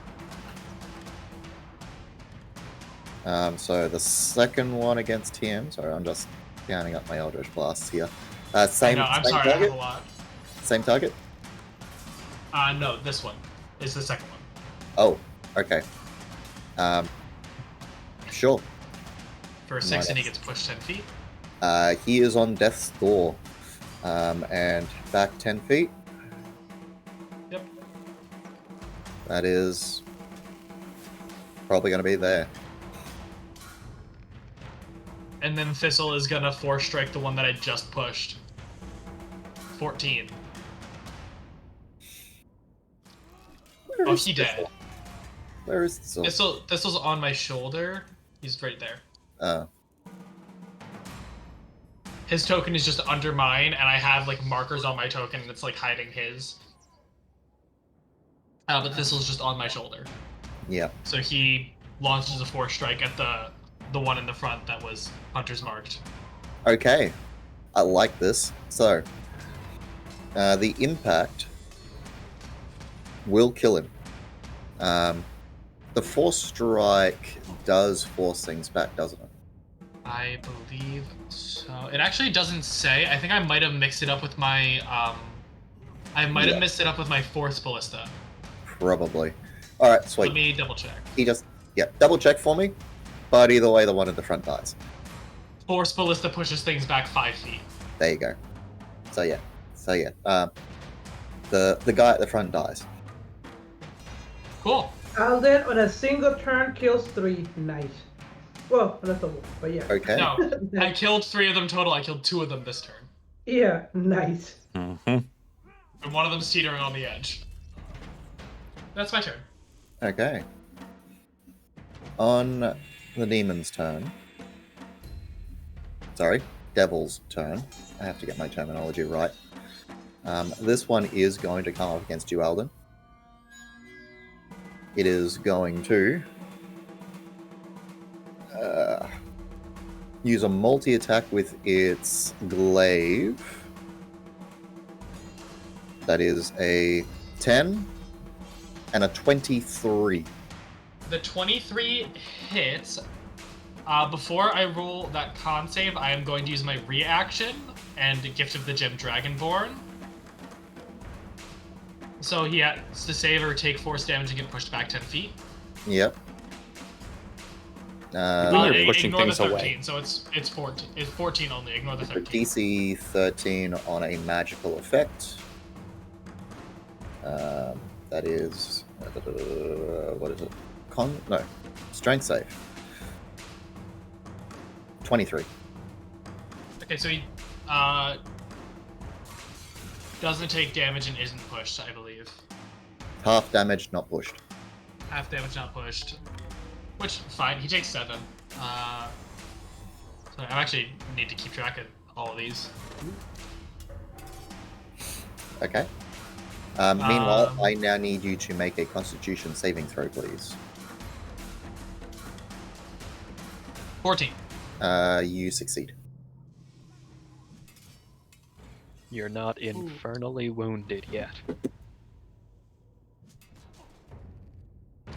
So the second one against him. Sorry, I'm just counting up my Eldritch Blasts here. Same. No, I'm same sorry, I have target. a lot. Same target. No, this one is the second one. Oh, okay. Sure. For 6, and he Nice. gets pushed 10 feet. He is on death's door, and back 10 feet. Yep. That is probably going to be there. And then Thistle is gonna force strike the one that I just pushed. 14. Where Oh, is he Thistle? dead. Where is Thistle? Thistle's on my shoulder. He's right there. His token is just under mine, and I have like markers on my token that's like hiding his. But Thistle's just on my shoulder. Yeah. So he launches a force strike at the one in the front that was Hunter's marked. Okay. I like this. So, the impact will kill him. The force strike does force things back, doesn't it? I believe so. It actually doesn't say. I think I might have mixed it up with my I might have Yeah. mixed it up with my Force Ballista. Probably. All right, sweet. Let me double check. He just double check for me. But either way, the one at the front dies. Force Ballista pushes things back 5 feet. There you go. So yeah. The guy at the front dies. Cool. Alden on a single turn kills 3. Nice. Well, that's a wolf, but yeah. Okay. No, I killed 3 of them total. I killed 2 of them this turn, Yeah, nice. Mm-hmm. and one of them's teetering on the edge. That's my turn. Okay. On the demon's turn. Sorry, devil's turn. I have to get my terminology right. This one is going to come up against you, Alden. It is going to use a multi-attack with its glaive. That is a 10 and a 23. The 23 hits. Before I roll that con save, I am going to use my reaction and Gift of the Gem Dragonborn. So he has to save or take force damage and get pushed back 10 feet. Yep. You're pushing ignore things the 13, away. so it's 14. It's 14 only. Ignore the For 13. DC 13 on a magical effect. That is... what is it? No. Strength save. 23. Okay, so he doesn't take damage and isn't pushed, I believe. Half damage, not pushed. Half damage, not pushed. Which, fine. He takes 7. So I actually need to keep track of all of these. Okay. Meanwhile, I now need you to make a Constitution saving throw, please. 14. You succeed. You're not infernally wounded yet.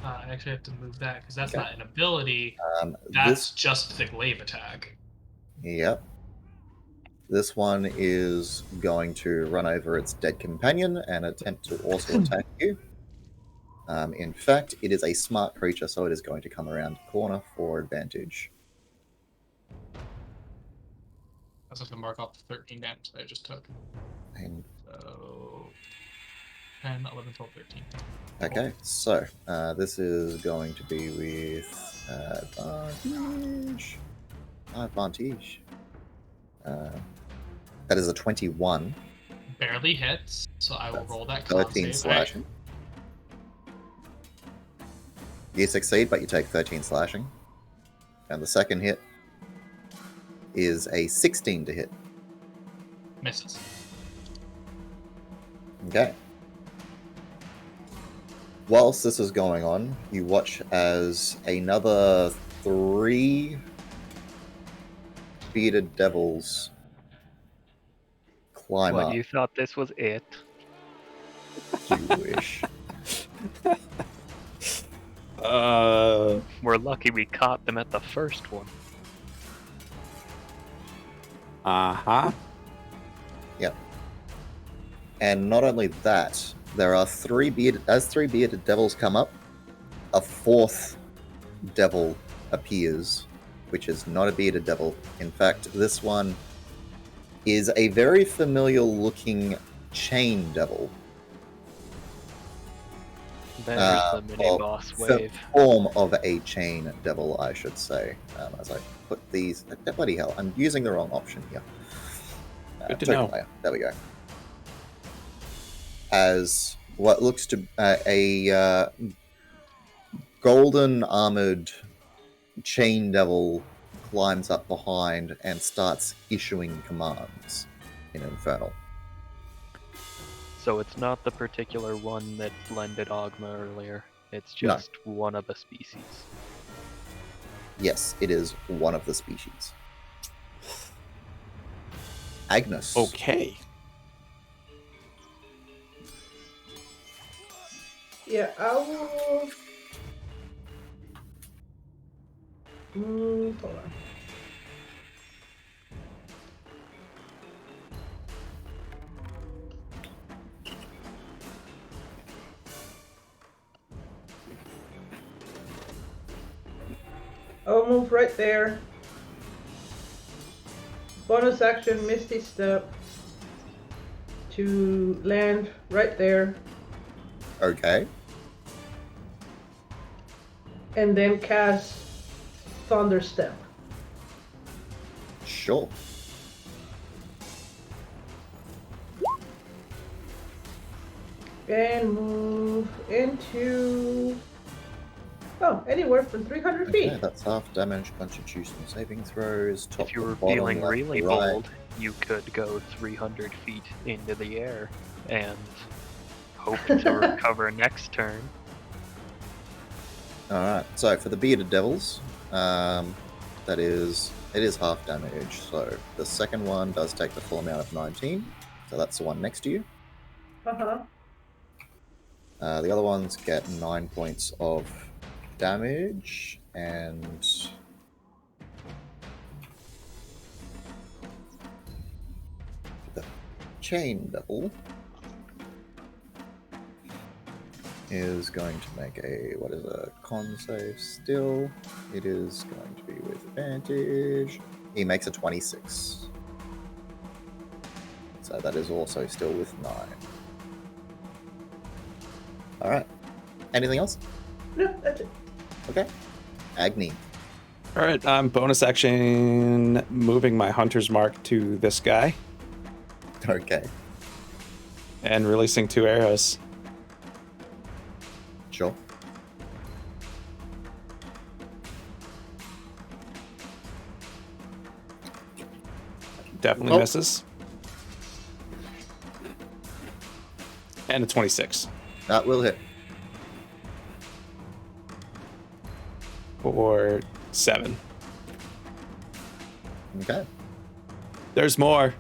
I actually have to move that because that's not an ability. That's This, just the glaive attack. yep. This one is going to run over its dead companion and attempt to also attack you. In fact, it is a smart creature, so it is going to come around the corner for advantage. I was going to mark off the 13 damage that I just took. And, So 10, 11, 12, 13. okay, so this is going to be with advantage. Advantage. That is a 21. Barely hits, so I will That's roll that con 13 save. slashing. You succeed, but you take 13 slashing. And the second hit is a 16 to hit. Misses. Okay. Whilst this is going on, you watch as another 3 bearded devils climb What, up. you thought this was it? You wish. We're lucky we caught them at the first one. Uh-huh. Yep. And not only that, there are 3 bearded devils come up, a 4th devil appears, which is not a bearded devil. In fact, this one is a very familiar looking chain devil. There's the mini-boss wave. Form of a chain devil, I should say. As I put these... bloody hell, I'm using the wrong option here. Good to token know. layer. There we go. As what looks to a golden armored chain devil climbs up behind and starts issuing commands in Infernal. So it's not the particular one that blended Ogma earlier. It's just one of the species. Yes, it is one of the species. Agnes. Okay. Yeah, I will. Hold on. I'll move right there. Bonus action, Misty Step to land right there, Okay. and then cast Thunder Step. Sure. And move into... Oh, anywhere from 300 feet. Okay, that's half damage. Constitution saving throws. Top If you to were bottom, feeling left to really right. bold, you could go 300 feet into the air and hope to recover next turn. All right. So for the bearded devils, it is half damage. So the second one does take the full amount of 19. So that's the one next to you. Uh-huh. The other ones get 9 points of damage, and the chain devil is going to make a con save still. It is going to be with advantage. He makes a 26. So that is also still with 9. Alright. Anything else? No, that's it. Okay. Agni. All right, I'm bonus action moving my hunter's mark to this guy Okay. and releasing 2 arrows. Sure. Definitely Oh. misses. And a 26 That will hit. for 7. Okay. There's more.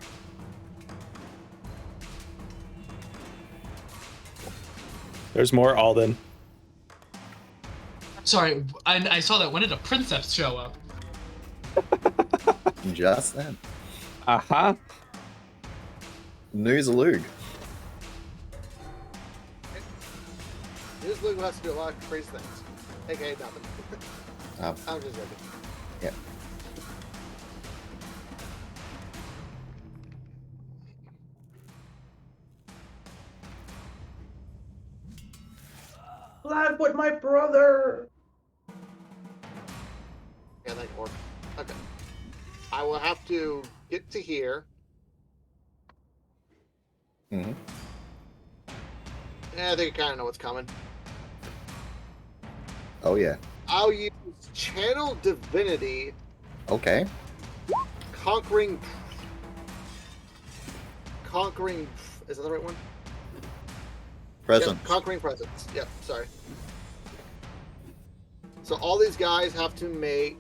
There's more, Alden. Sorry, I saw that. When did a princess show up? Just then. Uh-huh. Noozalug. This Luke has to do a lot of crazy things. AKA nothing. Um, I'm just joking. yeah. Live with my brother. Yeah, that work. Okay. I will have to get to here. Mm-hmm. Yeah, I think I kind of know what's coming. Oh, yeah. I'll use Channel Divinity, Okay. Conquering. Is that the right one? Present. Yep, Conquering Presence. Yep, sorry. So all these guys have to make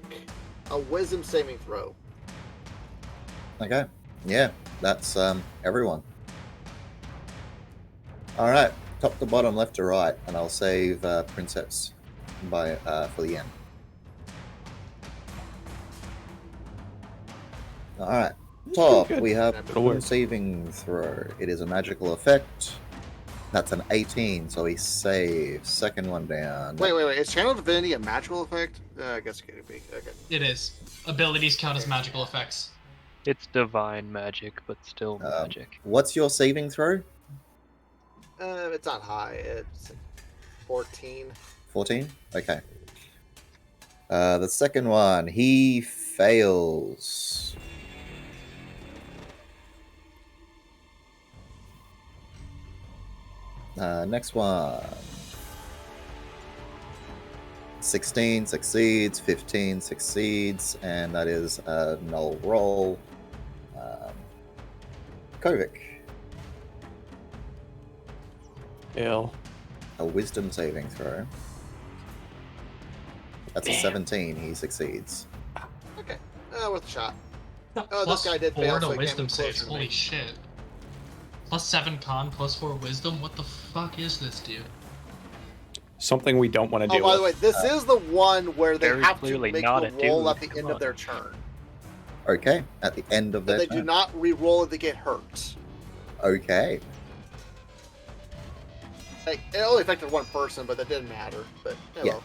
a Wisdom saving throw. Okay. Yeah, that's everyone. All right, top to bottom, left to right, and I'll save Princess for the end. All right, top Good. we have It'll work. saving throw. It is a magical effect. That's an 18, so he saves. Second one down. Wait. Is Channel Divinity a magical effect? I guess it could be. Okay. It is. Abilities count as magical effects. It's divine magic, but still magic. What's your saving throw? It's not high. It's 14. 14? Okay. The second one, he fails. Next one. 16 succeeds, 15 succeeds, and that is a null roll. Kovic, Ill. a wisdom saving throw. That's a 17, he succeeds. Okay. Worth a shot. Oh, Plus this guy did 4 fail, to so he wisdom came closer saves. to me. Holy shit. Plus 7 con, plus 4 wisdom. What the fuck is this, dude? Something we don't want to Oh, do. by the way, this is the one where they Very have to clearly make not the a roll dude, at the come end of on. their turn. Okay, at the end of But their they turn. do not re-roll if they get hurt. Okay. Like, it only affected one person, but that didn't matter. But Yeah.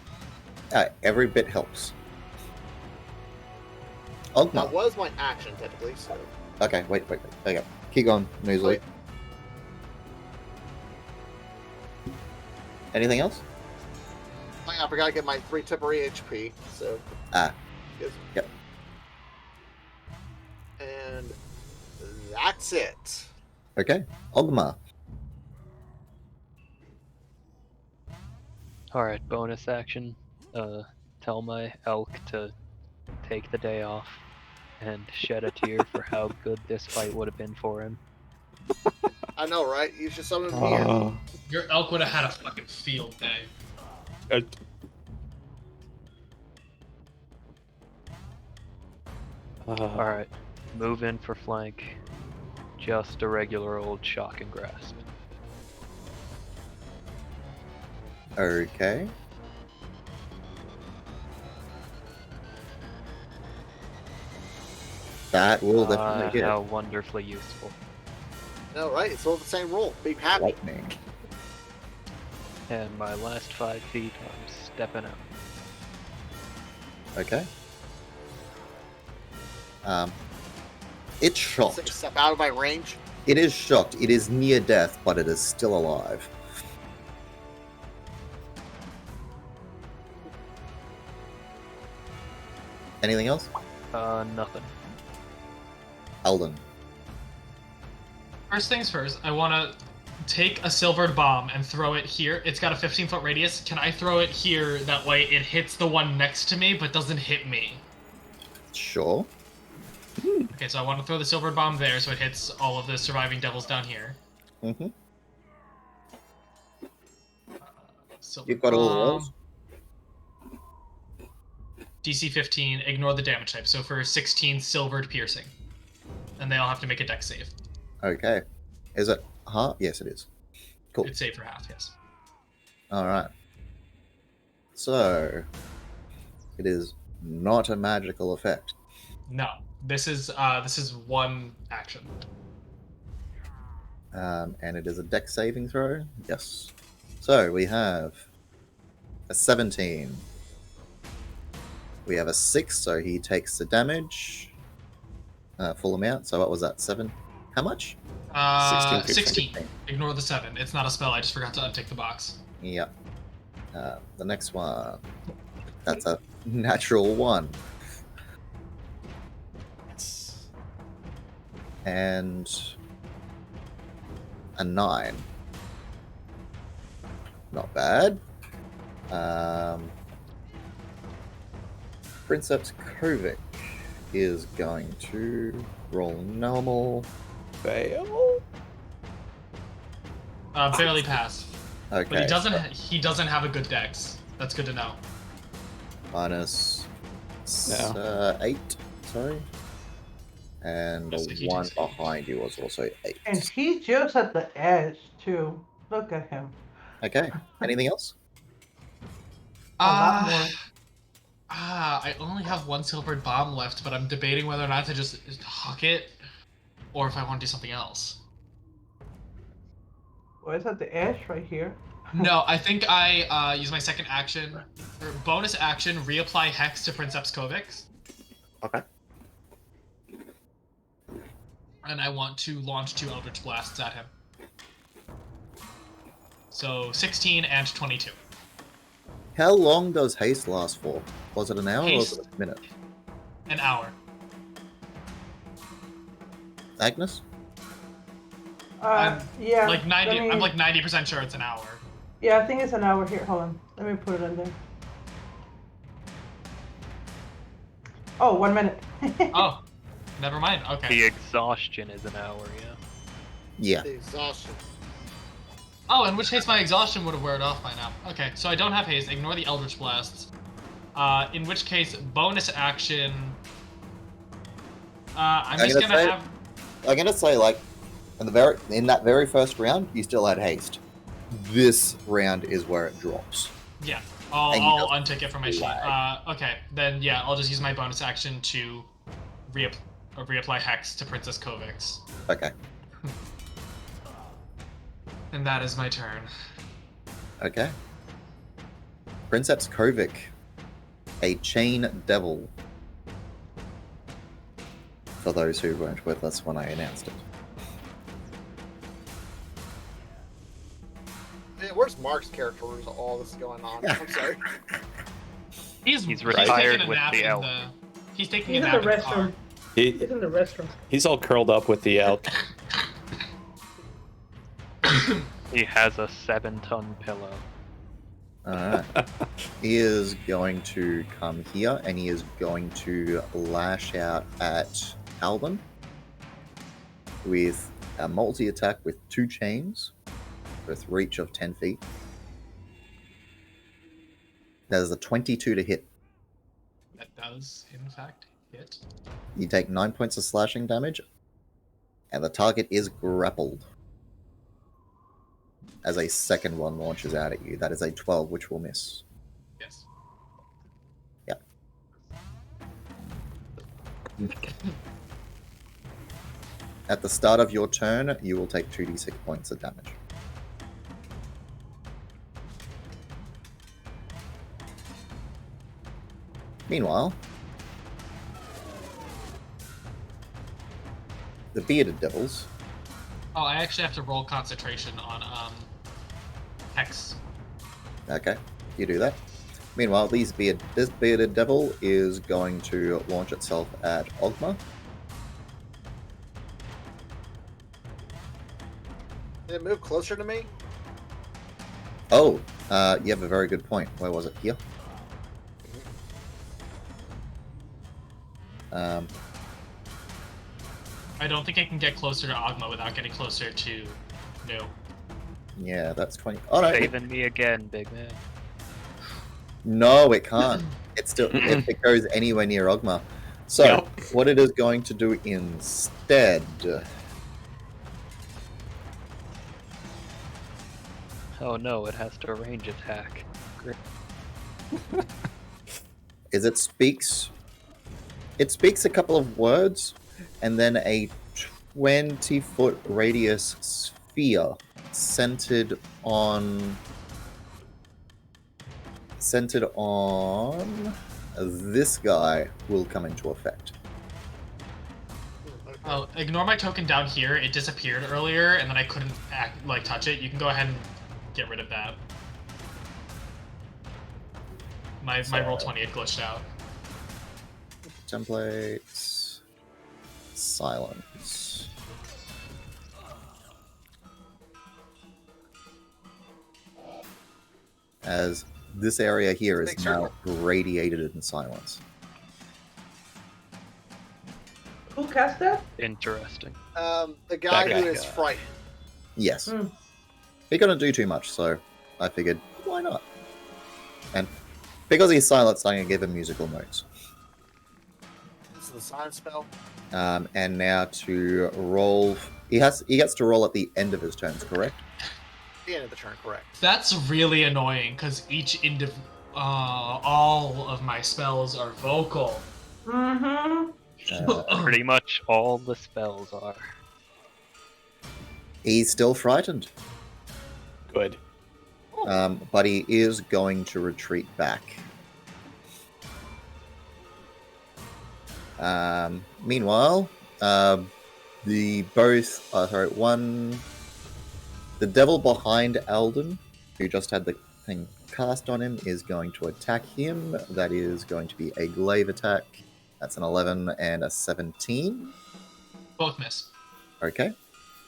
well, Every bit helps. that Ogma. was my action technically. So Okay, wait. There you go. Keep going, Noozly. Wait. Anything else? oh, yeah, I forgot to get my 3 temporary HP. So Ah. Yes. Yep. And that's it. Okay. Ogma. Alright, bonus action. Tell my elk to take the day off and shed a tear for how good this fight would have been for him. I know, right? You should summon him here. Your elk would have had a fucking field day. Alright, move in for flank. Just a regular old shock and grasp. Okay. That will definitely hit. How wonderfully useful. No, right? It's all the same rule. Be happy. Lightning. And my last 5 feet, I'm stepping out. Okay. It's shocked. Step out of my range. It is shocked. It is near death, but it is still alive. Anything else? Nothing. Alden. First things first, I want to take a silvered bomb and throw it here. It's got a 15-foot radius. Can I throw it here? That way it hits the one next to me, but doesn't hit me. Sure. Okay, so I want to throw the silvered bomb there so it hits all of the surviving devils down here. Mm-hmm. Silver You've got all the bomb. rolls. DC 15, ignore the damage type. So for 16, silvered piercing. And they all have to make a dex save. Okay. Is it? Huh? Yes, it is. Cool. It's save for half, yes. Alright. So, it is not a magical effect. No, this is one action. And it is a dex saving throw? Yes. So, we have a 17. We have a 6, so he takes the damage. Full amount. So what was that? 7? How much? 16. Ignore the 7. It's not a spell. I just forgot to untick the box. Yep. The next one. That's a natural 1. And a 9. Not bad. Princeps Kovic is going to roll normal. Fail? Barely pass. Okay. But he doesn't have a good dex. That's good to know. Minus No. 8, sorry. And Yes, the he one takes 8. behind you was also 8. And he's just at the edge, too. Look at him. Okay. Anything else? A lot more. I only have one silvered bomb left, but I'm debating whether or not to just huck it, or if I want to do something else. Well, it's at the edge right here. No, I think I use my second action, or bonus action, reapply Hex to Princeps Kovics. Okay. And I want to launch 2 Eldritch Blasts at him. So 16 and 22. How long does haste last for? Was it an hour or was Haste- it a minute? An hour. Agnes? Yeah. Like 90. let me- I'm like 90% sure it's an hour. Yeah, I think it's an hour here. Hold on. Let me put it in there. Oh, 1 minute. Oh, never mind. Okay. The exhaustion is an hour, yeah. Yeah. The exhaustion. Oh, in which case my exhaustion would have worn off by now. Okay, so I don't have haste. Ignore the Eldritch Blasts. In which case, bonus action. I'm just gonna gonna say- have. I'm gonna say, like, in that very first round, you still had haste. This round is where it drops. Yeah, And you I'll don't untick it from my sheet. Okay, then yeah, I'll just use my bonus action to reapply Hex to Princess Kovics. Okay. And that is my turn. Okay. Princeps Kovic, a chain devil. For those who weren't with us when I announced it. Man, where's Mark's character with all this going on? I'm sorry. He's retired taking a with nap the in elk. He's taking He's a in nap the in the car. restroom. He, He's in the restroom. he's all curled up with the elk. He has a 7-ton pillow. Alright. He is going to come here and he is going to lash out at Alden with a multi-attack with 2 chains with reach of 10 feet. That is a 22 to hit. That does, in fact, hit. You take 9 points of slashing damage, and the target is grappled. As a second one launches out at you. That is a 12, which will miss. Yes. Yep. At the start of your turn, you will take 2d6 points of damage. Meanwhile, the bearded devils. Oh, I actually have to roll concentration on Hex. Okay, you do that. Meanwhile, this bearded devil is going to launch itself at Ogma. Did it move closer to me? Oh, you have a very good point. Where was it? Here? I don't think I can get closer to Ogma without getting closer to No. Yeah, that's 20. Oh, no. Saving me again, big man. No, it can't. It still if it goes anywhere near Ogma. So, Yep. what it is going to do instead... Oh no, it has to range attack. Great. is it speaks a couple of words and then a 20-foot radius sphere centered on this guy will come into effect. Oh, ignore my token down here. It disappeared earlier, and then I couldn't touch it. You can go ahead and get rid of that. My roll 20 had glitched out. Templates, silence. As this area here is Make now sure. radiated in silence. Who cast that? Interesting. The guy That guy. who is frightened. Yes. Hmm. He couldn't do too much, so I figured, why not? And because he's silenced, I'm going to give him musical notes. This is the silence spell. And now to roll... He gets to roll at the end of his turns, correct? The end of the turn, correct. That's really annoying because all of my spells are vocal. Mm-hmm. Pretty much all the spells are. He's still frightened. Good. But he is going to retreat back. Meanwhile, the devil behind Alden, who just had the thing cast on him, is going to attack him. That is going to be a glaive attack. That's an 11 and a 17. Both miss. Okay.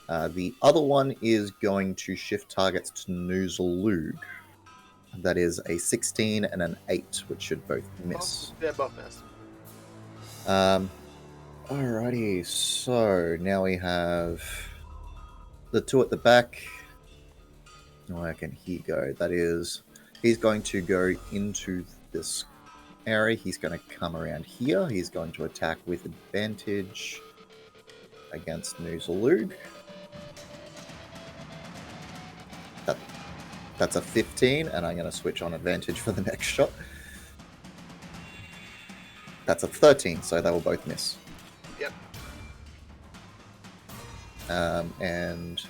The other one is going to shift targets to Noozalug. That is a 16 and an 8, which should both miss. Yeah, both miss. Alrighty, so now we have the two at the back. Where can he go? That is, he's going to go into this area. He's going to come around here. He's going to attack with advantage against Noozalug. That's a 15, and I'm going to switch on advantage for the next shot. That's a 13, so they will both miss. Yep. And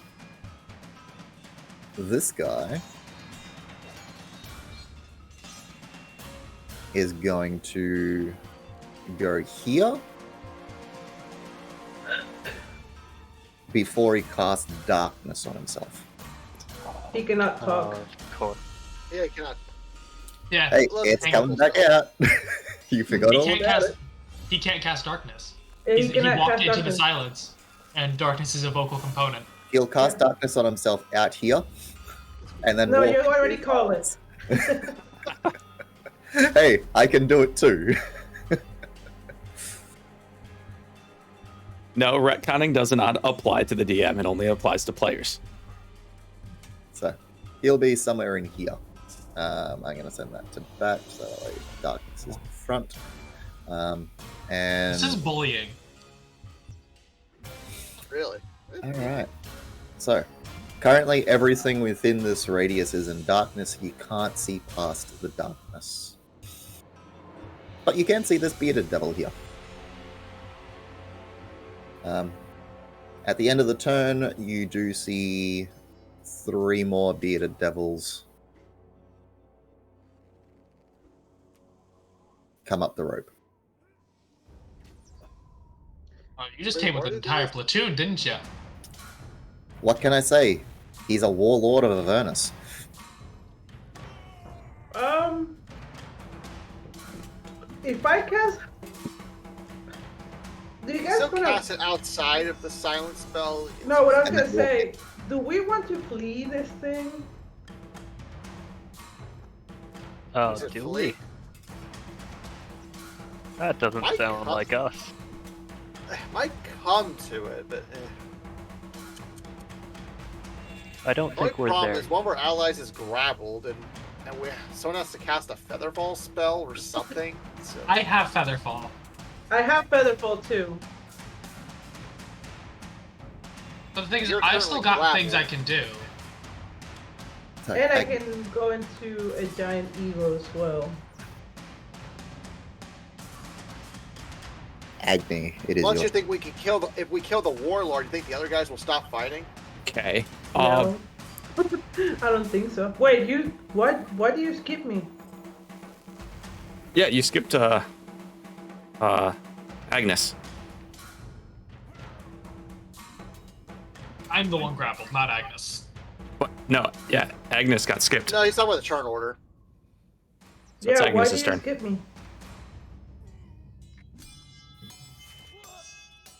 this guy is going to go here before he casts darkness on himself. He cannot talk. Of course. Yeah, you cannot. Yeah. Hey, Look, it's hang coming on. back out. You forgot he all can't about cast. it. He can't cast darkness. Yeah, He cannot walked cast into the darkness. silence, and darkness is a vocal component. He'll cast darkness on himself out here, and then No, walk you already into call silence. it. Hey, I can do it too. No, retconning does not apply to the DM. It only applies to players. So he'll be somewhere in here. I'm going to send that to back, so darkness is in front. And This is bullying. Really? all right. So currently, everything within this radius is in darkness. You can't see past the darkness, but you can see this bearded devil here. At the end of the turn, you do see 3 more bearded devils come up the rope. Oh, you just Wait, came with what an did entire they- platoon, didn't you? What can I say? He's a warlord of Avernus. If I cast, do you guys Still wanna? cast it outside of the silent spell. No, what I was And gonna then say. Do we want to flee this thing? Oh, Is it do flee? we? That doesn't Might sound come- like us. Might come to it, but I don't the only think we're problem there. is one of our allies is grappled, and someone has to cast a Featherfall spell or something. So. I have Featherfall. I have Featherfall too. But the thing is, You're I've still currently got things I grappled. can do. So, And I can go into a giant eagle as well. Agni, it is Unless your you think we can kill the, if we kill the warlord, you think the other guys will stop fighting? Okay. No. I don't think so. Wait, you what? Why do you skip me? Yeah, you skipped Agnes. I'm the one grappled, not Agnes. What? No, yeah, Agnes got skipped. No, he's talking about the turn order. So it's Yeah, why Agnes's do you turn. skip me?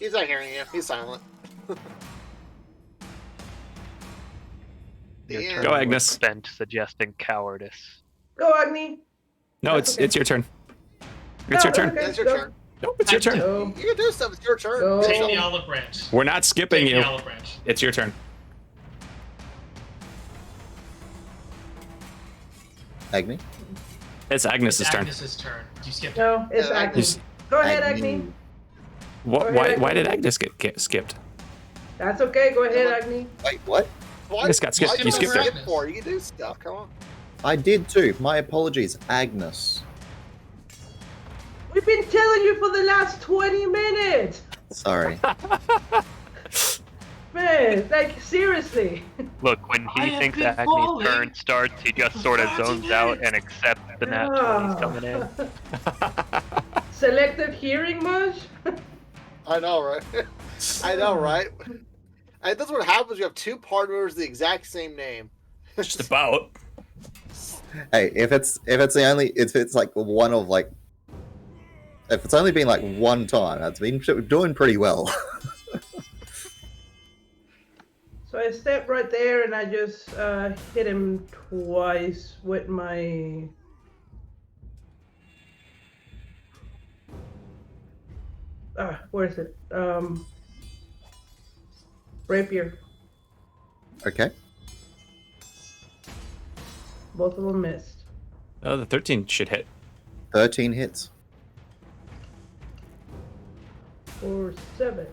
He's not hearing you. He's silent. Your Yeah. turn Go, was Agnes. spent suggesting cowardice. Go, Agni. No, That's it's okay. it's your turn. It's No, your turn. okay. It's your Go. turn. Nope, it's your turn. Go. You can do stuff. It's your turn. Go. Do Take something. the olive branch. We're not skipping Take you. the olive branch. It's your turn. Agni. It's Agnes's turn. Agnes's turn. You skipped. No, it's Yeah, Agni. Agni. Go ahead, Agni. What? Go ahead, Why Agni. did Agnes get skipped? That's okay. Go ahead, Yeah, Agni. Wait, what? Why, Just got skipped. why You did skipped skip her. for? You can do stuff. Come on. I did too. My apologies, Agnes. We've been telling you for the last 20 minutes. Sorry. Man, like seriously. Look, when I he have thinks been Agni's falling turn starts, he just sort of for zones 30 out minutes. and accepts the nat 20's coming in. Selective hearing much? I know, right? I know, right? And that's what happens. You have two partners with the exact same name. Just about. Hey, if it's like one of like, if it's only been like one time, that's been doing pretty well. So I stepped right there and I just hit him twice with my. Where is it? Rapier. Okay. Both of them missed. Oh, the 13 should hit. 13 hits. For 7.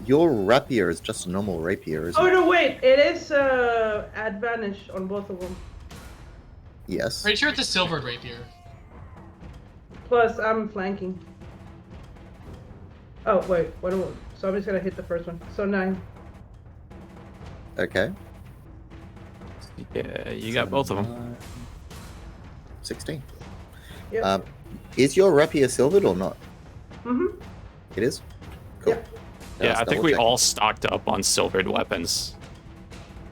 Your rapier is just a normal rapier, isn't Oh it? no, wait! It is advantage on both of them. Yes. Pretty sure it's a silvered rapier. Plus, I'm flanking. Oh wait, what? So I'm just gonna hit the first one. So 9. Okay. Yeah, you got both of them. 16. Yep. Is your rapier silvered or not? Mhm. It is? Cool. Yep. Yeah, Let's I think double we check. all stocked up on silvered weapons.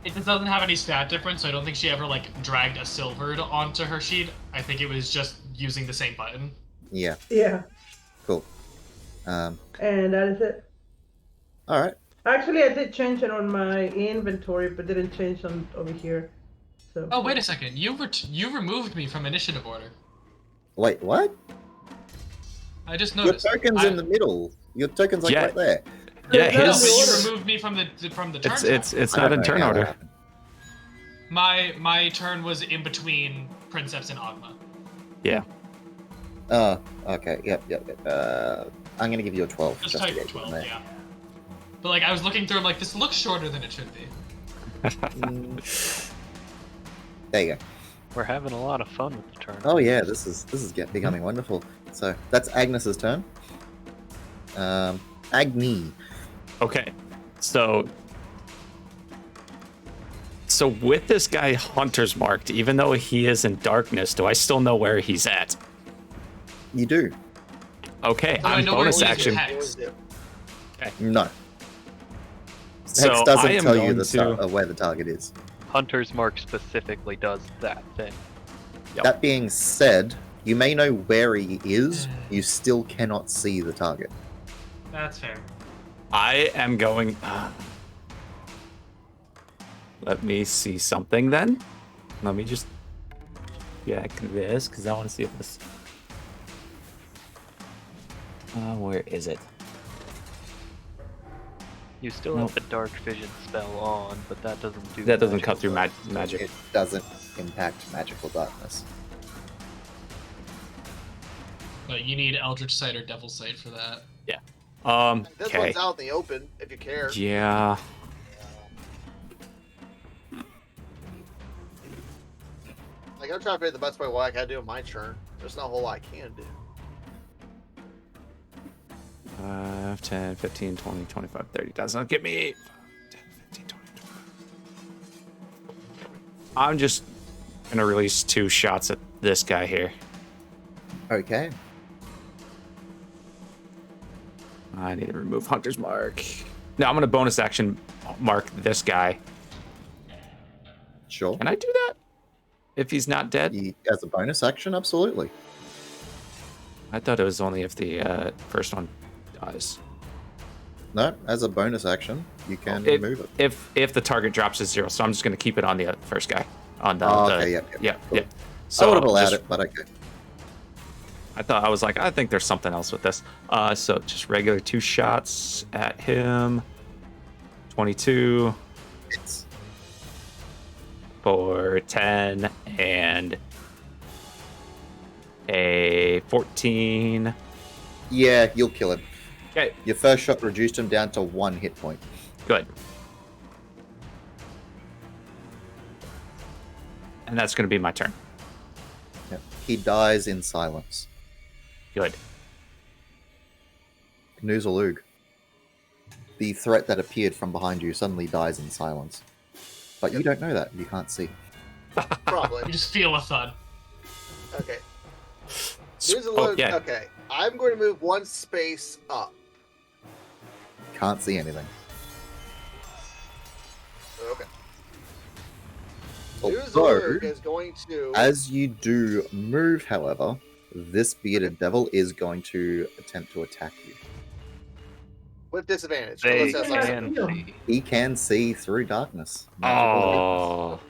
It just doesn't have any stat difference, so I don't think she ever like dragged a silvered onto her sheet. I think it was just using the same button. Yeah, Yeah. cool. And that is it. Alright. Actually, I did change it on my inventory, but didn't change on over here. So. Oh, wait a second. You removed me from initiative order. Wait, what? I just Your noticed. token's in the middle. Your token's like Yeah. right there. Yeah, No, No, but but you his. removed me from the turn. It's I not don't in know turn how that order. happened. My turn was in between Princeps and Ogma. Yeah. Okay. Yep. I'm gonna give you a 12. Just to type get 12, in there. yeah. But like I was looking through, I'm like, this looks shorter than it should be. There you go. We're having a lot of fun with the turn. Oh yeah, this is becoming wonderful. So that's Agnes's turn. Agni. Okay. So with this guy Hunter's marked, even though he is in darkness, do I still know where he's at? You do. Okay, Do I I'm know where bonus he is action. in Hex? No. So Hex I doesn't am tell you going the to. where the target is. Hunter's Mark specifically does that thing. Yep. That being said, you may know where he is. You still cannot see the target. That's fair. I am going. Let me see something then. Let me just check this because I want to see if this. Where is it? You still Nope. have the dark vision spell on, but that doesn't do. That doesn't cut magical through stuff. magic. It doesn't impact magical darkness. But you need Eldritch Sight or Devil's Sight for that. This Okay. one's out in the open, if you care. Yeah. Like, I'm trying to figure the best way what I can do in my turn. There's not a whole lot I can do. 5, 10, 15, 20, 25, 30. Does not get me 10, 15, 20, 25. I'm just going to release 2 shots at this guy here. Okay. I need to remove Hunter's Mark. No, I'm going to bonus action mark this guy. Sure. Can I do that? If he's not dead? As a bonus action, absolutely. I thought it was only if the first one dies. No, as a bonus action, you can If- remove it. If the target drops to 0, so I'm just going to keep it on the first guy. On the, Oh, the- okay, yeah, cool. yeah. I So would have allowed just- it, but okay. I was like, I think there's something else with this. So just regular 2 shots at him. 22 It's for 10 and a 14. yeah, you'll kill him. Okay, Your first shot reduced him down to 1 hit point. good. And that's going to be my turn. Yep. He dies in silence. Good. Noozalug. The threat that appeared from behind you suddenly dies in silence. But you don't know that. You can't see. You Probably. just feel a thud. Okay. S- Here's a oh, look. yeah. Okay. I'm going to move 1 space up. Can't see anything. Okay. Although, Noozalug is going to. as you do move, however, this bearded devil is going to attempt to attack you. With disadvantage. They Unless that's Yeah. like- can see. He can see through darkness. Magical Oh.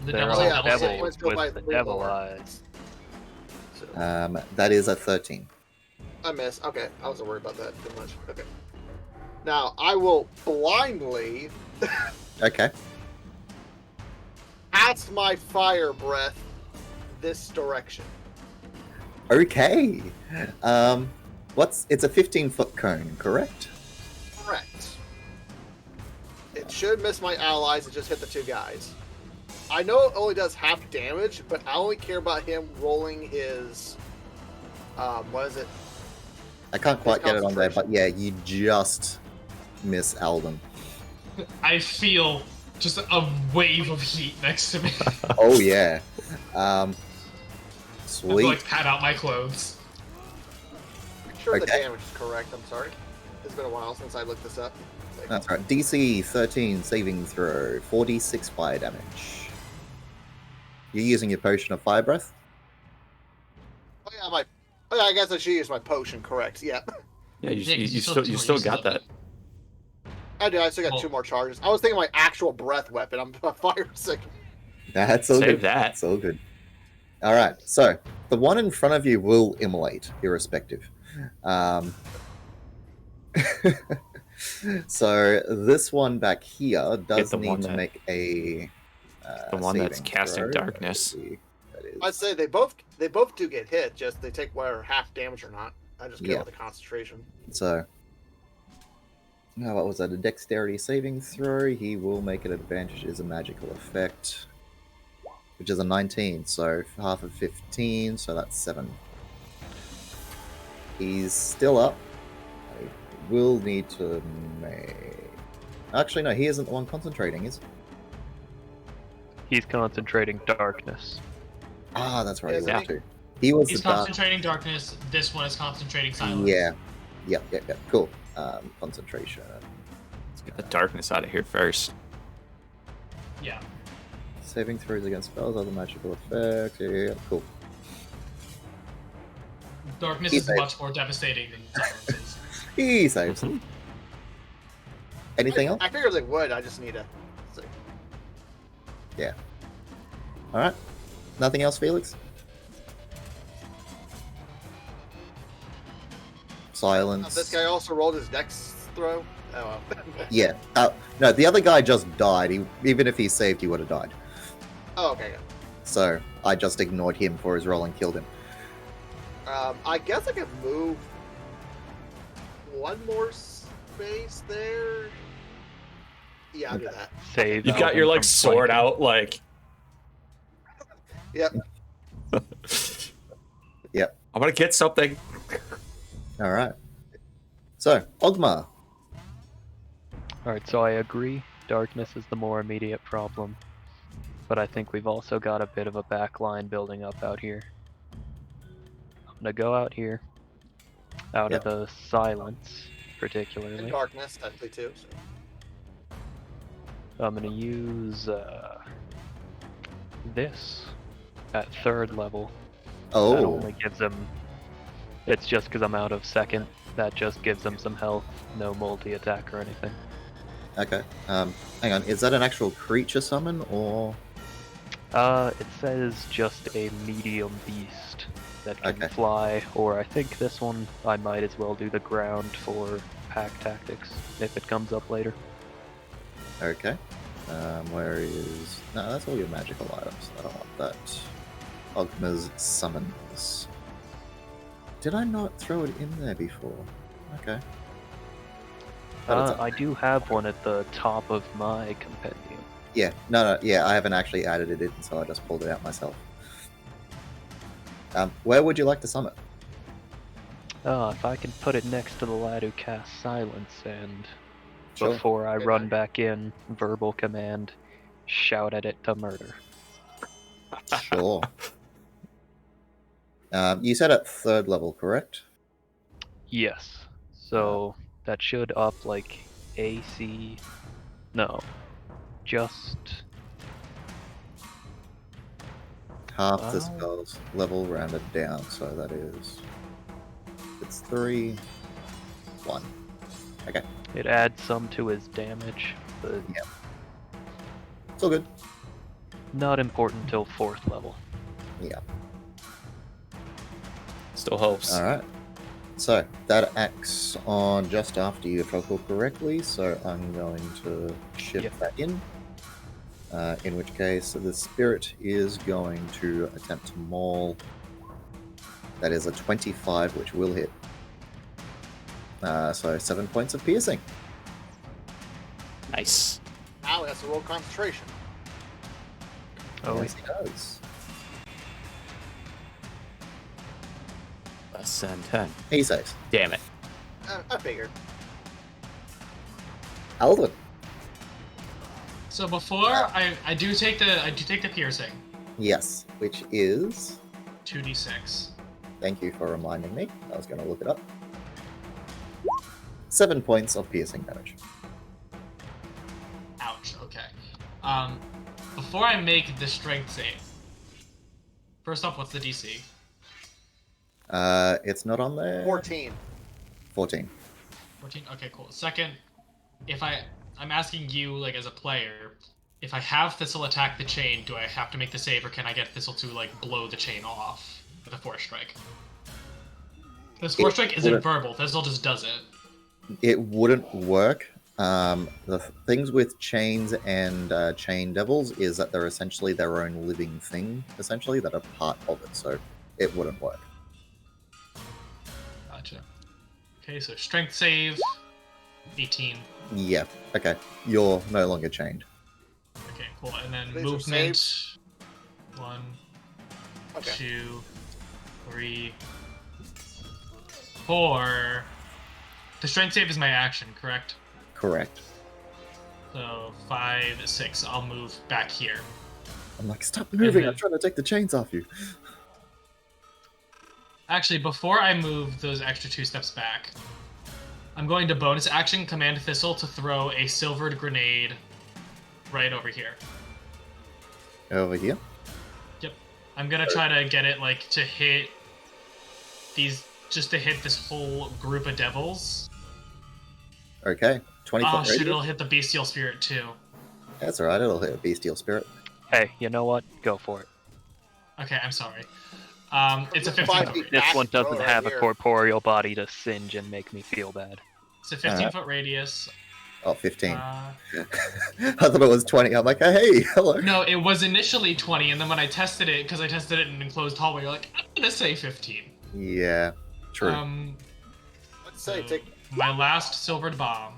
The There devil's are yeah, Devil's devil- Sight. devils Let's go by with the 3 devil more. eyes. So, That is a 13. I missed. Okay. I wasn't worried about that too much. Okay. Now, I will blindly Okay. cast my fire breath this direction. Okay. It's a 15-foot cone, correct? Correct. It should miss my allies and just hit the 2 guys. I know it only does half damage, but I only care about him rolling his. What is it? I can't quite get it on there, but yeah, you just miss Alden. I feel just a wave of heat next to me. Oh yeah. I have to, Sweet. like pat out my clothes. I'm sure the Okay. damage is correct. I'm sorry. It's been a while since I looked this up. That's right. DC 13 saving throw, 46 fire damage. You're using your potion of fire breath? Oh yeah, I guess I should use my potion. Correct. Yeah. Yeah, Yeah, 'cause you you still still still use got them. that. I do. I still got Well- 2 more charges. I was thinking my actual breath weapon. I'm fire sick. That's all Save good. that. That's all good. All right. So the one in front of you will immolate, irrespective. So this one back here does the need one to that- make a The one that's saving casting throw. darkness. That is. I'd say they both do get hit, just they take whether half damage or not. I just care Yeah. about the concentration. So, what was that? A dexterity saving throw. He will make an advantage as a magical effect, which is a 19. So half of 15, so that's 7. He's still up. I will need to make. Actually, no, he isn't the one concentrating, is he? He's concentrating darkness. Ah, that's right. He Yeah. was too. He was He's the dark. concentrating darkness. This one is concentrating silence. Yeah. Yep. Cool. Concentration. Let's get the darkness out of here first. Yeah. Saving throws against spells, other magical effects. Yeah, cool. Darkness He is saves. much more devastating than silence is. He saves. Mhm. Anything else? I figured they would. I just need to. All right. Nothing else, Felix? Silence. This guy also rolled his dex throw. Oh, well. Yeah. No, the other guy just died. Even if he saved, he would have died. Oh, okay. Yeah. So I just ignored him for his roll and killed him. I guess I could move one more space there. Yeah, I'll do that. Save. You've got your Alvin like from sword flanking. out, like. Yep. Yep. I'm gonna get something. All right. So Ogmar. Alright, so I agree. Darkness is the more immediate problem. But I think we've also got a bit of a backline building up out here. I'm gonna go out here. Out Yep. of the silence, In particularly. darkness, technically too. So. I'm gonna use this at 3rd level. That Oh. only gives him. It's just because I'm out of 2nd. That just gives him some health, no multi attack or anything. Okay. Hang on. Is that an actual creature summon or? It says just a medium beast that can Okay. fly, or I think this one I might as well do the ground for pack tactics if it comes up later. Okay. Where is? No, that's all your magical items. I don't want that. Ogma's summons. Did I not throw it in there before? Okay. But it's I do have one at the top of my compendium. Yeah, no, yeah, I haven't actually added it in, so I just pulled it out myself. Where would you like to summon? If I can put it next to the lad who casts silence and Sure. before I Good run idea. back in, verbal command, shout at it to murder. Sure. You said at 3rd level, correct? Yes. So that should up like AC. No. Just Half the Oh. spell's level rounded down, so that is. It's 3, 1. Okay, it adds some to his damage, but it's all good. not important till 4th level. Yeah. Still helps. Alright. So, that acts on just after you, if I recall correctly, so I'm going to shift Yep. that in. In which case, the spirit is going to attempt to maul. That is a 25, which will hit. So 7 points of piercing. Nice. Now he has to roll concentration. Oh, Yes, he does. Less than 10. He saves. Damn it. I figured. Alden. So before I do take the piercing. Yes, which is. 2d6. Thank you for reminding me. I was going to look it up. 7 points of piercing damage. Ouch. Okay. Before I make the strength save. First off, what's the DC? It's not on there. 14. 14. 14. Okay, cool. Second, if I'm asking you like as a player, if I have Thistle attack the chain, do I have to make the save, or can I get Thistle to like blow the chain off with a Force Strike? Because Force Strike isn't verbal. Thistle just does it. It wouldn't work. The things with chains and chain devils is that they're essentially their own living thing, essentially, that are part of it, so it wouldn't work. Gotcha. Okay, so strength save, 18. Yeah, okay. You're no longer chained. Okay, cool. And then These are movement. saves? 1, Okay. 2, 3, 4. The strength save is my action, correct? Correct. So 5, 6. I'll move back here. I'm like, stop moving, then- I'm trying to take the chains off you. Actually, before I move those extra 2 steps back, I'm going to bonus action command Thistle to throw a silvered grenade right over here. Over here. Yep. I'm gonna try to get it like to hit these, just to hit this whole group of devils. Okay. 20 Oh foot shit! radius. It'll hit the bestial spirit too. That's alright, it'll hit a bestial spirit. Hey, you know what? Go for it. Okay, I'm sorry. It's a With 15 5 foot feet radius. This back, one throw doesn't right have a here. corporeal body to singe and make me feel bad. It's a 15 foot radius. Oh, 15. Uh, I thought it was 20. I'm like, hey, hello. no, it was initially 20, and then when I tested it, because I tested it in an enclosed hallway, you're like, I'm gonna say 15. Yeah, true. Let's say So take my last silvered bomb.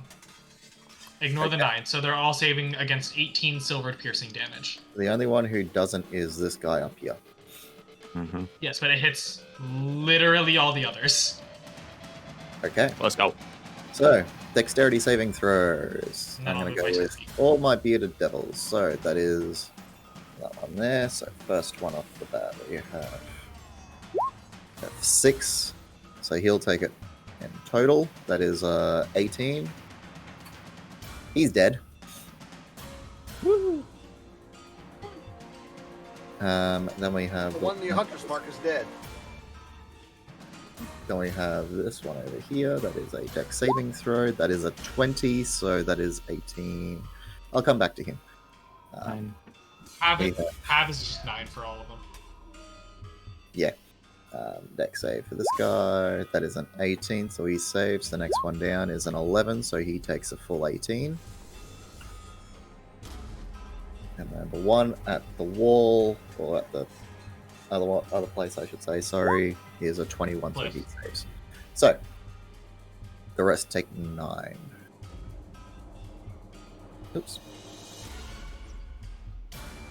Ignore the 9, so they're all saving against 18 silvered piercing damage. The only one who doesn't is this guy up here. Mm-hmm. Yes, but it hits literally all the others. Okay, Let's go. so dexterity saving throws. No, I'm going to wait, go wait. with all my bearded devils. So that is that one there. So first one off the bat, we have 6. So he'll take it in total. That is 18. He's dead. Then we have the one in your hunter's mark is dead. Then we have this one over here. That is a dex saving throw. That is a 20, so that is 18. I'll come back to him. Half Yeah. is just 9 for all of them. Yeah. Dex save for this guy. That is an 18, so he saves. The next one down is an 11, so he takes a full 18. And then the one at the wall, or at the other place, I should say, sorry, is a 21, so he saves. So, the rest take 9. Oops.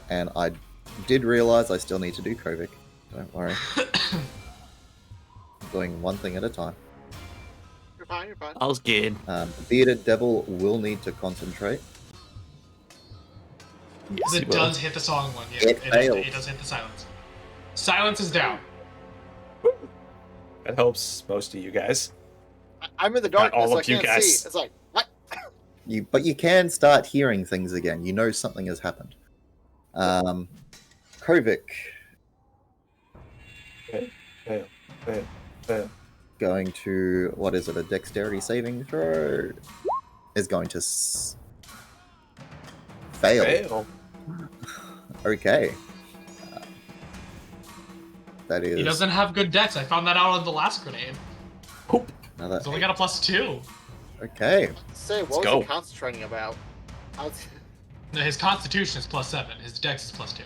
And I did realize I still need to do Kovic. Don't worry. I'm doing one thing at a time. You're fine, you're fine. I was good. The bearded devil will need to concentrate. Yes, It he will. does hit the song one, yeah. It failed. It does hit the silence. Silence is down. That helps most of you guys. I'm in the Not darkness, all I of you can't guys. see. It's like, what? But you can start hearing things again. You know something has happened. Kovic Fail. going to, what is it, a dexterity saving throw? Is going to fail. Fail. Okay. That He is doesn't have good dex. I found that out on the last grenade. Poop. another. He's only got a +2. Okay. Say, what Let's was go. he concentrating about? I was... No, his constitution is +7. His dex is +2.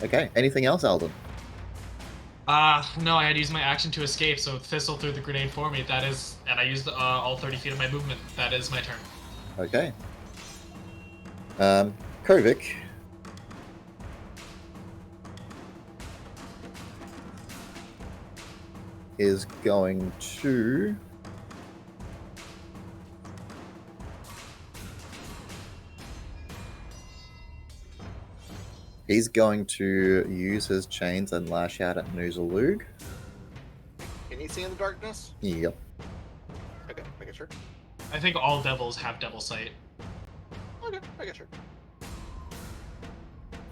Okay. Anything else, Alden? No, I had to use my action to escape, so Thistle threw the grenade for me. That is, and I used all 30 feet of my movement. That is my turn. Okay. Kovic. Is going to he's going to use his chains and lash out at Noozalug. Can you see in the darkness? Yep. Okay, making sure. I think all devils have devil sight. Okay, making sure.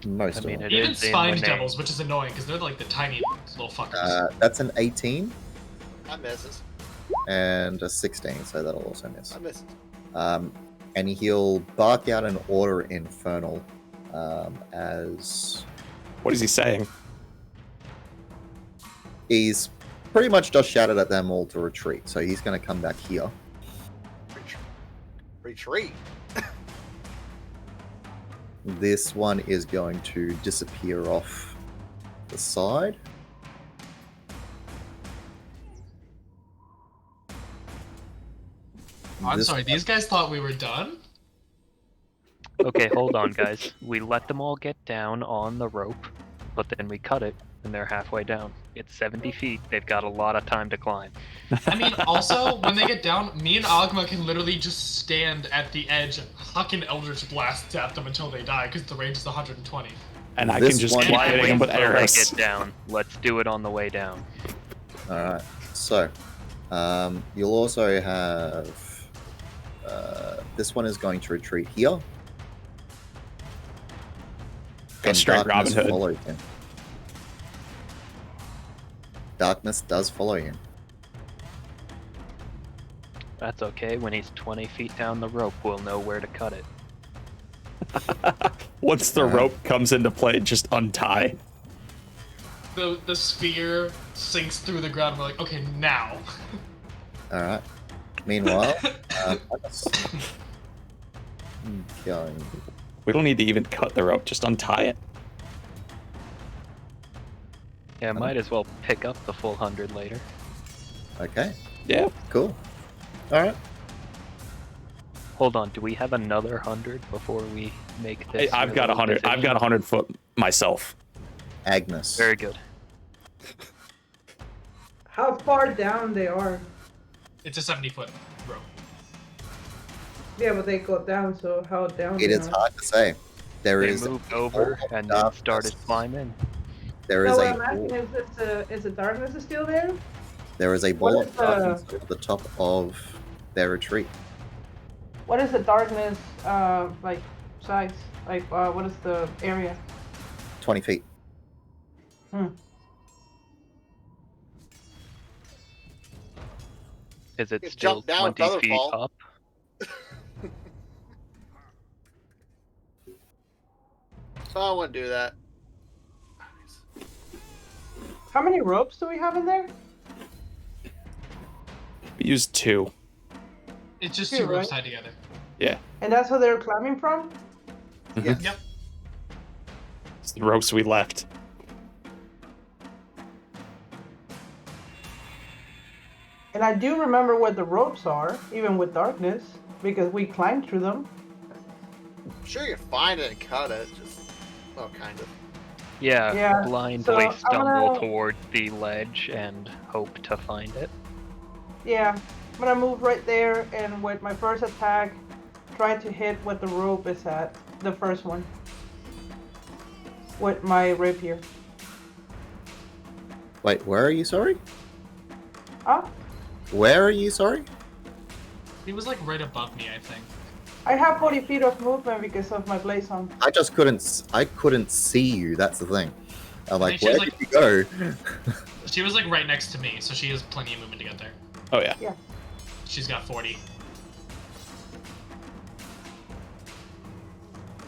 Most I of mean, them. it Even is in the spined name. devils, which is annoying because they're like the tiny little fuckers. That's an 18 That misses. and a 16, so that'll also miss. That misses. And he'll bark out an order infernal as What is he saying? he's pretty much just shouted at them all to retreat. So he's going to come back here. Retreat. This one is going to disappear off the side. I'm This sorry, one- these guys thought we were done? Okay, hold on, guys. We let them all get down on the rope, but then we cut it, and they're halfway down. It's 70 feet. They've got a lot of time to climb. I mean, also, when they get down, me and Agma can literally just stand at the edge, huck an Eldritch Blast at them until they die, because the range is 120. And I This can just one- keep Why hitting wait him with until they arrows. get down? Let's do it on the way down. Alright, so you'll also have this one is going to retreat here. Go And straight darkness Robin Hood. follows him. Darkness does follow him. That's okay. When he's 20 feet down the rope, we'll know where to cut it. Once the rope comes into play, just untie. The sphere sinks through the ground, we're like, okay, now. Alright. Meanwhile, going. We don't need to even cut the rope, just untie it. Yeah, might as well pick up the full 100 later. Okay, Yeah. cool. Alright. Hold on, do we have another 100 before we make Hey, this? I've got 100. I've got 100 foot myself. Agnes. Very good. How far down they are? It's a 70-foot rope. Yeah, but they go down, so how down It they is are? hard to say. There They is moved over of and then darkness. started climbing. There No, is what a I'm asking is the darkness is still there? ball what of is darkness at the top of their retreat. What is the darkness, like, size? Like, what is the area? 20 feet. Is it Just still jump down, 20 feet Featherfall. up? So I wouldn't do that. How many ropes do we have in there? We used 2. It's just Two, two ropes right? tied together. Yeah. And that's where they're climbing from? Yes. Yep. It's the ropes we left. And I do remember what the ropes are, even with darkness, because we climbed through them. I'm sure you find it and cut it. Just, well, kind of. Yeah, Yeah, blindly so I'm stumble gonna- toward the ledge and hope to find it. Yeah, I'm gonna move right there and with my first attack, try to hit what the rope is at, the first one. With my rapier. Wait, where are you, sorry? Ah, Where are you, sorry? He was like right above me, I think. I have 40 feet of movement because of my blaze on. I just couldn't see you, that's the thing. I'm like, think she where was did you go? She was like right next to me, so she has plenty of movement to get there. Oh, yeah. She's got 40.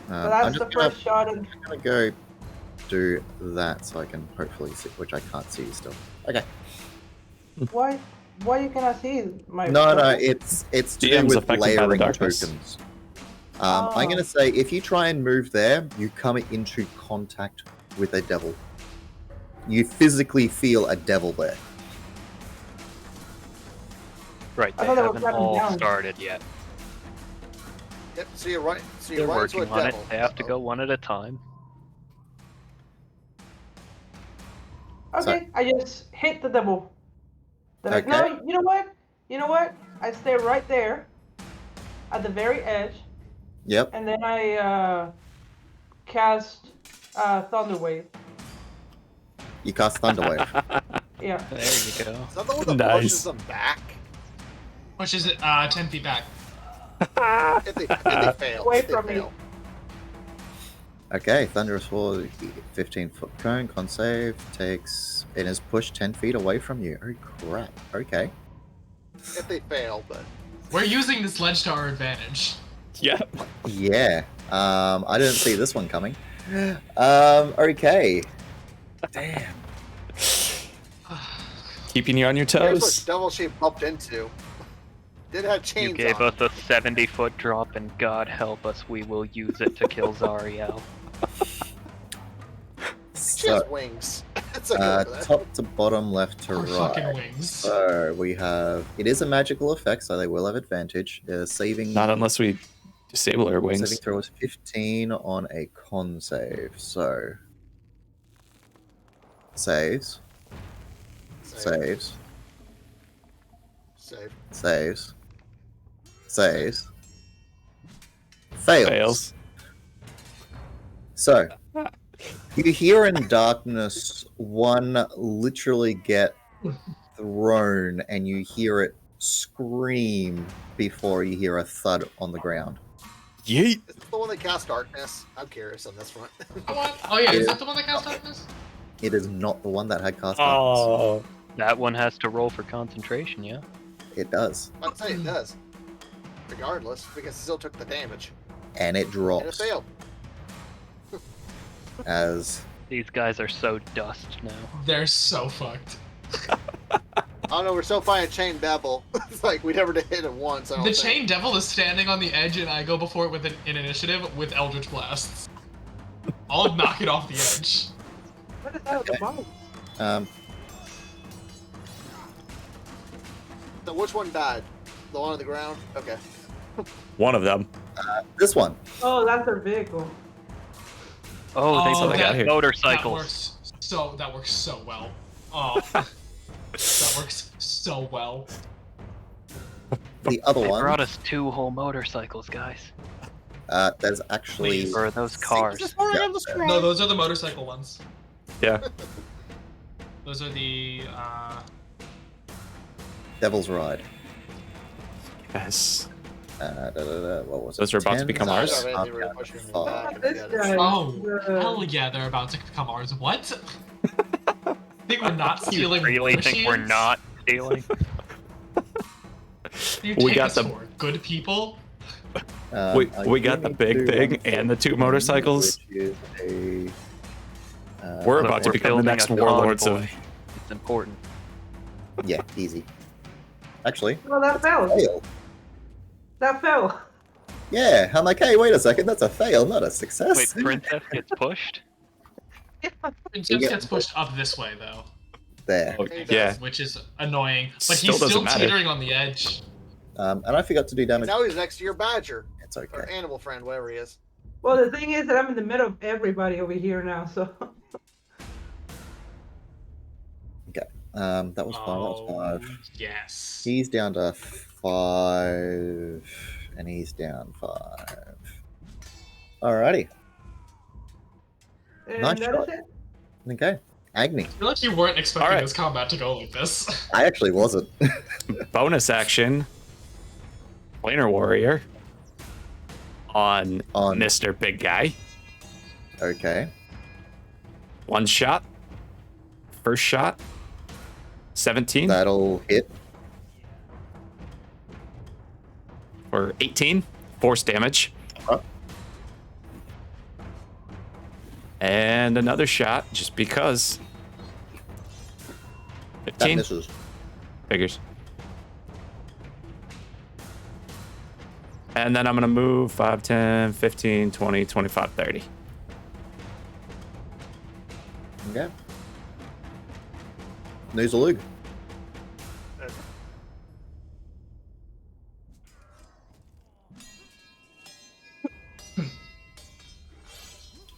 So that's I'm the just gonna, first shot and gonna go do that so I can hopefully see, which I can't see still. Okay. why you cannot see my No, weapon? it's to do DM's with affected by the layering darkness. tokens. I'm gonna say if you try and move there, you come into contact with a devil. You physically feel a devil there. Right, I they thought they were haven't climbing all down. started yet. Yep. So you're right. So They're you're right to a working on it. devil. They have to so- go one at a time. Okay, I just hit the devil. Then Okay. No, you know what? You know what? I stay right there, at the very edge, Yep. and then I cast Thunder Wave. You cast Thunderwave. Yeah. There you go. Is that the one that Nice. pushes them back? Pushes it 10 feet back. If they fail. Away if they from me. fail. Okay, Thunderous Fall, 15-foot cone, con save, takes... It is pushed 10 feet away from you. Oh, crap. Okay. If they fail, but We're using this ledge to our advantage. Yep. Yeah. I didn't see this one coming. Okay. Damn. Keeping you on your Here's what toes. Devil Shape bumped into. Did have chains You gave on. us a 70-foot drop, and God help us, we will use it to kill Zariel. She has So, wings. It's okay for that. top to bottom, left to Her fucking right. wings. So we have. It is a magical effect, so they will have advantage. Saving. Not unless we disable our wings. Saving throw is 15 on a con save. So saves, saves, Save. saves, saves, fails. Fails. So you hear in darkness one literally get thrown, and you hear it scream before you hear a thud on the ground. Yeet. Is this the one that cast darkness? I'm curious on this front. What? Oh yeah, is that the one that cast darkness? It is not the one that had cast darkness. Oh. That one has to roll for concentration, yeah? It does, I'd say it does. Regardless, because it still took the damage. and it And it drops failed. as These guys are so dust now. They're so fucked. I don't know, we're still fighting Chain Devil. It's like we never did hit it once. I don't The think. Chain Devil is standing on the edge, and I go before it with an initiative with Eldritch Blasts. I'll knock it off the edge. What is that with the bottle? So which one died? The one on the ground? Okay. One of them. this one. Oh, that's their vehicle. Oh, they Oh, both that- have That motorcycles. works so well. Oh, that works so well. The other They one. brought us 2 whole motorcycles, guys. There's actually Please. Or are those cars? Yeah, No, those are the motorcycle ones. Yeah. Those are the Devil's Ride. Yes. What was it? Those are about to 10? become I ours? don't know, Up, they were down, pushing me 5. back and This I got guy. it. Oh, hell yeah, they're about to become ours. What? Think we're not You stealing really think we're machines? not stealing? You We take got us the- for good people? We got the big thing and the 2 motorcycles. Which is We're Look, about to we're become the building next a warlords convoy. of. It's important. Yeah, easy. Actually, Well, that fell. fail. That fell. Yeah, I'm like, hey, wait a second, that's a fail, not a success. Wait, Princess gets pushed? It Yeah. just gets pushed up this way, though, There. Oh, He yeah. does. which is annoying. But Still he's doesn't still matter. teetering on the edge. And I forgot to do damage. Now he's next to your badger. It's Or okay. animal friend, whatever he is. Well, the thing is that I'm in the middle of everybody over here now, so. That was 5. That was 5. Yes. He's down to 5, and he's down 5. Alrighty. And Nice that shot. is it. Okay. Agni. I feel like you weren't expecting Alright. this combat to go like this. I actually wasn't. Bonus action. Planar Warrior. On On. Mr. Big Guy. Okay. 1 shot. First shot. 17 That'll hit. or 18. Force damage. Okay. And another shot, just because. That 15 misses. figures. And then I'm going to move 5, 10, 15, 20, 25, 30. Okay. Noozalug. I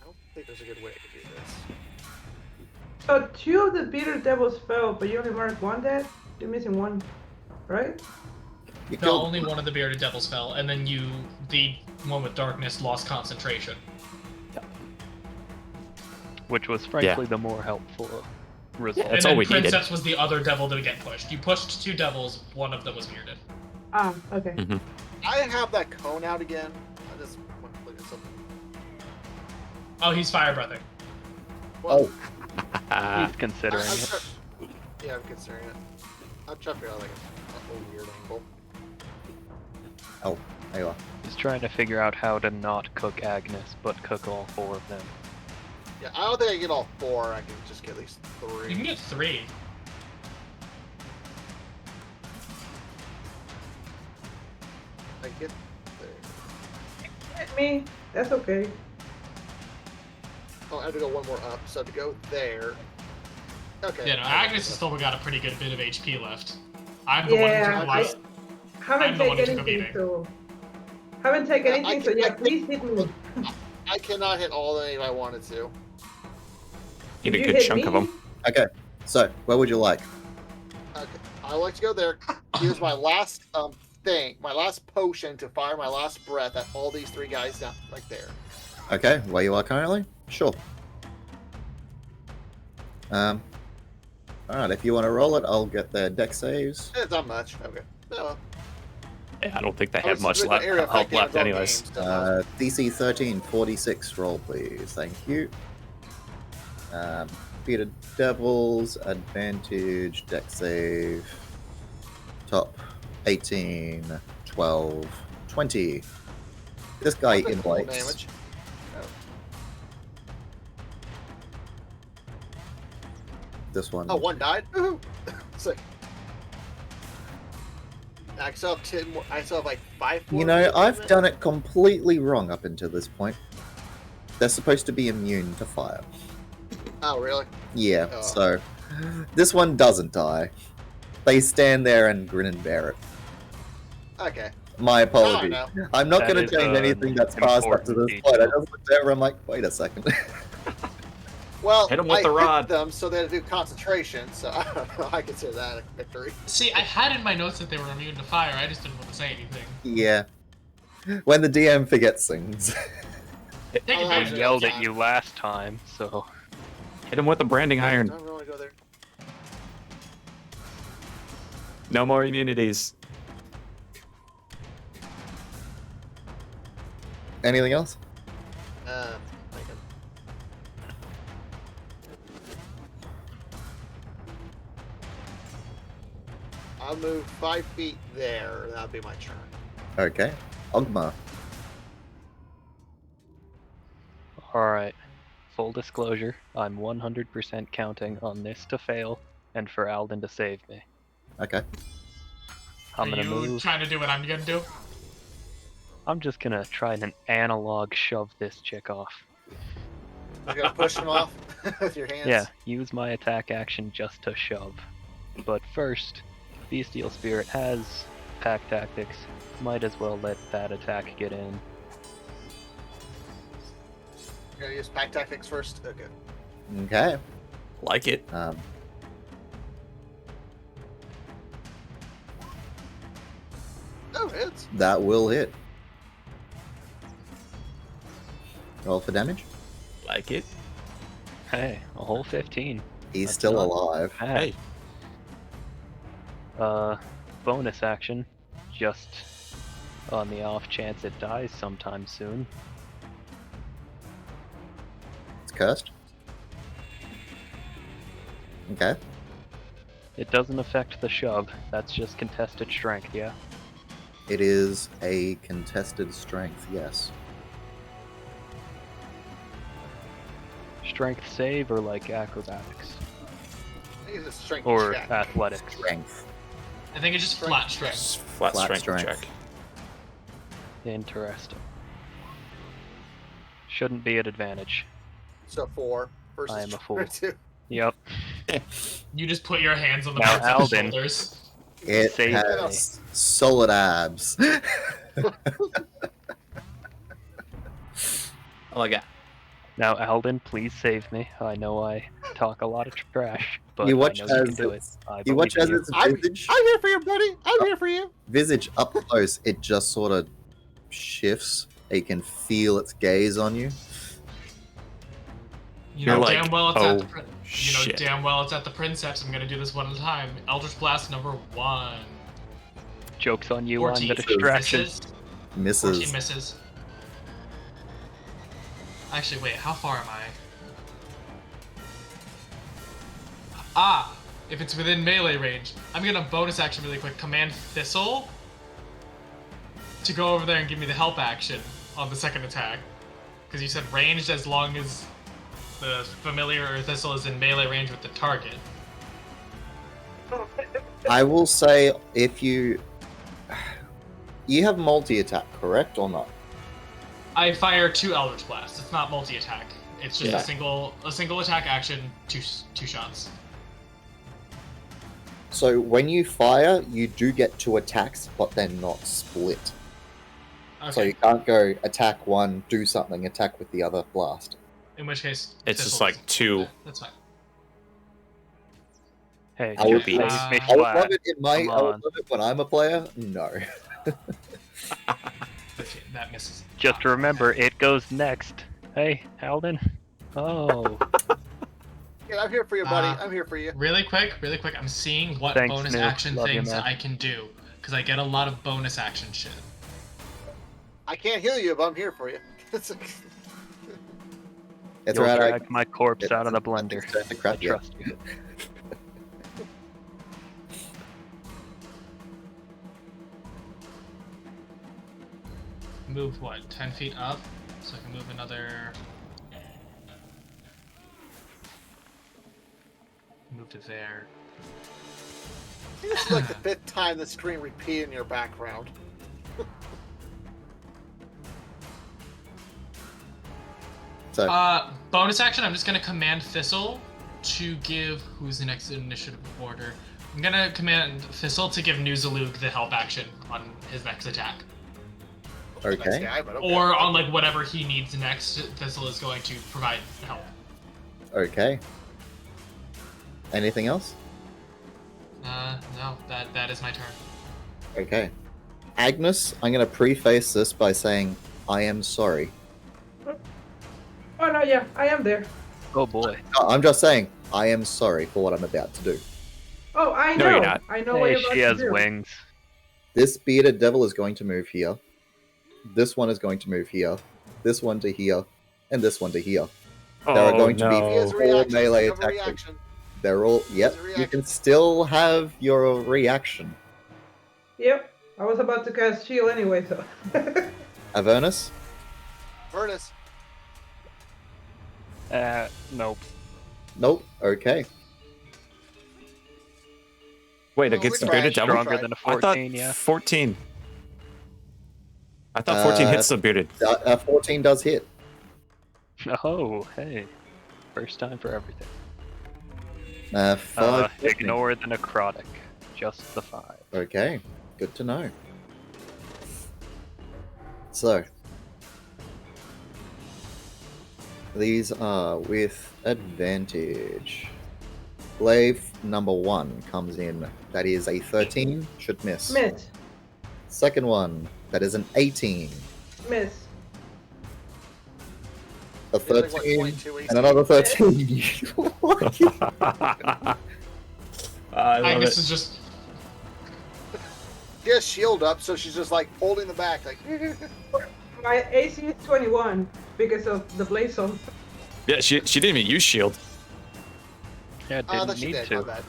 don't think there's a good way to do this. So 2 of the beater devils fell, but you only marked 1 dead? You're missing 1, right? You No, killed. only one of the bearded devils fell, and then the one with darkness, lost concentration. Which was frankly the more helpful result. That's and all then we needed. Princess was the other devil to get pushed. You pushed 2 devils, one of them was bearded. Ah, okay. Mm-hmm. I have that cone out again. I just want to look at something. Oh, he's fire breathing. Well, He's considering I'm it. try- yeah, I'm considering it. I'm trying to figure out like a weird angle. Oh, there you are. just trying to figure out how to not cook Agnes, but cook all 4 of them. Yeah, I don't think I can get all 4. I can just get at least 3. You can get 3. I get there. Hit me. That's okay. Oh, I have to go one more up, so I have to go there. Okay. Yeah, no, Agnes has still got a pretty good bit of HP left. I'm the one who took the I last. haven't I'm the one taken who took a anything, beating. so haven't taken Yeah, anything. I So can- yeah, I can- please hit me. I cannot hit all of them if I wanted to. Need a You good hit chunk of me? them. Okay, so where would you like? Okay. I like to go there. Use my last my last potion to fire my last breath at all these 3 guys down right there. Okay, where you are currently? Sure. Alright, if you want to roll it, I'll get their deck saves. It's not much. Okay. Oh, Yeah, I don't think they I have was much with the area help effect left, in all anyways. games, so- DC 13, 46 roll, please. Thank you. Peter Devils, advantage, deck save. Top 18, 12, 20. This guy I'll take full inflates. damage. This one. Oh, 1 died. Woohoo! Sick. I still have 10 more. I still have like 5 more. You know, I've done it completely wrong up until this point. They're supposed to be immune to fire. Oh, really? Yeah, Oh. so this one doesn't die. They stand there and grin and bear it. Okay. My apologies. know. I'm not That going is to change an anything that's passed up to important this point. I detail. just looked over, I'm like, wait a second. Well, Hit 'em with I the hit rod. them so they had to do concentration, so I don't know. I consider that a victory. See, I had in my notes that they were immune to fire. I just didn't want to say anything. Yeah. When the DM forgets things. Take Oh, I advantage. yelled at you last time, so Hit him with a branding iron. Don't really go there. No more immunities. Anything else? Thinking. I'll move 5 feet there. That'll be my turn. Okay. Ogma. alright. Full disclosure, I'm 100% counting on this to fail and for Alden to save me. Okay. I'm Are gonna you move. trying to do what I'm gonna do? I'm just gonna try and analog shove this chick off. You're gonna push him off with your hands. Yeah, use my attack action just to shove. But first, Bestial Spirit has pack tactics. Might as well let that attack get in. You're gonna use pack tactics first. Okay. Okay. Like it. Oh, hits. That will hit. Roll for damage. Like it. Hey, a whole 15. He's That's still not alive. bad. Hey. Bonus action. Just on the off chance it dies sometime soon. It's cursed. Okay. It doesn't affect the shove. That's just contested strength, yeah? It is a contested strength, yes. Strength save or like acrobatics? I think it's a strength Or check. athletics? Strength. I think it's just flat strength. Just flat, Flat strength, strength. check. Interesting. Shouldn't be at advantage. So 4 versus I am a fool. 2. Yep. You just put your hands on the Now, back of the Alden. shoulders. It Save has solid abs. Oh my god. Now, Alden, please save me. I know I talk a lot of trash, but You watch I know you can as do it. it's- I You watch believe as in you. its I'm visage, here for you, buddy. I'm here for you. visage up close, it just sort of shifts. You can feel its gaze on you. You know You're like, damn well it's at the oh, you know shit. damn well it's at the Princeps. I'm gonna do this one at a time. Eldritch Blast number 1. Joke's on you, I'm 14 the distraction. misses. 14 Misses. misses. Actually, wait, how far am I? Ah! If it's within melee range, I'm gonna bonus action really quick. Command Thistle. to go over there and give me the help action on the second attack. Because you said ranged as long as the familiar or thistle is in melee range with the target. I will say, if you have multi-attack, correct or not? I fire 2 Eldritch Blasts. It's not multi-attack. It's just Yeah. a single attack action, two shots. So when you fire, you do get 2 attacks, but they're not split. Okay. So you can't go attack one, do something, attack with the other, blast. In which case, It's just thistle like is- 2. yeah, that's fine. Hey, I would just be- save me I would flat. love it in my. Come I would on. love it when I'm a player. No. Okay, that misses. Just remember, it goes next. Hey, Alden. Oh, Yeah, I'm here for you, buddy. Uh, I'm here for you. Really quick. I'm seeing what Thanks, bonus Noob. action Love you, things man. I can do. Because I get a lot of bonus action shit. I can't heal you, but I'm here for you. It's you'll alright. drag my corpse out of the I think blender. it's time to I crap you. trust you. Move what? 10 feet up? So I can move another... Move to there. It's like the 5th time the screen repeated in your background. So Bonus action, I'm just gonna command Thistle to give... Who's the next initiative order? I'm gonna command Thistle to give Nuzalug the help action on his next attack. Next okay. guy, but okay. Or on like whatever he needs next, Thistle is going to provide help. Okay. Anything else? No, that is my turn. Okay. Agnes, I'm going to preface this by saying, I am sorry. Oh no, yeah, I am there. Oh boy. No, I'm just saying, I am sorry for what I'm about to do. Oh, I No, know. you're not. I know what Hey, you're about she to has do. wings. This bearded devil is going to move here. This one is going to move here. This one to here. And this one to here. There are going to be He has a all reaction. melee You have a attacks. reaction. They're all... Yep, There's a you reaction. can still have your reaction. Yep, I was about to cast shield anyway, so. Avernus? Avernus. Nope. Nope. Okay. Wait, Oh, against the we bearded tried. devil? Stronger than a I thought 14, yeah. 14. I thought 14 hits the bearded. 14 does hit. Oh, hey. First time for everything. 5. Ignore the necrotic. Just the 5. Okay, good to know. So, these are with advantage. Glaive number 1 comes in. That is a 13, should miss. Miss. Second one, that is an 18. Miss. A It's like, 13, what, 22 and another 13. I love Agnes it. is just... She has shield up, so she's just like holding the back, like. My AC is 21 because of the blaze zone. Yeah, she didn't even use shield. Yeah, I didn't thought she need did. My to. bad.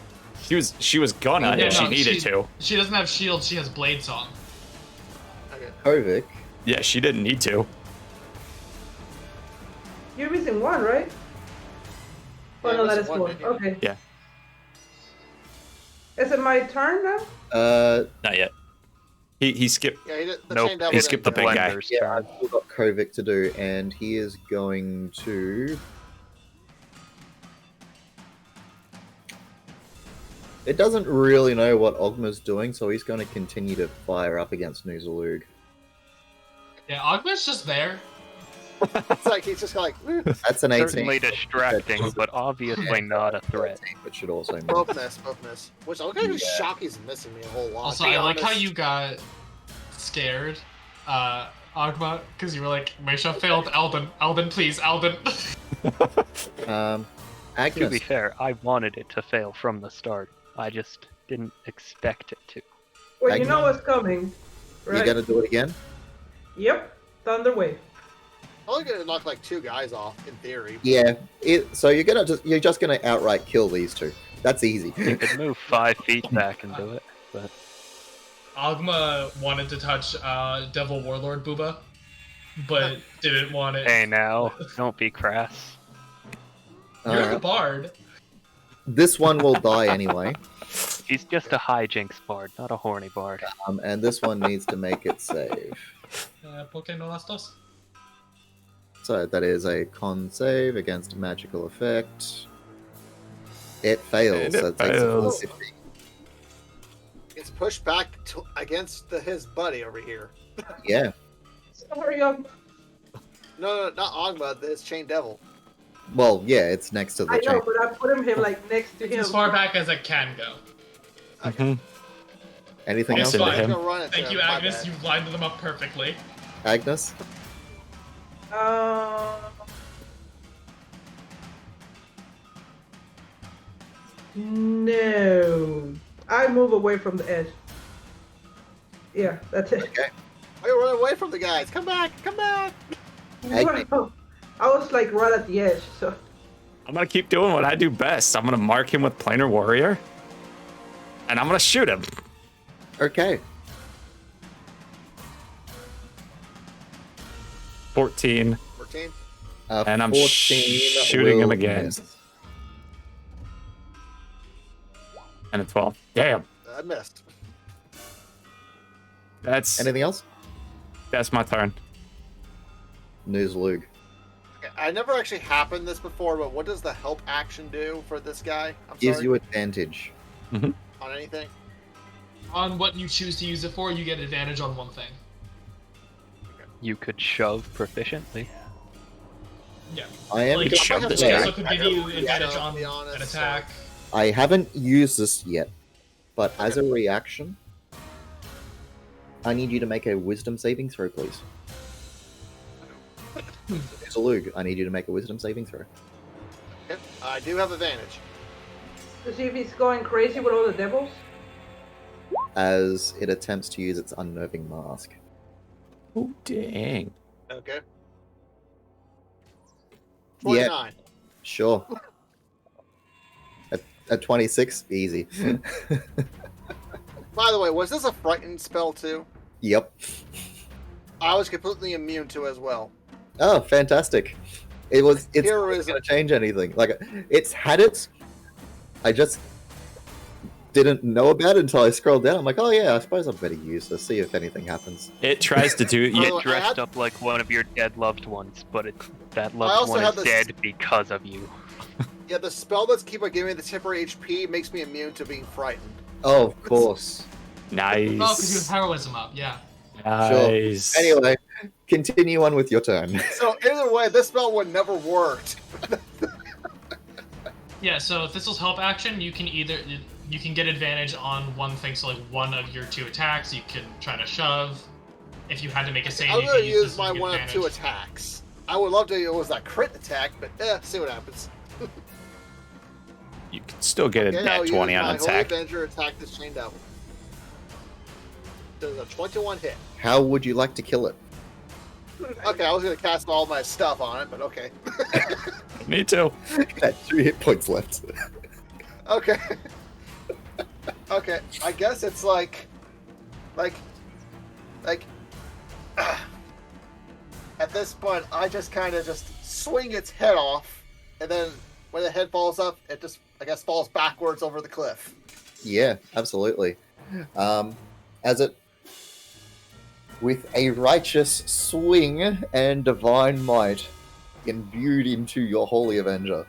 She was gonna Yeah, if she no, needed to. She doesn't have shield, she has Blade Song. Okay. Kovic, Yeah, she didn't need to. You're missing one, right? Oh Yeah, no, that missing is one, four. didn't you? Okay. Yeah. Is it my turn now? Not yet. He skipped. Yeah, he did, the Nope, chain devil he didn't skipped the do big it. guy. Blender's yeah, turn. I've still got Kovic to do, and he is going to... It doesn't really know what Ogma's doing, so he's going to continue to fire up against Nuzalug. Yeah, Ogma's just there. It's like he's just like That's an 18. Certainly distracting, but obviously not a threat. 13, but should also miss. both miss. Which I'm kind of Yeah. shocked he's missing me a whole lot. Also, to be I like how honest. you got scared, Ogma, because you were like, Maisha failed Alden. Alden, please, Alden. Um, To be Agnes, fair, I wanted it to fail from the start. I just didn't expect it to. Well, you know what's coming, right? you going to do it again? Yep. Thunder wave. I'm only gonna knock like 2 guys off in theory. Yeah. So you're just going to outright kill these two. That's easy. You could move 5 feet back and do it, but Agma wanted to touch Devil Warlord Booba, but didn't want it. Hey now, don't be crass. You're the Alright. bard. This one will die anyway. He's just a hijinks bard, not a horny bard. And this one needs to make it save. ¿Por qué no las dos? So that is a con save against a magical effect. It fails, And so it it takes a full fails. 50. It's pushed back against his buddy over here. Yeah. Sorry, No, not Ogma, this Chain Devil. Well, yeah, it's next to the I know, chain. but I put him like next to him. As far back as it can go. Mhm. Anything It's else? into fine. him. Go run it Thank to you, him, my Agnes. bad. You've lined them up perfectly. Agnes? No. I move away from the edge. Yeah, that's it. Okay. Why are you running away from the guys? Come back! Come back! Agnes. I was like right at the edge, so. I'm gonna keep doing what I do best. I'm gonna mark him with Planar Warrior, and I'm gonna shoot him. Okay. 14, 14. and I'm 14 shooting him will again. miss. And a 12. Damn, I missed. that's Anything else? my turn. Newslug. Okay, I never actually happened this before, but what does the help action do for this guy? I'm Gives sorry. you advantage. On anything? On what you choose to use it for, you get advantage on one thing. You could shove proficiently. Yeah. I am You Like, could shove I this have guy. also could give you Yeah, advantage to on be honest, an attack. I haven't used this yet, but as a reaction, I need you to make a wisdom saving throw, please. Newslug, I need you to make a wisdom saving throw. Okay, I do have advantage. To see if he's going crazy with all the devils. As it attempts to use its unnerving mask. Oh, dang. Okay. Yeah, 29. sure. At 26, easy. By the way, was this a frightened spell too? Yep. I was completely immune to as well. Oh, fantastic. It's not Heroism. going to change anything. Like, it's had it. I just didn't know about it until I scrolled down. I'm like, oh yeah, I suppose I better use this, see if anything happens. It tries to do. Oh, You, I Dressed had- up like one of your dead loved ones, but that I loved also one have is this- dead because of you. Yeah, the spell that's keep on giving me the temporary HP makes me immune to being frightened. Oh, of course. nice. Oh, because you have heroism up, yeah. Nice. Anyway, continue on with your turn. So either way, this spell would never worked. Yeah, so if this was help action, you can get advantage on one thing, so like one of your two attacks, you can try to shove. If you had to make a save, I'm you gonna can use this my to get one of two advantage. attacks. I would love to it was that crit attack, but see what happens. You can still get a Okay, I'll net use 20 my on Holy attack. Avenger attack this chain devil. Does a 21 hit. How would you like to kill it? Okay, I was gonna cast all my stuff on it, but okay. Me too. Got 3 hit points left. Okay. Okay, I guess it's like at this point, I just kind of just swing its head off, and then when the head falls up, it just, I guess, falls backwards over the cliff. Yeah, absolutely. As it, with a righteous swing and divine might imbued into your Holy Avenger,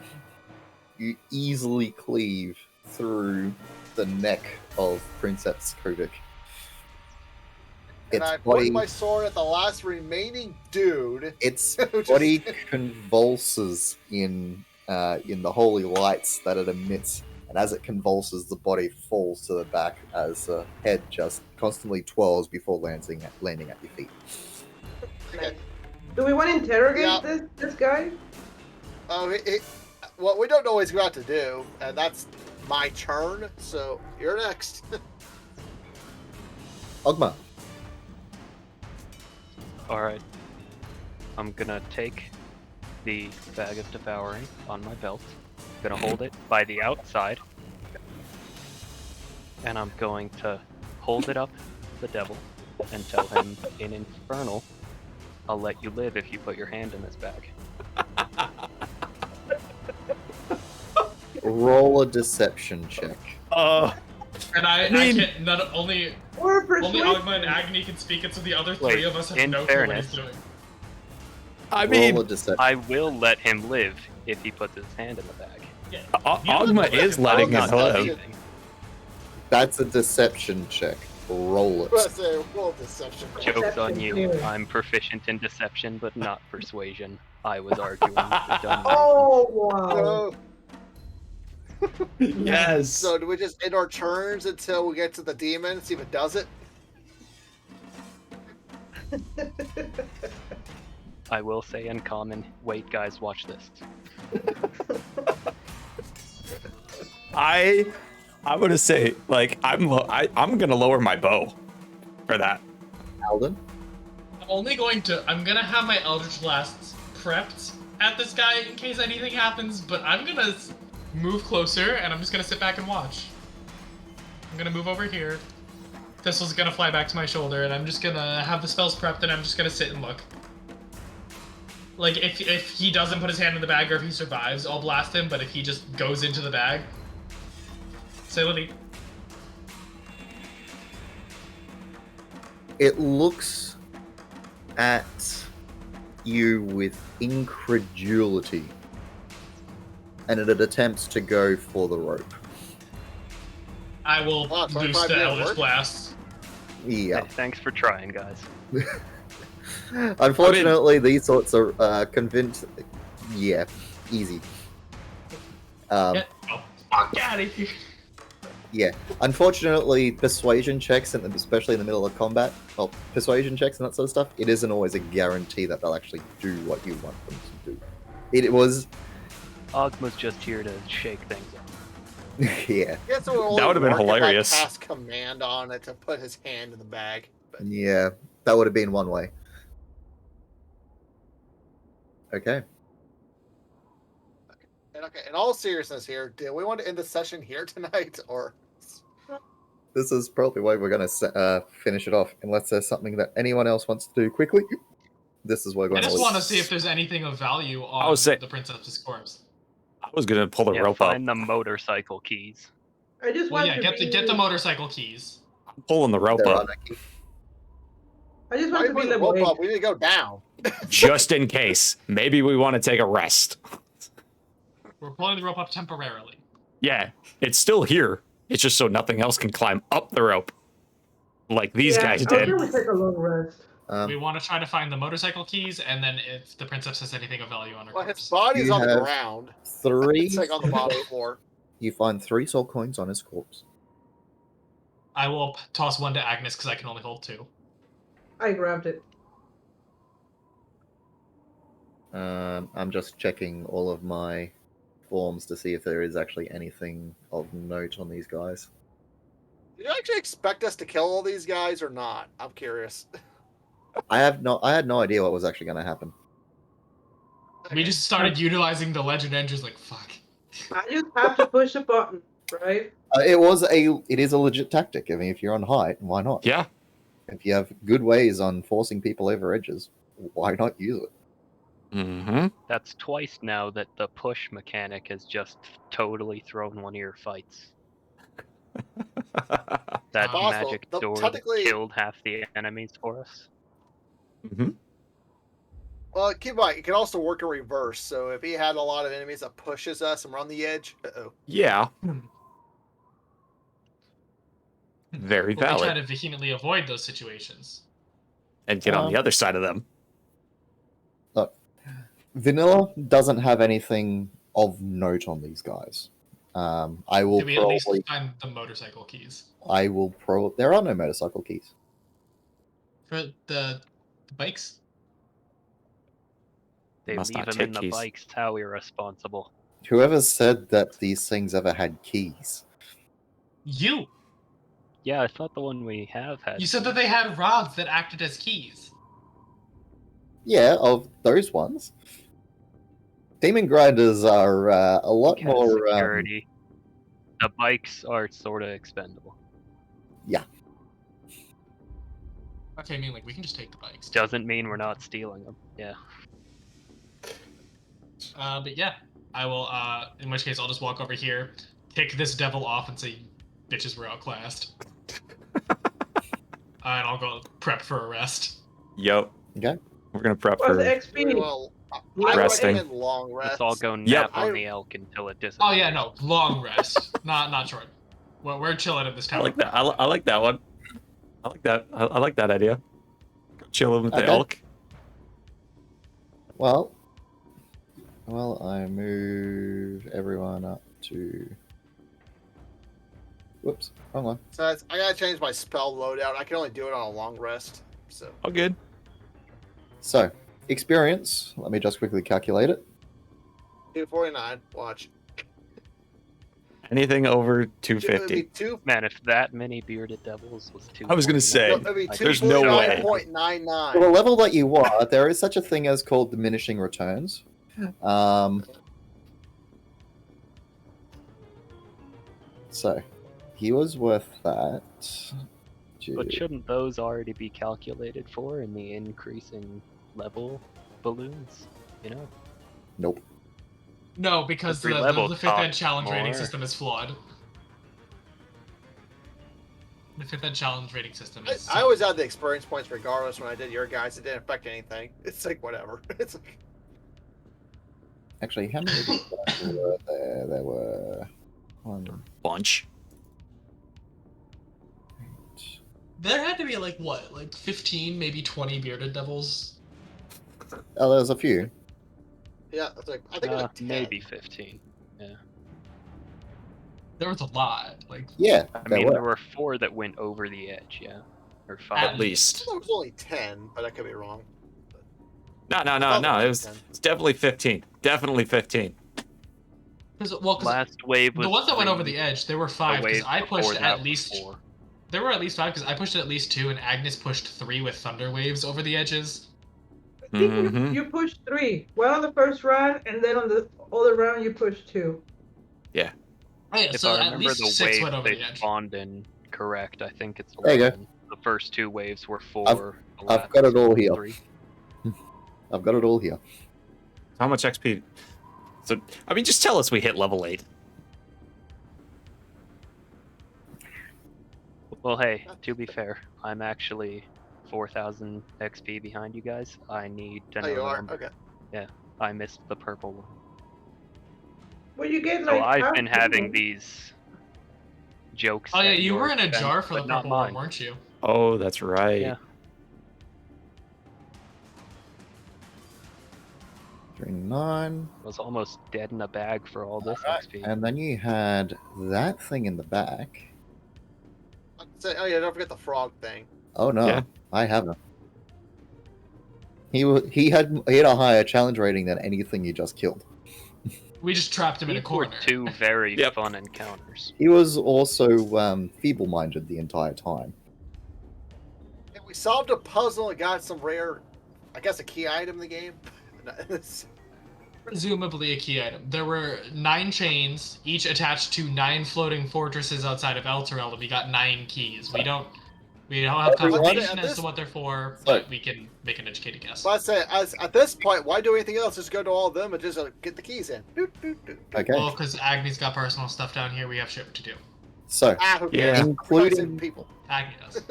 you easily cleave through the neck of Princess Kovic. And I point my sword at the last remaining dude. Its Just- body convulses in the holy lights that it emits, and as it convulses, the body falls to the back as the head just constantly twirls before landing at your feet. Okay. Do we want to interrogate Yeah. this guy? Oh, well, we don't know what he's about to do, and that's my turn. So you're next. Ogma. Alright. I'm gonna take the bag of devouring on my belt. Gonna hold it by the outside. And I'm going to hold it up the devil and tell him in Infernal, I'll let you live if you put your hand in this bag. Roll a deception check. And I can't. Not only Or only persuasion. Agma and Agni can speak it, so the other three Wait, of us have in no clue what fairness, he's doing. I Roll mean, a deception. I will let him live if he puts his hand in the bag. Yeah. Agma is letting Not us doing live. anything. That's a deception check. Roll Let's it. say roll deception. Joke's on you. Deception. I'm proficient in deception, but not persuasion. I was arguing for dumb reasons. Oh wow. So, Yes. so do we just end our turns until we get to the demon, see if it does it? I will say in common, wait guys, watch this. I'm gonna say, like, I'm gonna lower my bow for that. Alden? I'm gonna have my Eldritch Blasts prepped at this guy in case anything happens, but I'm gonna move closer and I'm just gonna sit back and watch. I'm gonna move over here. Thistle's gonna fly back to my shoulder, and I'm just gonna have the spells prepped, and I'm just gonna sit and look. Like, if he doesn't put his hand in the bag or if he survives, I'll blast him, but if he just goes into the bag... Say Lily. It looks at you with incredulity, and it attempts to go for the rope. I will Wow, loose 25 the didn't Eldritch work? Blast. Yeah. Hey, thanks for trying, guys. Unfortunately, these sorts are convinced. Yeah, easy. Get the fuck out of here. Yeah. Unfortunately, persuasion checks, especially in the middle of combat, well, persuasion checks and that sort of stuff, it isn't always a guarantee that they'll actually do what you want them to do. It was, Ogma's just here to shake things up. yeah, Guess it would only That would've been work if I hilarious. cast command on it to put his hand in the bag. But yeah, that would have been one way. Okay. and okay, in all seriousness here, do we want to end the session here tonight, or This is probably why we're going to finish it off, unless there's something that anyone else wants to do quickly. This is where we're I going just to want to see if there's anything of value on would say- the Princess's corpse. I was gonna pull the Yeah, rope up. find the motorcycle keys. I just Well, want yeah, to get the motorcycle keys. I'm pulling the rope There are up no keys. I just why want do to we be put the rope liberated. up? We need to go down. just in case. Maybe we want to take a rest. We're pulling the rope up temporarily. Yeah, it's still here. It's just so nothing else can climb up the rope, like these guys I did. think we take a long rest. We want to try to find the motorcycle keys, and then if the princess has anything of value on her Well, his corpse. body's You on the have ground. 3. It's like on the bottom floor. You find 3 soul coins on his corpse. I will toss one to Agnes because I can only hold 2. I grabbed it. I'm just checking all of my forms to see if there is actually anything of note on these guys. Do you actually expect us to kill all these guys or not? I'm curious. I had no idea what was actually going to happen. We just started utilizing the legend engines like, fuck. I just have to push a button, right? It is a legit tactic. I mean, if you're on height, why not? Yeah, If you have good ways on forcing people over edges, why not use it? mm-hmm. That's twice now that the push mechanic has just totally thrown one of your fights. That Possible. magic Though door that technically- killed half the enemies for us. Mm-hmm. Well, keep in mind, it can also work in reverse. So if he had a lot of enemies that pushes us and we're on the edge, Yeah. Very But we try valid. to vehemently avoid those situations. And get on the other side of them. Vanilla doesn't have anything of note on these guys. I will Do we at least probably. find the motorcycle keys? There are no motorcycle keys. For the bikes? They Must leave not them in take the keys. bikes. How irresponsible. Whoever said that these things ever had keys? You! Yeah, I thought the one we have had. You said that they had rods that acted as keys. Yeah, of those ones. Demon grinders are a lot Has more. security. The bikes are sort of expendable. Okay, I mean, like, we can just take the bikes. Doesn't mean we're not stealing them. Yeah. But yeah, I will, in which case, I'll just walk over here, kick this devil off, and say, bitches, we're outclassed. And I'll go prep for a rest. Yep. Okay. We're gonna prep What's the for. XP? Well, I Resting. recommend long rest. Let's all go Yep. nap on the elk until it disappears. Oh yeah, no, long rest, not short. Well, we're chilling in this tower. I like that. I like that one. I like that. I like that idea. Chilling with the Okay. elk. Well, I move everyone up to. Whoops, wrong one. So I gotta change my spell loadout. I can only do it on a long rest. So Oh, good. So, experience. Let me just quickly calculate it. 249. Watch. Anything over It would be 250. two. Man, if that many bearded devils was too. I was gonna say, No, it'd be there's no way. 249.99. For the level that you are, there is such a thing as called diminishing returns. So, he was worth that. But shouldn't those already be calculated for in the increasing level balloons? You know? Nope. No, because Every level the 5th ed costs challenge rating more. system is flawed. The 5th ed challenge rating system is. I always had the experience points regardless when I did your guys. It didn't affect anything. It's like whatever. It's like Actually, how many were there? There were one. Bunch. There had to be like what, like 15, maybe 20 bearded devils. Oh, there was a few. yeah, it's like I think it was like 10. Maybe 15. There was a lot. Like Yeah, I there mean, were. there were 4 that went over the edge, yeah. Or 5. At I least. thought it was only 10, but I could be wrong. No. thought It was. It's definitely 15. Definitely 15. because Last wave was the ones that went over 3, the edge, there were the 5 because wave I before pushed that at was least 4. there were at least 5 because I pushed at least 2 and Agnes pushed 3 with thunder waves over the edges. I think Mhm. you pushed 3. One on the first round, and then on the other round you pushed 2. Oh, yeah, If so I at remember least the 6 wave went over they the edge. spawned in correct, I think it's 11. There you go. The first 2 waves were 4. the I've last got it all was here. 3. I've got it all here. How much XP? So, I mean, just tell us we hit level 8. Well, hey, to be fair, I'm actually 4,000 XP behind you guys. I need to know Oh, you the are? number. Okay. I missed the purple one. Well, you get So like. I've half been the having one. these jokes. Oh yeah, at you your were in a expense, jar for the but not purple one, mine. weren't you? Oh, that's right. Yeah. 39. I was almost dead in a bag for all this XP. And then you had that thing in the back. Oh yeah, don't forget the frog thing. Oh no, Yeah. I haven't. He had a higher challenge rating than anything you just killed. We just trapped him in a These were corner. 2 very Yep. fun encounters. He was also feeble-minded the entire time. And we solved a puzzle and got some rare, I guess, a key item in the game. Presumably a key item. There were 9 chains, each attached to 9 floating fortresses outside of Elturel, and we got 9 keys. We don't have Everyone- confirmation At as this- to what they're for, Look. but we can make an educated guess. So I say, at this point, why do anything else? Just go to all of them and just get the keys in. Doot, doot, doot. Okay, Well, because Agni's got personal stuff down here, we have shit to do. so Ah, who Yeah. cares? Including- Including people. Agni does.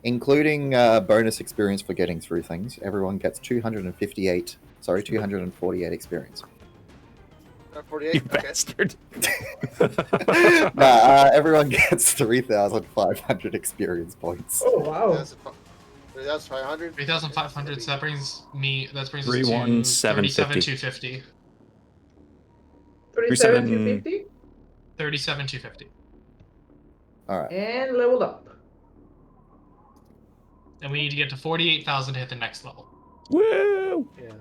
including bonus experience for getting through things, everyone gets 248 experience. 48. You Okay. bastard. Everyone gets 3,500 experience points. Oh wow. That's 500. 3,500, so that brings us to 31750. 37,250. 37,250 37,250. All right. and leveled up. And we need to get to 48,000 to hit the next level. Woo! Yeah.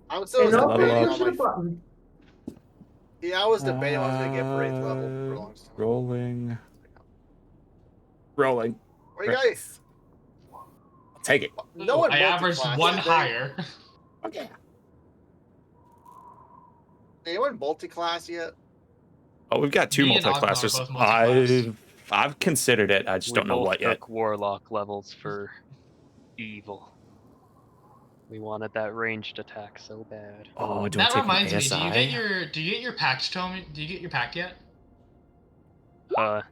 I was still And not level debating up. push on the my. button. Yeah, I was debating what I was gonna get for 8th level for a long time. Rolling. Rolling. What do you guys? I'll take it. No one I averaged multi-class, 1 did they? higher. Okay. Anyone multi-class yet? Oh, we've got 2 Me and Ogden are multi-classers. both multi-class. I've considered it. I just We don't know both what yet. took warlock levels for Evil. We wanted that ranged attack so bad. Oh, do That I take reminds an me. ASI? Do you get your pact, Tommy? Do you get your pact yet?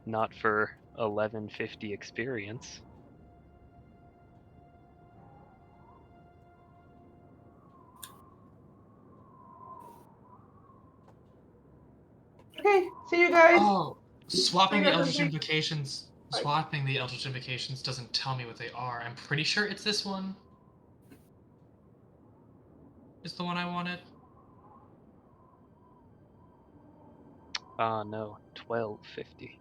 Not for 1150 experience. Okay, see you guys. Oh, swapping the Bring up Eldritch the big- Invocations. Swapping the Eldritch Invocations doesn't tell me what they are. I'm pretty sure it's this one. Is the one I wanted. No, 1250.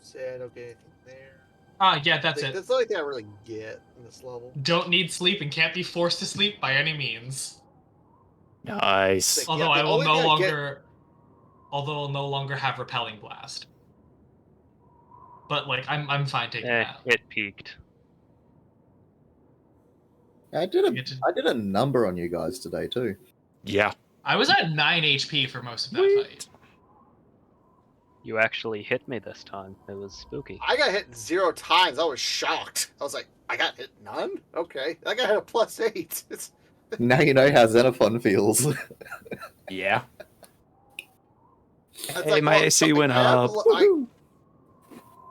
Say I don't get anything there. Yeah, that's it. That's the only thing I really get in this level. Don't need sleep and can't be forced to sleep by any means. Nice. Like, Although yeah, I the will only no thing I longer, although I'll no longer have Repelling Blast. But like, I'm fine taking that. It peaked. I did You get to- a number on you guys today too. Yeah. I was at 9 HP for most of that Sweet. fight. You actually hit me this time. It was spooky. I got hit 0 times. I was shocked. I was like, I got hit none? Okay. I got hit a +8. It's Now you know how Xenophon feels. Yeah. It's Hey, like, my well, AC something went I have- up.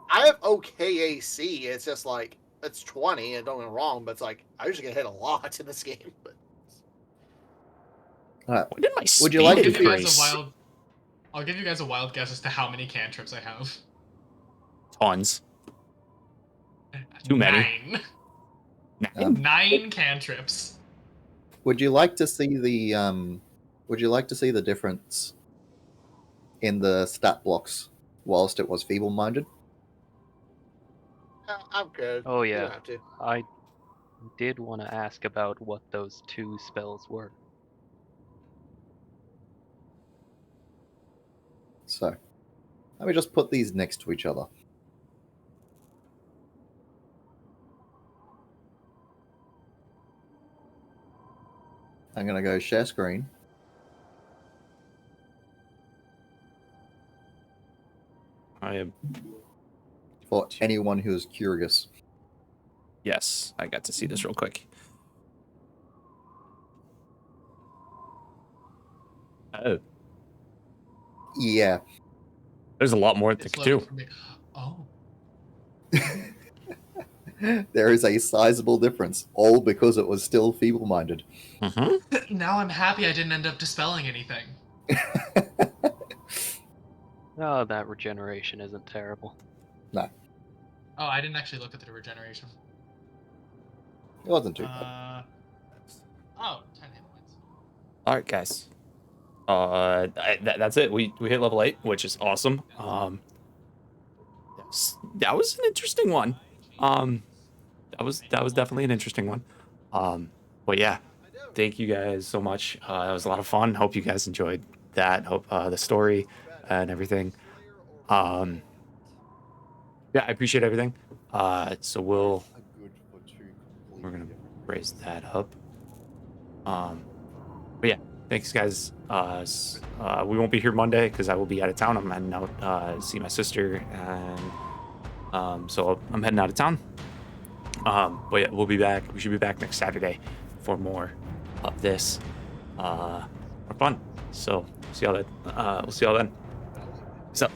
I have okay AC. It's just like, it's 20, and don't get me wrong, but it's like, I usually get hit a lot in this game. But When did my Would you speed like I'll to give you guys increase? I'll give you guys a wild guess as to how many cantrips I have. Tons. Too many. 9. 9 cantrips. Would you like to see the difference in the stat blocks whilst it was feeble-minded? I'm good. Oh, You yeah. don't have to. I did want to ask about what those 2 spells were. So, let me just put these next to each other. I'm going to go share screen. I am. For anyone who is curious. Yes, I got to see this real quick. Oh, Yeah. there's a lot more to It's do. loading for me. Oh. There is a sizable difference, all because it was still feeble-minded. Mm-hmm. Now I'm happy I didn't end up dispelling anything. Oh, that regeneration isn't terrible. Oh, I didn't actually look at the regeneration. It wasn't too bad. 10 hit points. All right, guys. That's it. We hit level 8, which is awesome. That was an interesting one. That was definitely an interesting one. But yeah, thank you guys so much. It was a lot of fun. Hope you guys enjoyed that. Hope the story and everything. Yeah, I appreciate everything. So we're gonna raise that up. But yeah, thanks guys. We won't be here Monday because I will be out of town. I'm heading out to see my sister, and so I'm heading out of town. But yeah, we'll be back. We should be back next Saturday for more of this. More fun. So see y'all then. We'll see y'all then. Peace out.